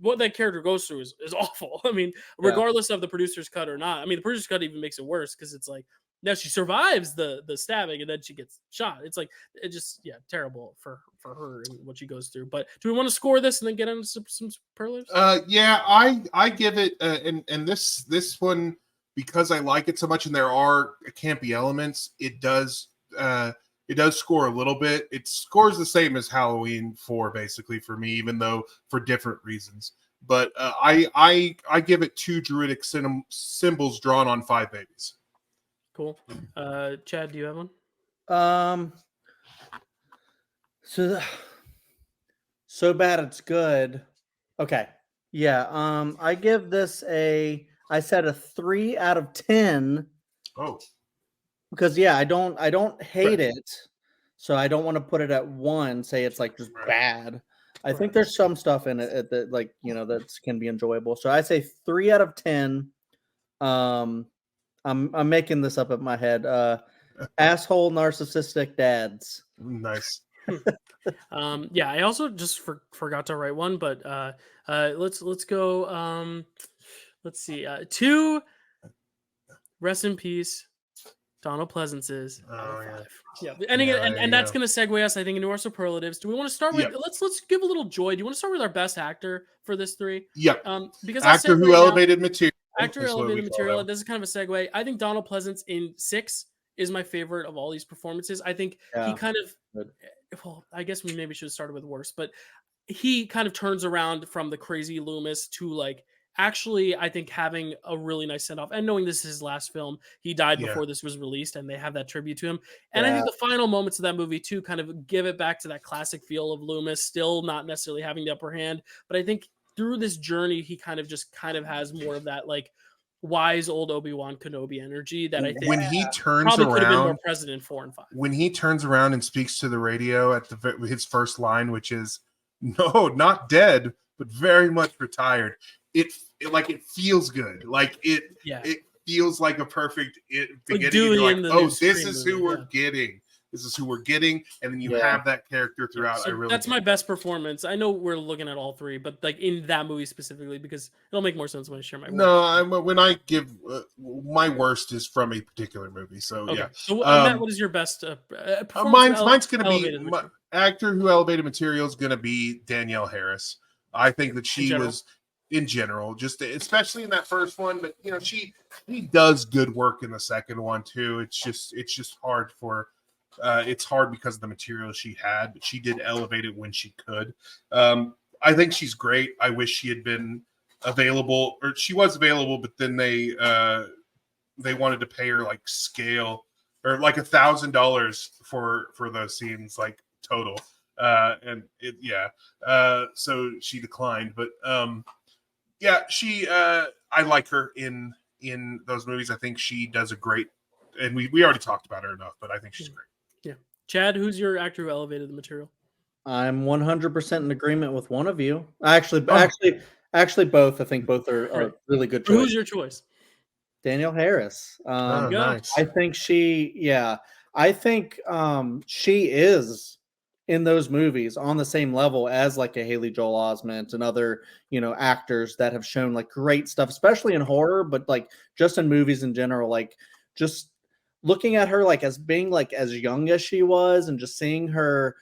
Speaker 1: what that character goes through is awful. I mean, regardless of the producer's cut or not. I mean, the producer's cut even makes it worse because it's like now she survives the stabbing and then she gets shot. It's like it just terrible for her and what she goes through. But do we want to score this and then get into some superlatives?
Speaker 3: Yeah, I give it and this one, because I like it so much and there are campy elements, it does score a little bit. It scores the same as Halloween 4 basically for me, even though for different reasons. But I give it 2 druidic symbols drawn on 5 babies.
Speaker 1: Cool. Chad, do you have one?
Speaker 2: So bad it's good. Okay. Yeah. I give this I said a 3 out of 10.
Speaker 3: Oh.
Speaker 2: Because I don't hate it. So I don't want to put it at 1, say it's like just bad. I think there's some stuff in it that like, that can be enjoyable. So I say 3 out of 10. I'm making this up in my head. Asshole narcissistic dads.
Speaker 3: Nice.
Speaker 1: I also just forgot to write one, but let's go. Let's see. 2 rest in peace, Donald Pleasance's out of 5. Yeah, and that's gonna segue us, I think, into our superlatives. Do we want to start with? Let's give a little joy. Do you want to start with our best actor for this 3?
Speaker 3: Yeah.
Speaker 1: Because
Speaker 3: actor who elevated material.
Speaker 1: Actor elevated material. This is kind of a segue. I think Donald Pleasance in 6 is my favorite of all these performances. I think he kind of. Well, I guess we maybe should have started with worse, but he kind of turns around from the crazy Loomis to like. Actually, I think having a really nice send-off and knowing this is his last film, he died before this was released and they have that tribute to him. And I think the final moments of that movie too kind of give it back to that classic feel of Loomis, still not necessarily having the upper hand. But I think through this journey, he kind of has more of that like wise old Obi-Wan Kenobi energy that I think
Speaker 3: when he turns
Speaker 1: probably
Speaker 3: around,
Speaker 1: could have been more present in 4 and 5.
Speaker 3: When he turns around and speaks to the radio at his first line, which is "No, not dead, but very much retired." It feels good. Like it feels like a perfect beginning. Like, oh, this is who we're getting. This is who we're getting, and then you have that character throughout.
Speaker 1: So that's my best performance. I know we're looking at all 3, but like in that movie specifically, because it'll make more sense when I share my.
Speaker 3: When I give my worst is from a particular movie. So
Speaker 1: So Matt, what is your best?
Speaker 3: Mine's going to be actor who elevated material is going to be Danielle Harris. I think that she was. In general, just especially in that first one, but she does good work in the second one too. It's just hard it's hard because of the material she had, but she did elevate it when she could. I think she's great. I wish she had been available, or she was available, but then they wanted to pay her like scale or like $1,000 for those scenes, like total. So she declined, but I like her in those movies. I think she does a great, and we already talked about her enough, but I think she's great.
Speaker 1: Yeah. Chad, who's your actor who elevated the material?
Speaker 2: I'm 100% in agreement with one of you. Actually, both. I think both are really good choices.
Speaker 1: Who's your choice?
Speaker 2: Danielle Harris.
Speaker 3: Nice.
Speaker 2: I think she is in those movies on the same level as like a Haley Joel Osment and other, actors that have shown like great stuff, especially in horror, but like just in movies in general, like just looking at her, like as being like as young as she was and just seeing her,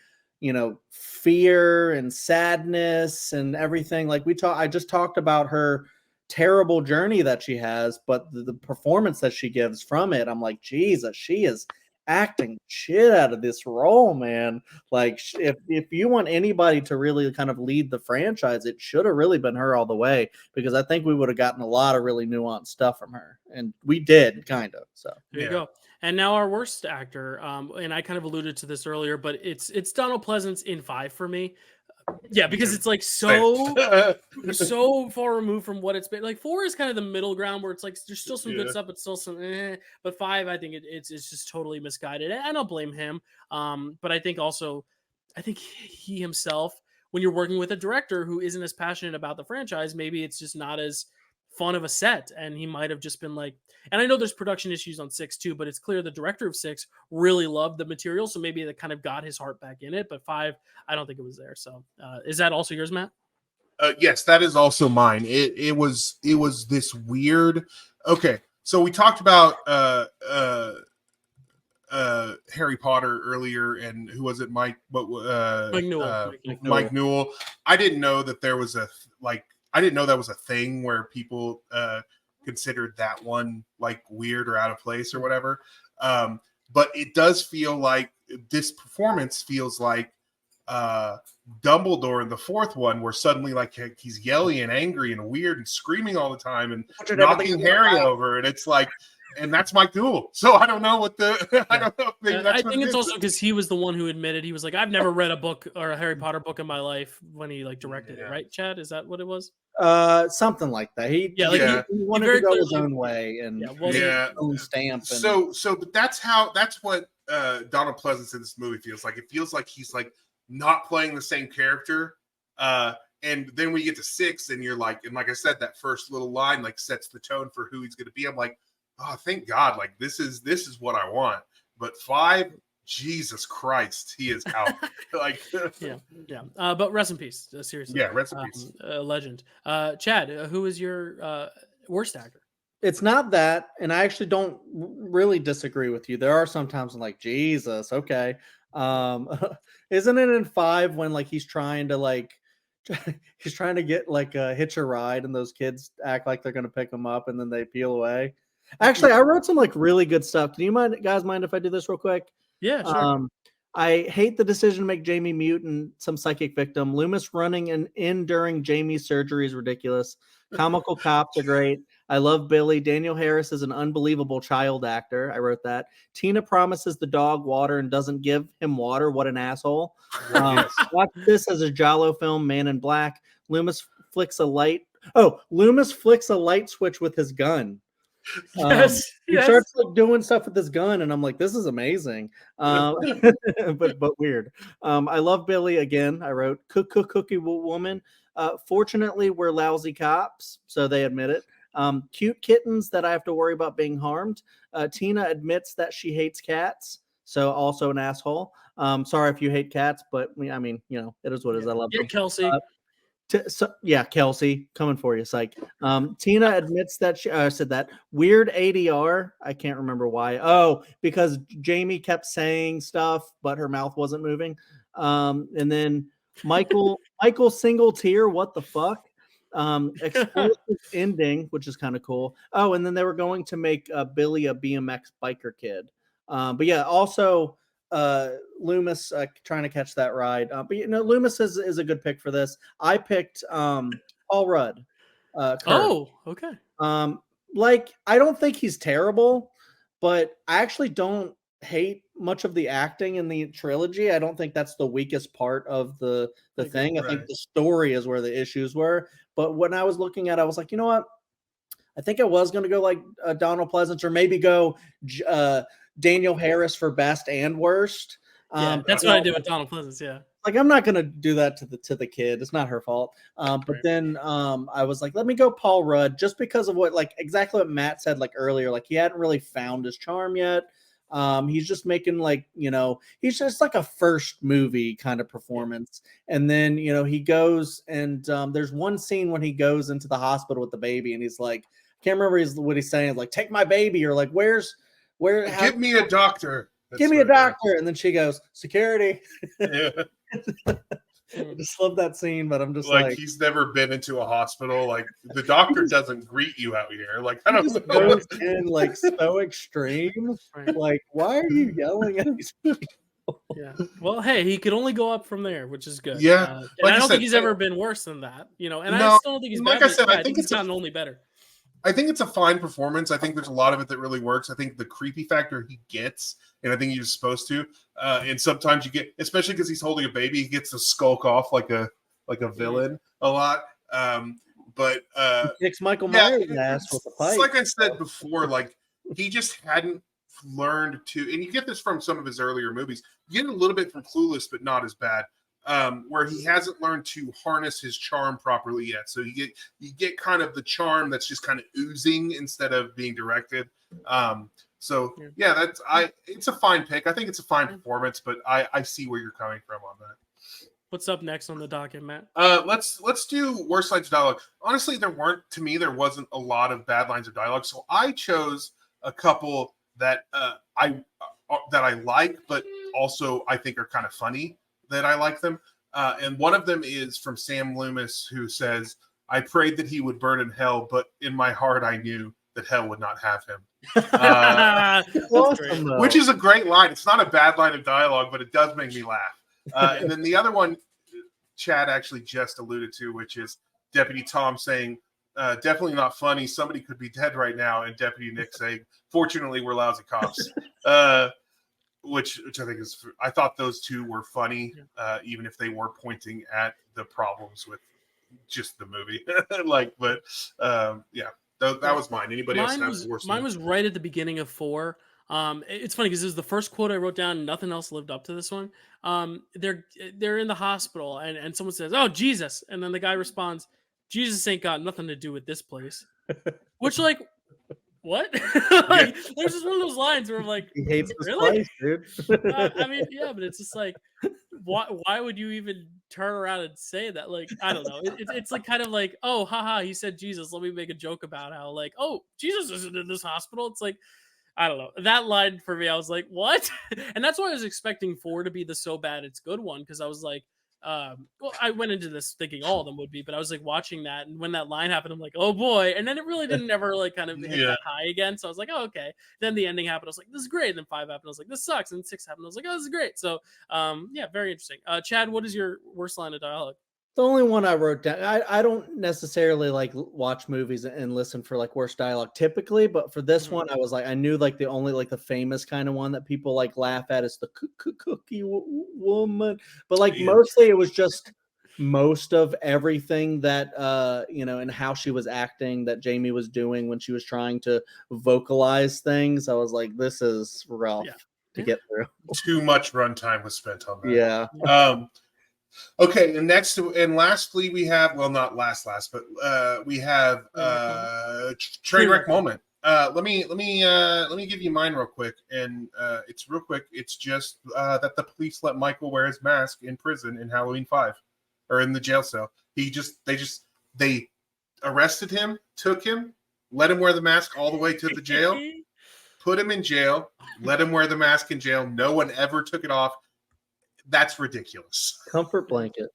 Speaker 2: fear and sadness and everything. Like I just talked about her terrible journey that she has, but the performance that she gives from it, I'm like, Jesus, she is acting shit out of this role, man. Like if you want anybody to really kind of lead the franchise, it should have really been her all the way, because I think we would have gotten a lot of really nuanced stuff from her, and we did kind of. So
Speaker 1: there you go. And now our worst actor, and I kind of alluded to this earlier, but it's Donald Pleasance in 5 for me. Yeah, because it's like so far removed from what it's been. Like 4 is kind of the middle ground where it's like there's still some good stuff, but still some. But 5, I think it's just totally misguided. And I don't blame him. But I think he himself, when you're working with a director who isn't as passionate about the franchise, maybe it's just not as fun of a set, and he might have just been like, and I know there's production issues on 6 too, but it's clear the director of 6 really loved the material, so maybe that kind of got his heart back in it. But 5, I don't think it was there. So is that also yours, Matt?
Speaker 3: Yes, that is also mine. It was this weird. Okay, so we talked about Harry Potter earlier, and who was it? Mike
Speaker 1: Newell.
Speaker 3: Mike Newell. I didn't know that there was I didn't know that was a thing where people considered that one like weird or out of place or whatever. But it does feel like this performance feels like Dumbledore in the fourth one, where suddenly like he's yelling and angry and weird and screaming all the time and knocking Harry over, and it's like, and that's Mike Newell. So I don't know what the I don't know. Maybe that's
Speaker 1: I think it's also because he was the one who admitted he was like, I've never read a book or a Harry Potter book in my life when he like directed it, right? Chad, is that what it was?
Speaker 2: Something like that. He wanted to go his own way and his own stamp. And...
Speaker 3: So, but that's what Donald Pleasance in this movie feels like. It feels like he's like not playing the same character. And then when you get to 6, and you're like, and like I said, that first little line like sets the tone for who he's going to be. I'm like, oh, thank God! Like this is what I want. But 5, Jesus Christ, he is out. Like,
Speaker 1: yeah. But rest in peace. Seriously.
Speaker 3: Yeah, rest in peace.
Speaker 1: Legend. Chad, who is your worst actor?
Speaker 2: It's not that, and I actually don't really disagree with you. There are some times I'm like, Jesus, okay. Isn't it in 5 when like he's trying to get like a hitch a ride, and those kids act like they're gonna pick him up, and then they peel away? Actually, I wrote some like really good stuff. Do you guys mind if I do this real quick?
Speaker 1: Yeah, sure.
Speaker 2: I hate the decision to make Jamie Mutant some psychic victim. Loomis running in during Jamie's surgery is ridiculous. Comical cops are great. I love Billy. Daniel Harris is an unbelievable child actor. I wrote that. Tina promises the dog water and doesn't give him water. What an asshole. Watch this as a Giallo film, Man in Black. Loomis flicks a light switch with his gun. He starts like doing stuff with this gun, and I'm like, this is amazing. But weird. I love Billy again. I wrote Cookie Woman. Fortunately, we're lousy cops, so they admit it. Cute kittens that I have to worry about being harmed. Tina admits that she hates cats, so also an asshole. Sorry if you hate cats, but I mean, it is what it is. I love them.
Speaker 1: Kelsey.
Speaker 2: Kelsey, coming for you, psych. Tina admits that she said that. Weird ADR. I can't remember why. Oh, because Jamie kept saying stuff, but her mouth wasn't moving. And then Michael single tear. What the fuck? Explosive ending, which is kind of cool. Oh, and then they were going to make Billy a BMX biker kid. But yeah, also Loomis trying to catch that ride. But Loomis is a good pick for this. I picked Paul Rudd.
Speaker 1: Oh, okay.
Speaker 2: Like I don't think he's terrible, but I actually don't hate much of the acting in the trilogy. I don't think that's the weakest part of the thing. I think the story is where the issues were. But when I was looking at it, I was like, you know what? I think I was going to go like Donald Pleasance, or maybe go Daniel Harris for best and worst.
Speaker 1: That's what I did with Donald Pleasance. Yeah,
Speaker 2: like I'm not going to do that to the kid. It's not her fault. But then I was like, let me go Paul Rudd, just because of what exactly what Matt said earlier. Like he hadn't really found his charm yet. He's just making he's just like a first movie kind of performance. And then, he goes and there's one scene when he goes into the hospital with the baby, and he's like, I can't remember what he's saying, like, take my baby, or like,
Speaker 3: give me a doctor.
Speaker 2: Give me a doctor. And then she goes, security.
Speaker 3: Yeah.
Speaker 2: I just love that scene, but I'm just
Speaker 3: like he's never been into a hospital. Like the doctor doesn't greet you out here. Like I don't know.
Speaker 2: Goes in so extreme. Like, why are you yelling at these people?
Speaker 1: Yeah. Well, hey, he could only go up from there, which is good.
Speaker 3: Yeah.
Speaker 1: And I don't think he's ever been worse than that. And I still don't think he's bad.
Speaker 3: Like I said, I think
Speaker 1: it's gotten only better.
Speaker 3: I think it's a fine performance. I think there's a lot of it that really works. I think the creepy factor he gets, and I think he's supposed to. And sometimes you get, especially because he's holding a baby, he gets to skulk off like a villain a lot. But
Speaker 2: he kicks Michael Myers' ass with a pipe.
Speaker 3: Like I said before, he just hadn't learned to, and you get this from some of his earlier movies. You get a little bit from Clueless, but not as bad. Where he hasn't learned to harness his charm properly yet. So you get kind of the charm that's just kind of oozing instead of being directed. It's a fine pick. I think it's a fine performance, but I see where you're coming from on that.
Speaker 1: What's up next on the docket, Matt?
Speaker 3: Let's do worst lines of dialogue. Honestly, there wasn't a lot of bad lines of dialogue, so I chose a couple that I like, but also I think are kind of funny that I like them. And one of them is from Sam Loomis, who says, "I prayed that he would burn in hell, but in my heart I knew that hell would not have him."
Speaker 2: Awesome,
Speaker 3: Which is a great line. It's not a bad line of dialogue, but it does make me laugh. And then the other one, Chad actually just alluded to, which is Deputy Tom saying, "Definitely not funny. Somebody could be dead right now." And Deputy Nick saying, "Fortunately, we're lousy cops." Which I think is, I thought those two were funny, even if they were pointing at the problems with just the movie. That was mine. Anybody else have the worst?
Speaker 1: Mine was right at the beginning of 4. It's funny because this is the first quote I wrote down. And nothing else lived up to this one. They're in the hospital and someone says, "Oh, Jesus," and then the guy responds, "Jesus ain't got nothing to do with this place," which like. What? Like, there's just one of those lines where I'm like,
Speaker 2: he hates this
Speaker 1: really?
Speaker 2: place, dude.
Speaker 1: I mean, yeah, but it's just like, why would you even turn around and say that? Like, I don't know. It's like kind of like, oh, haha, he said Jesus. Let me make a joke about how, like, oh, Jesus isn't in this hospital. It's like, I don't know. That line for me, I was like, what? And that's why I was expecting 4 to be the so bad it's good one, because I was like, well, I went into this thinking all of them would be, but I was like watching that, and when that line happened, I'm like, oh boy, and then it really didn't ever like kind of hit that high again. So I was like, oh, okay. Then the ending happened. I was like, this is great. And then 5 happened. I was like, this sucks. And 6 happened. I was like, oh, this is great. So, yeah, very interesting. Chad, what is your worst line of dialogue?
Speaker 2: The only one I wrote down, I don't necessarily like watch movies and listen for like worst dialogue typically, but for this one, I was like, I knew like the only like the famous kind of one that people like laugh at is the cookie woman, but like mostly it was just most of everything that and how she was acting that Jamie was doing when she was trying to vocalize things. I was like, this is rough to get through.
Speaker 3: Too much runtime was spent on that. Yeah. Okay, and lastly we have, well, not last, but we have train wreck moment. Let me give you mine real quick, and it's real quick. It's just that the police let Michael wear his mask in prison in Halloween 5, or in the jail cell. They arrested him, took him, let him wear the mask all the way to the jail, put him in jail, let him wear the mask in jail. No one ever took it off. That's ridiculous.
Speaker 2: Comfort blanket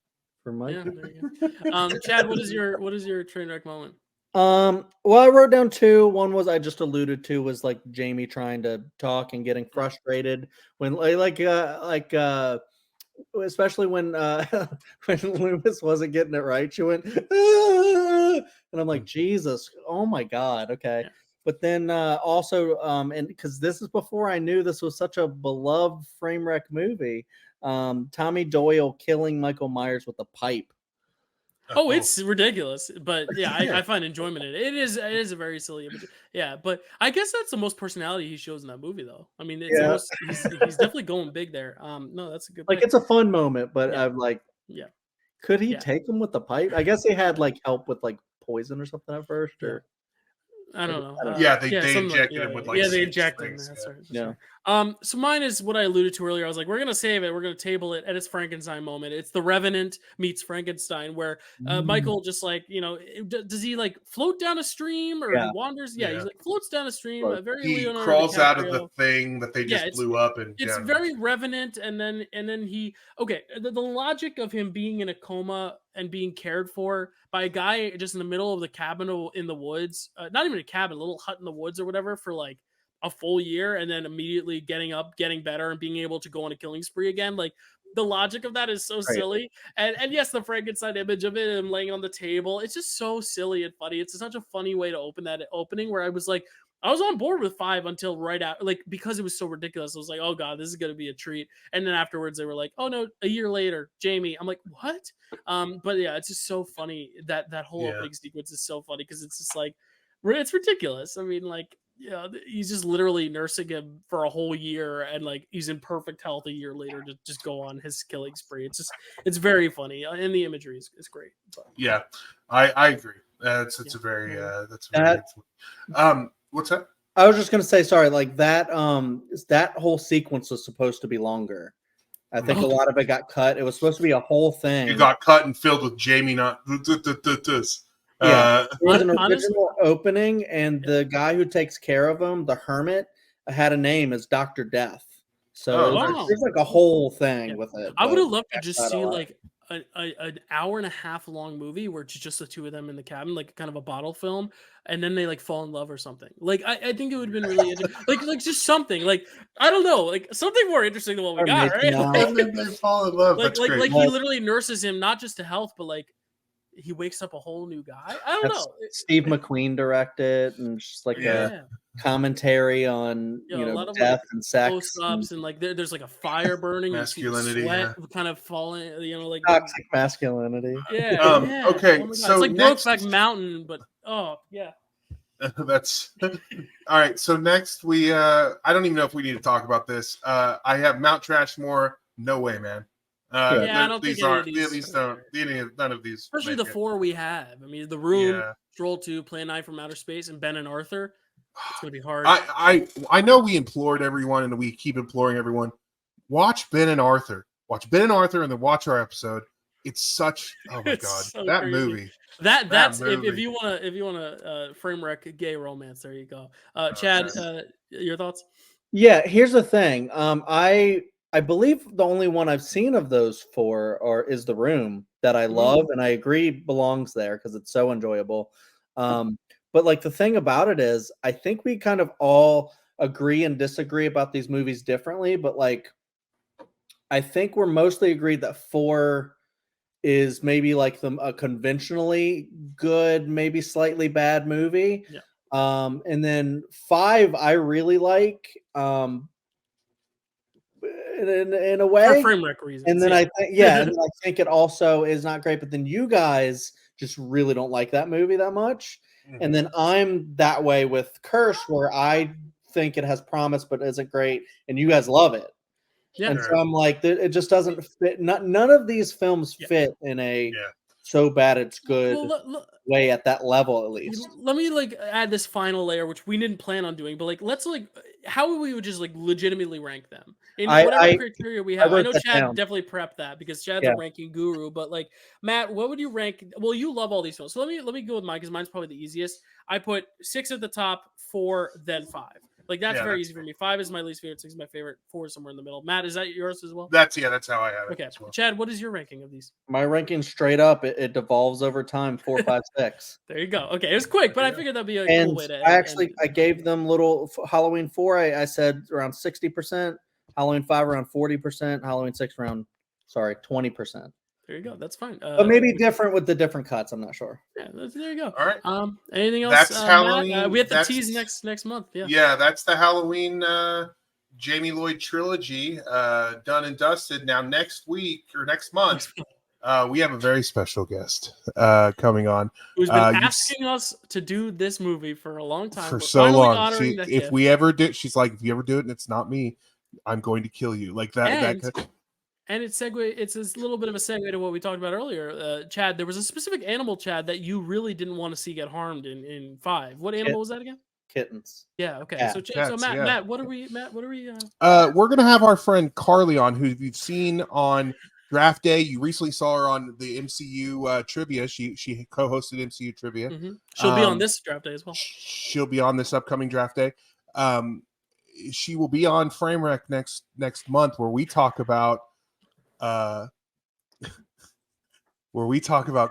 Speaker 2: for Mike.
Speaker 1: Yeah, Chad, what is your train wreck moment?
Speaker 2: Well, I wrote down 2. One was I just alluded to was like Jamie trying to talk and getting frustrated when especially when when Loomis wasn't getting it right. She went, and I'm like, Jesus, oh my God, okay. Yeah. But then also, and because this is before I knew this was such a beloved Framewreck movie, Tommy Doyle killing Michael Myers with a pipe.
Speaker 1: Oh, it's ridiculous, but yeah, I find enjoyment in it. It is a very silly image. Yeah, but I guess that's the most personality he shows in that movie, though. I mean, it's he's definitely going big there. No, that's a good.
Speaker 2: Like, it's a fun moment, but I'm like, could he take him with the pipe? I guess he had like help with like poison or something at first, or.
Speaker 1: I don't know.
Speaker 3: They injected him with like
Speaker 1: they injected him. So mine is what I alluded to earlier. I was like, we're gonna save it. We're gonna table it at its Frankenstein moment. It's the Revenant meets Frankenstein, where Michael just like does he like float down a stream or he wanders? Yeah, he's like floats down a stream.
Speaker 3: He crawls out of the thing that they just blew up, and
Speaker 1: it's very Revenant. And then he the logic of him being in a coma and being cared for by a guy just in the middle of the cabin in the woods, not even a cabin, a little hut in the woods or whatever, for like a full year, and then immediately getting up, getting better, and being able to go on a killing spree again. Like, the logic of that is so silly. And yes, the Frankenstein image of it, him laying on the table, it's just so silly and funny. It's such a funny way to open that opening, where I was like, I was on board with 5 until right out, like, because it was so ridiculous. I was like, oh God, this is going to be a treat. And then afterwards they were like, oh no, a year later, Jamie. I'm like, what? But yeah, it's just so funny that whole opening sequence is so funny, because it's just like, it's ridiculous. I mean, like, he's just literally nursing him for a whole year, and like he's in perfect health a year later to just go on his killing spree. It's very funny, and the imagery is great. But.
Speaker 3: Yeah, I agree. That's a very what's that?
Speaker 2: I was just gonna say, sorry, like that that whole sequence was supposed to be longer. I think a lot of it got cut. It was supposed to be a whole thing.
Speaker 3: You got cut and filled with Jamie not this.
Speaker 2: Yeah, there was an
Speaker 1: Honestly,
Speaker 2: original opening, and the guy who takes care of him, the hermit, had a name as Dr. Death. So there's like a whole thing with it.
Speaker 1: I would have loved to just see like an hour and a half long movie where it's just the two of them in the cabin, like kind of a bottle film, and then they like fall in love or something. Like I think it would have been really like just something like I don't know, like something more interesting than what we got, right?
Speaker 3: And then they fall in love.
Speaker 1: Like
Speaker 3: That's great.
Speaker 1: he literally nurses him not just to health, but like he wakes up a whole new guy. I don't know.
Speaker 2: Steve McQueen directed, and just like a commentary on death and sex,
Speaker 1: and like there's like a fire burning,
Speaker 3: masculinity,
Speaker 1: sweat kind of falling, like
Speaker 2: toxic masculinity.
Speaker 1: Yeah.
Speaker 3: Okay,
Speaker 1: oh
Speaker 3: so
Speaker 1: it's like
Speaker 3: next...
Speaker 1: Brokeback Mountain, but
Speaker 3: that's all right. So next we I don't even know if we need to talk about this. I have Mount Trashmore. No way, man.
Speaker 1: I don't think
Speaker 3: none of these,
Speaker 1: especially the four we have. I mean, The Room, Stroll 2, Plan 9 from Outer Space, and Ben and Arthur. It's gonna be hard.
Speaker 3: I know we implored everyone, and we keep imploring everyone. Watch Ben and Arthur. Watch Ben and Arthur, and then watch our episode. It's such my god, so that crazy. Movie.
Speaker 1: That's movie. if you wanna Framewreck gay romance. There you go. Chad, your thoughts?
Speaker 2: Yeah, here's the thing. I believe the only one I've seen of those four is The Room that I love, and I agree belongs there because it's so enjoyable. But like the thing about it is, I think we kind of all agree and disagree about these movies differently. But like, I think we're mostly agreed that 4 is maybe like a conventionally good, maybe slightly bad movie.
Speaker 1: Yeah.
Speaker 2: And then 5 I really like. In a way,
Speaker 1: for Framewreck reasons.
Speaker 2: And then I think it also is not great. But then you guys just really don't like that movie that much. And then I'm that way with Curse, where I think it has promise but isn't great, and you guys love it. Yeah, and so I'm like, it just doesn't fit. None of these films fit in a so bad it's good way at that level, at least.
Speaker 1: Let me like add this final layer, which we didn't plan on doing, but like let's like how we would just like legitimately rank them in whatever criteria we have. I know Chad definitely prepped that because Chad's a ranking guru, but like Matt, what would you rank? Well, you love all these films, so let me go with mine because mine's probably the easiest. I put 6 at the top, 4, then 5. Like that's very easy for me. 5 is my least favorite, 6 is my favorite, 4 is somewhere in the middle. Matt, is that yours as well?
Speaker 3: That's how I have it.
Speaker 1: Okay,
Speaker 3: as well.
Speaker 1: Chad, what is your ranking of these?
Speaker 2: My ranking straight up, it devolves over time. 4, 5, 6.
Speaker 1: There you go. Okay, it was quick, but I figured that'd be a cool way to.
Speaker 2: I gave them little Halloween 4. I said around 60%. Halloween 5 around 40%. Halloween 6 around 20%.
Speaker 1: There you go. That's fine.
Speaker 2: But maybe different with the different cuts. I'm not sure.
Speaker 1: Yeah, there you go.
Speaker 3: All right.
Speaker 1: Anything else?
Speaker 3: That's Halloween.
Speaker 1: We have to tease next month. Yeah.
Speaker 3: Yeah, that's the Halloween Jamie Lloyd trilogy done and dusted. Now next week or next month, we have a very special guest coming on.
Speaker 1: Who's been asking us to do this movie for a long time.
Speaker 3: For so long. If we ever do, she's like, if you ever do it and it's not me, I'm going to kill you. Like that.
Speaker 1: And it's a little bit of a segue to what we talked about earlier. Chad, there was a specific animal, Chad, that you really didn't want to see get harmed in 5. What animal was that again?
Speaker 2: Kittens.
Speaker 1: Yeah. Okay. So Matt, what are we?
Speaker 3: We're gonna have our friend Carly on, who you've seen on Draft Day. You recently saw her on the MCU trivia. She co-hosted MCU trivia.
Speaker 1: Mm-hmm. She'll be on this Draft Day as well.
Speaker 3: She'll be on this upcoming Draft Day. She will be on Framewreck next month, where we talk about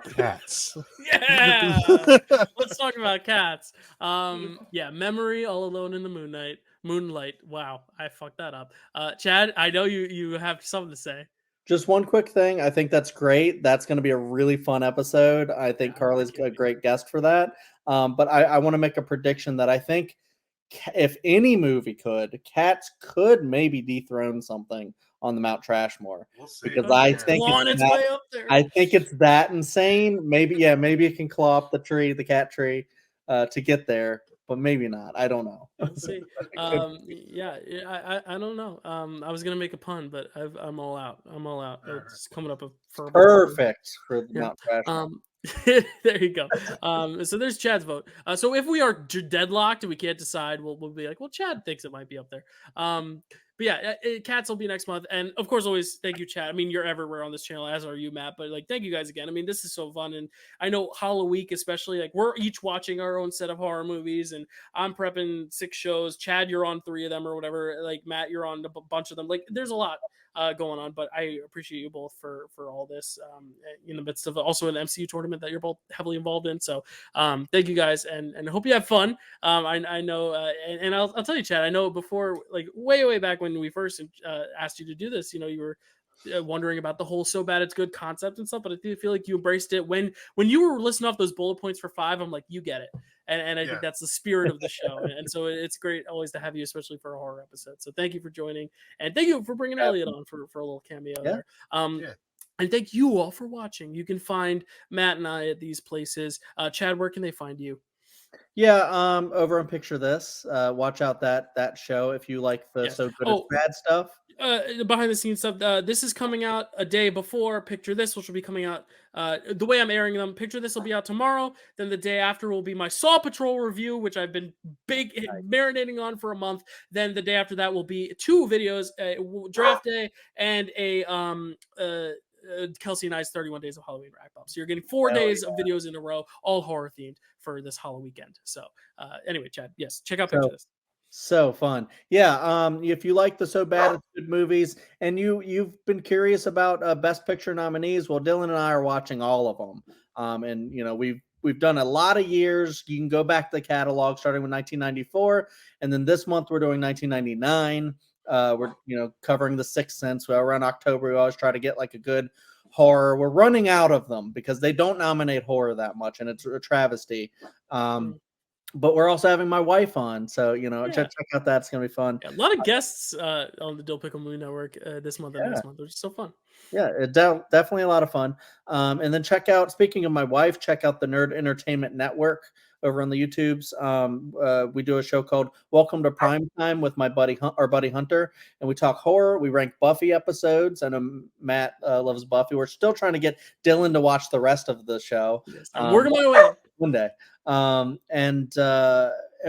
Speaker 3: cats.
Speaker 1: Yeah, let's talk about cats. Memory, All Alone in the Moonlight. Wow, I fucked that up. Chad, I know you have something to say.
Speaker 2: Just one quick thing. I think that's great. That's going to be a really fun episode. I think Carly's a great guest for that. But I want to make a prediction that I think if any movie Cats could maybe dethrone something on the Mount Trashmore, because I think it's that insane. Maybe it can claw up the cat tree, to get there, but maybe not. I don't know.
Speaker 1: Let's see. I don't know. I was gonna make a pun, but I'm all out. It's coming up
Speaker 2: perfect for the Mount Trashmore.
Speaker 1: There you go. So there's Chad's vote. So if we are deadlocked and we can't decide, we'll be like, well, Chad thinks it might be up there. but yeah, Cats will be next month. And of course, always thank you, Chad. I mean, you're everywhere on this channel, as are you, Matt. But like, thank you guys again. I mean, this is so fun. And I know Halloween, especially, like we're each watching our own set of horror movies, and I'm prepping 6 shows. Chad, you're on 3 of them or whatever. Like Matt, you're on a bunch of them. Like there's a lot going on, but I appreciate you both for all this in the midst of also an MCU tournament that you're both heavily involved in. So thank you guys, and I hope you have fun. I know, and I'll tell you, Chad, I know before, like way back when we first asked you to do this, you know, you were wondering about the whole so bad it's good concept and stuff, but I do feel like you embraced it when you were listing off those bullet points for 5. I'm like, you get it. And I think that's the spirit of the show. And so it's great always to have you, especially for a horror episode. So thank you for joining. And thank you for bringing Elliot on for a little cameo there. And thank you all for watching. You can find Matt and I at these places. Chad, where can they find you?
Speaker 2: Yeah, over on Picture This. Watch out that show if you like the so good it's bad stuff.
Speaker 1: Behind the scenes stuff. This is coming out a day before Picture This, which will be coming out the way I'm airing them. Picture This will be out tomorrow. Then the day after will be my Saw Patrol review, which I've been marinating on for a month. Then the day after that will be 2 videos, Draft Day and a Kelsey and I's 31 Days of Halloween wrap up. So you're getting 4 days of videos in a row, all horror themed for this Halloween weekend. So anyway, Chad, yes, check out Picture This.
Speaker 2: So fun. Yeah. If you like the so bad it's good movies and you've been curious about Best Picture nominees, well, Dylan and I are watching all of them. And you know, we've done a lot of years. You can go back to the catalog starting with 1994, and then this month we're doing 1999. We're covering The Sixth Sense. Well, around October we always try to get like a good horror. We're running out of them because they don't nominate horror that much, and it's a travesty. But we're also having my wife on, so check out that. It's gonna be fun.
Speaker 1: Yeah, a lot of guests on the Dyl Pickle Movie Network this month and next month, which is so fun.
Speaker 2: Yeah, definitely a lot of fun. And then speaking of my wife, check out the Nerd Entertainment Network over on the YouTubes. We do a show called Welcome to Prime Time with my buddy Hunter, and we talk horror. We rank Buffy episodes. I know Matt loves Buffy. We're still trying to get Dylan to watch the rest of the show.
Speaker 1: Yes, I'm working my way
Speaker 2: one day. And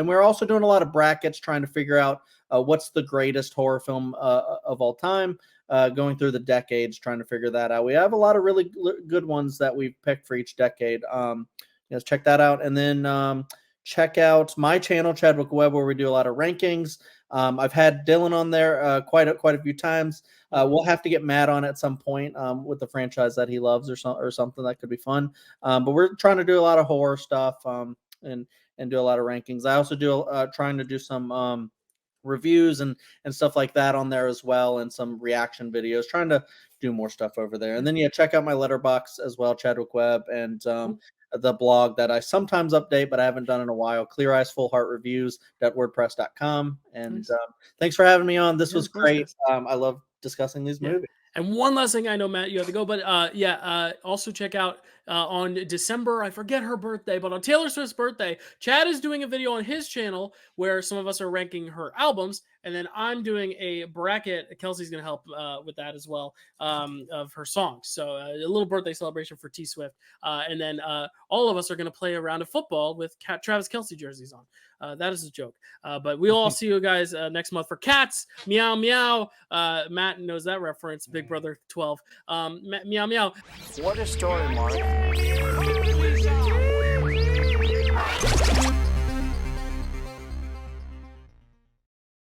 Speaker 2: we're also doing a lot of brackets, trying to figure out what's the greatest horror film of all time. Going through the decades, trying to figure that out. We have a lot of really good ones that we've picked for each decade. Check that out. And then check out my channel, Chadwick Webb, where we do a lot of rankings. I've had Dylan on there quite a few times. We'll have to get Matt on at some point with the franchise that he loves or something that could be fun. But we're trying to do a lot of horror stuff and do a lot of rankings. I also trying to do some reviews and stuff like that on there as well, and some reaction videos, trying to do more stuff over there. And then check out my Letterboxd as well, Chadwick Webb, and the blog that I sometimes update but I haven't done in a while, Clear Eyes Full Heart Reviews.wordpress.com. And thanks for having me on. This was great. I love discussing these movies.
Speaker 1: And one last thing, I know, Matt, you have to go, but also check out on December, I forget her birthday, but on Taylor Swift's birthday, Chad is doing a video on his channel where some of us are ranking her albums, and then I'm doing a bracket. Kelsey's going to help with that as well, of her songs. So a little birthday celebration for T Swift. And then all of us are going to play a round of football with Travis Kelce jerseys on. That is a joke. But we'll all see you guys next month for Cats. Meow, meow. Matt knows that reference. Big Brother 12. Meow, meow.
Speaker 4: What a story, Mark.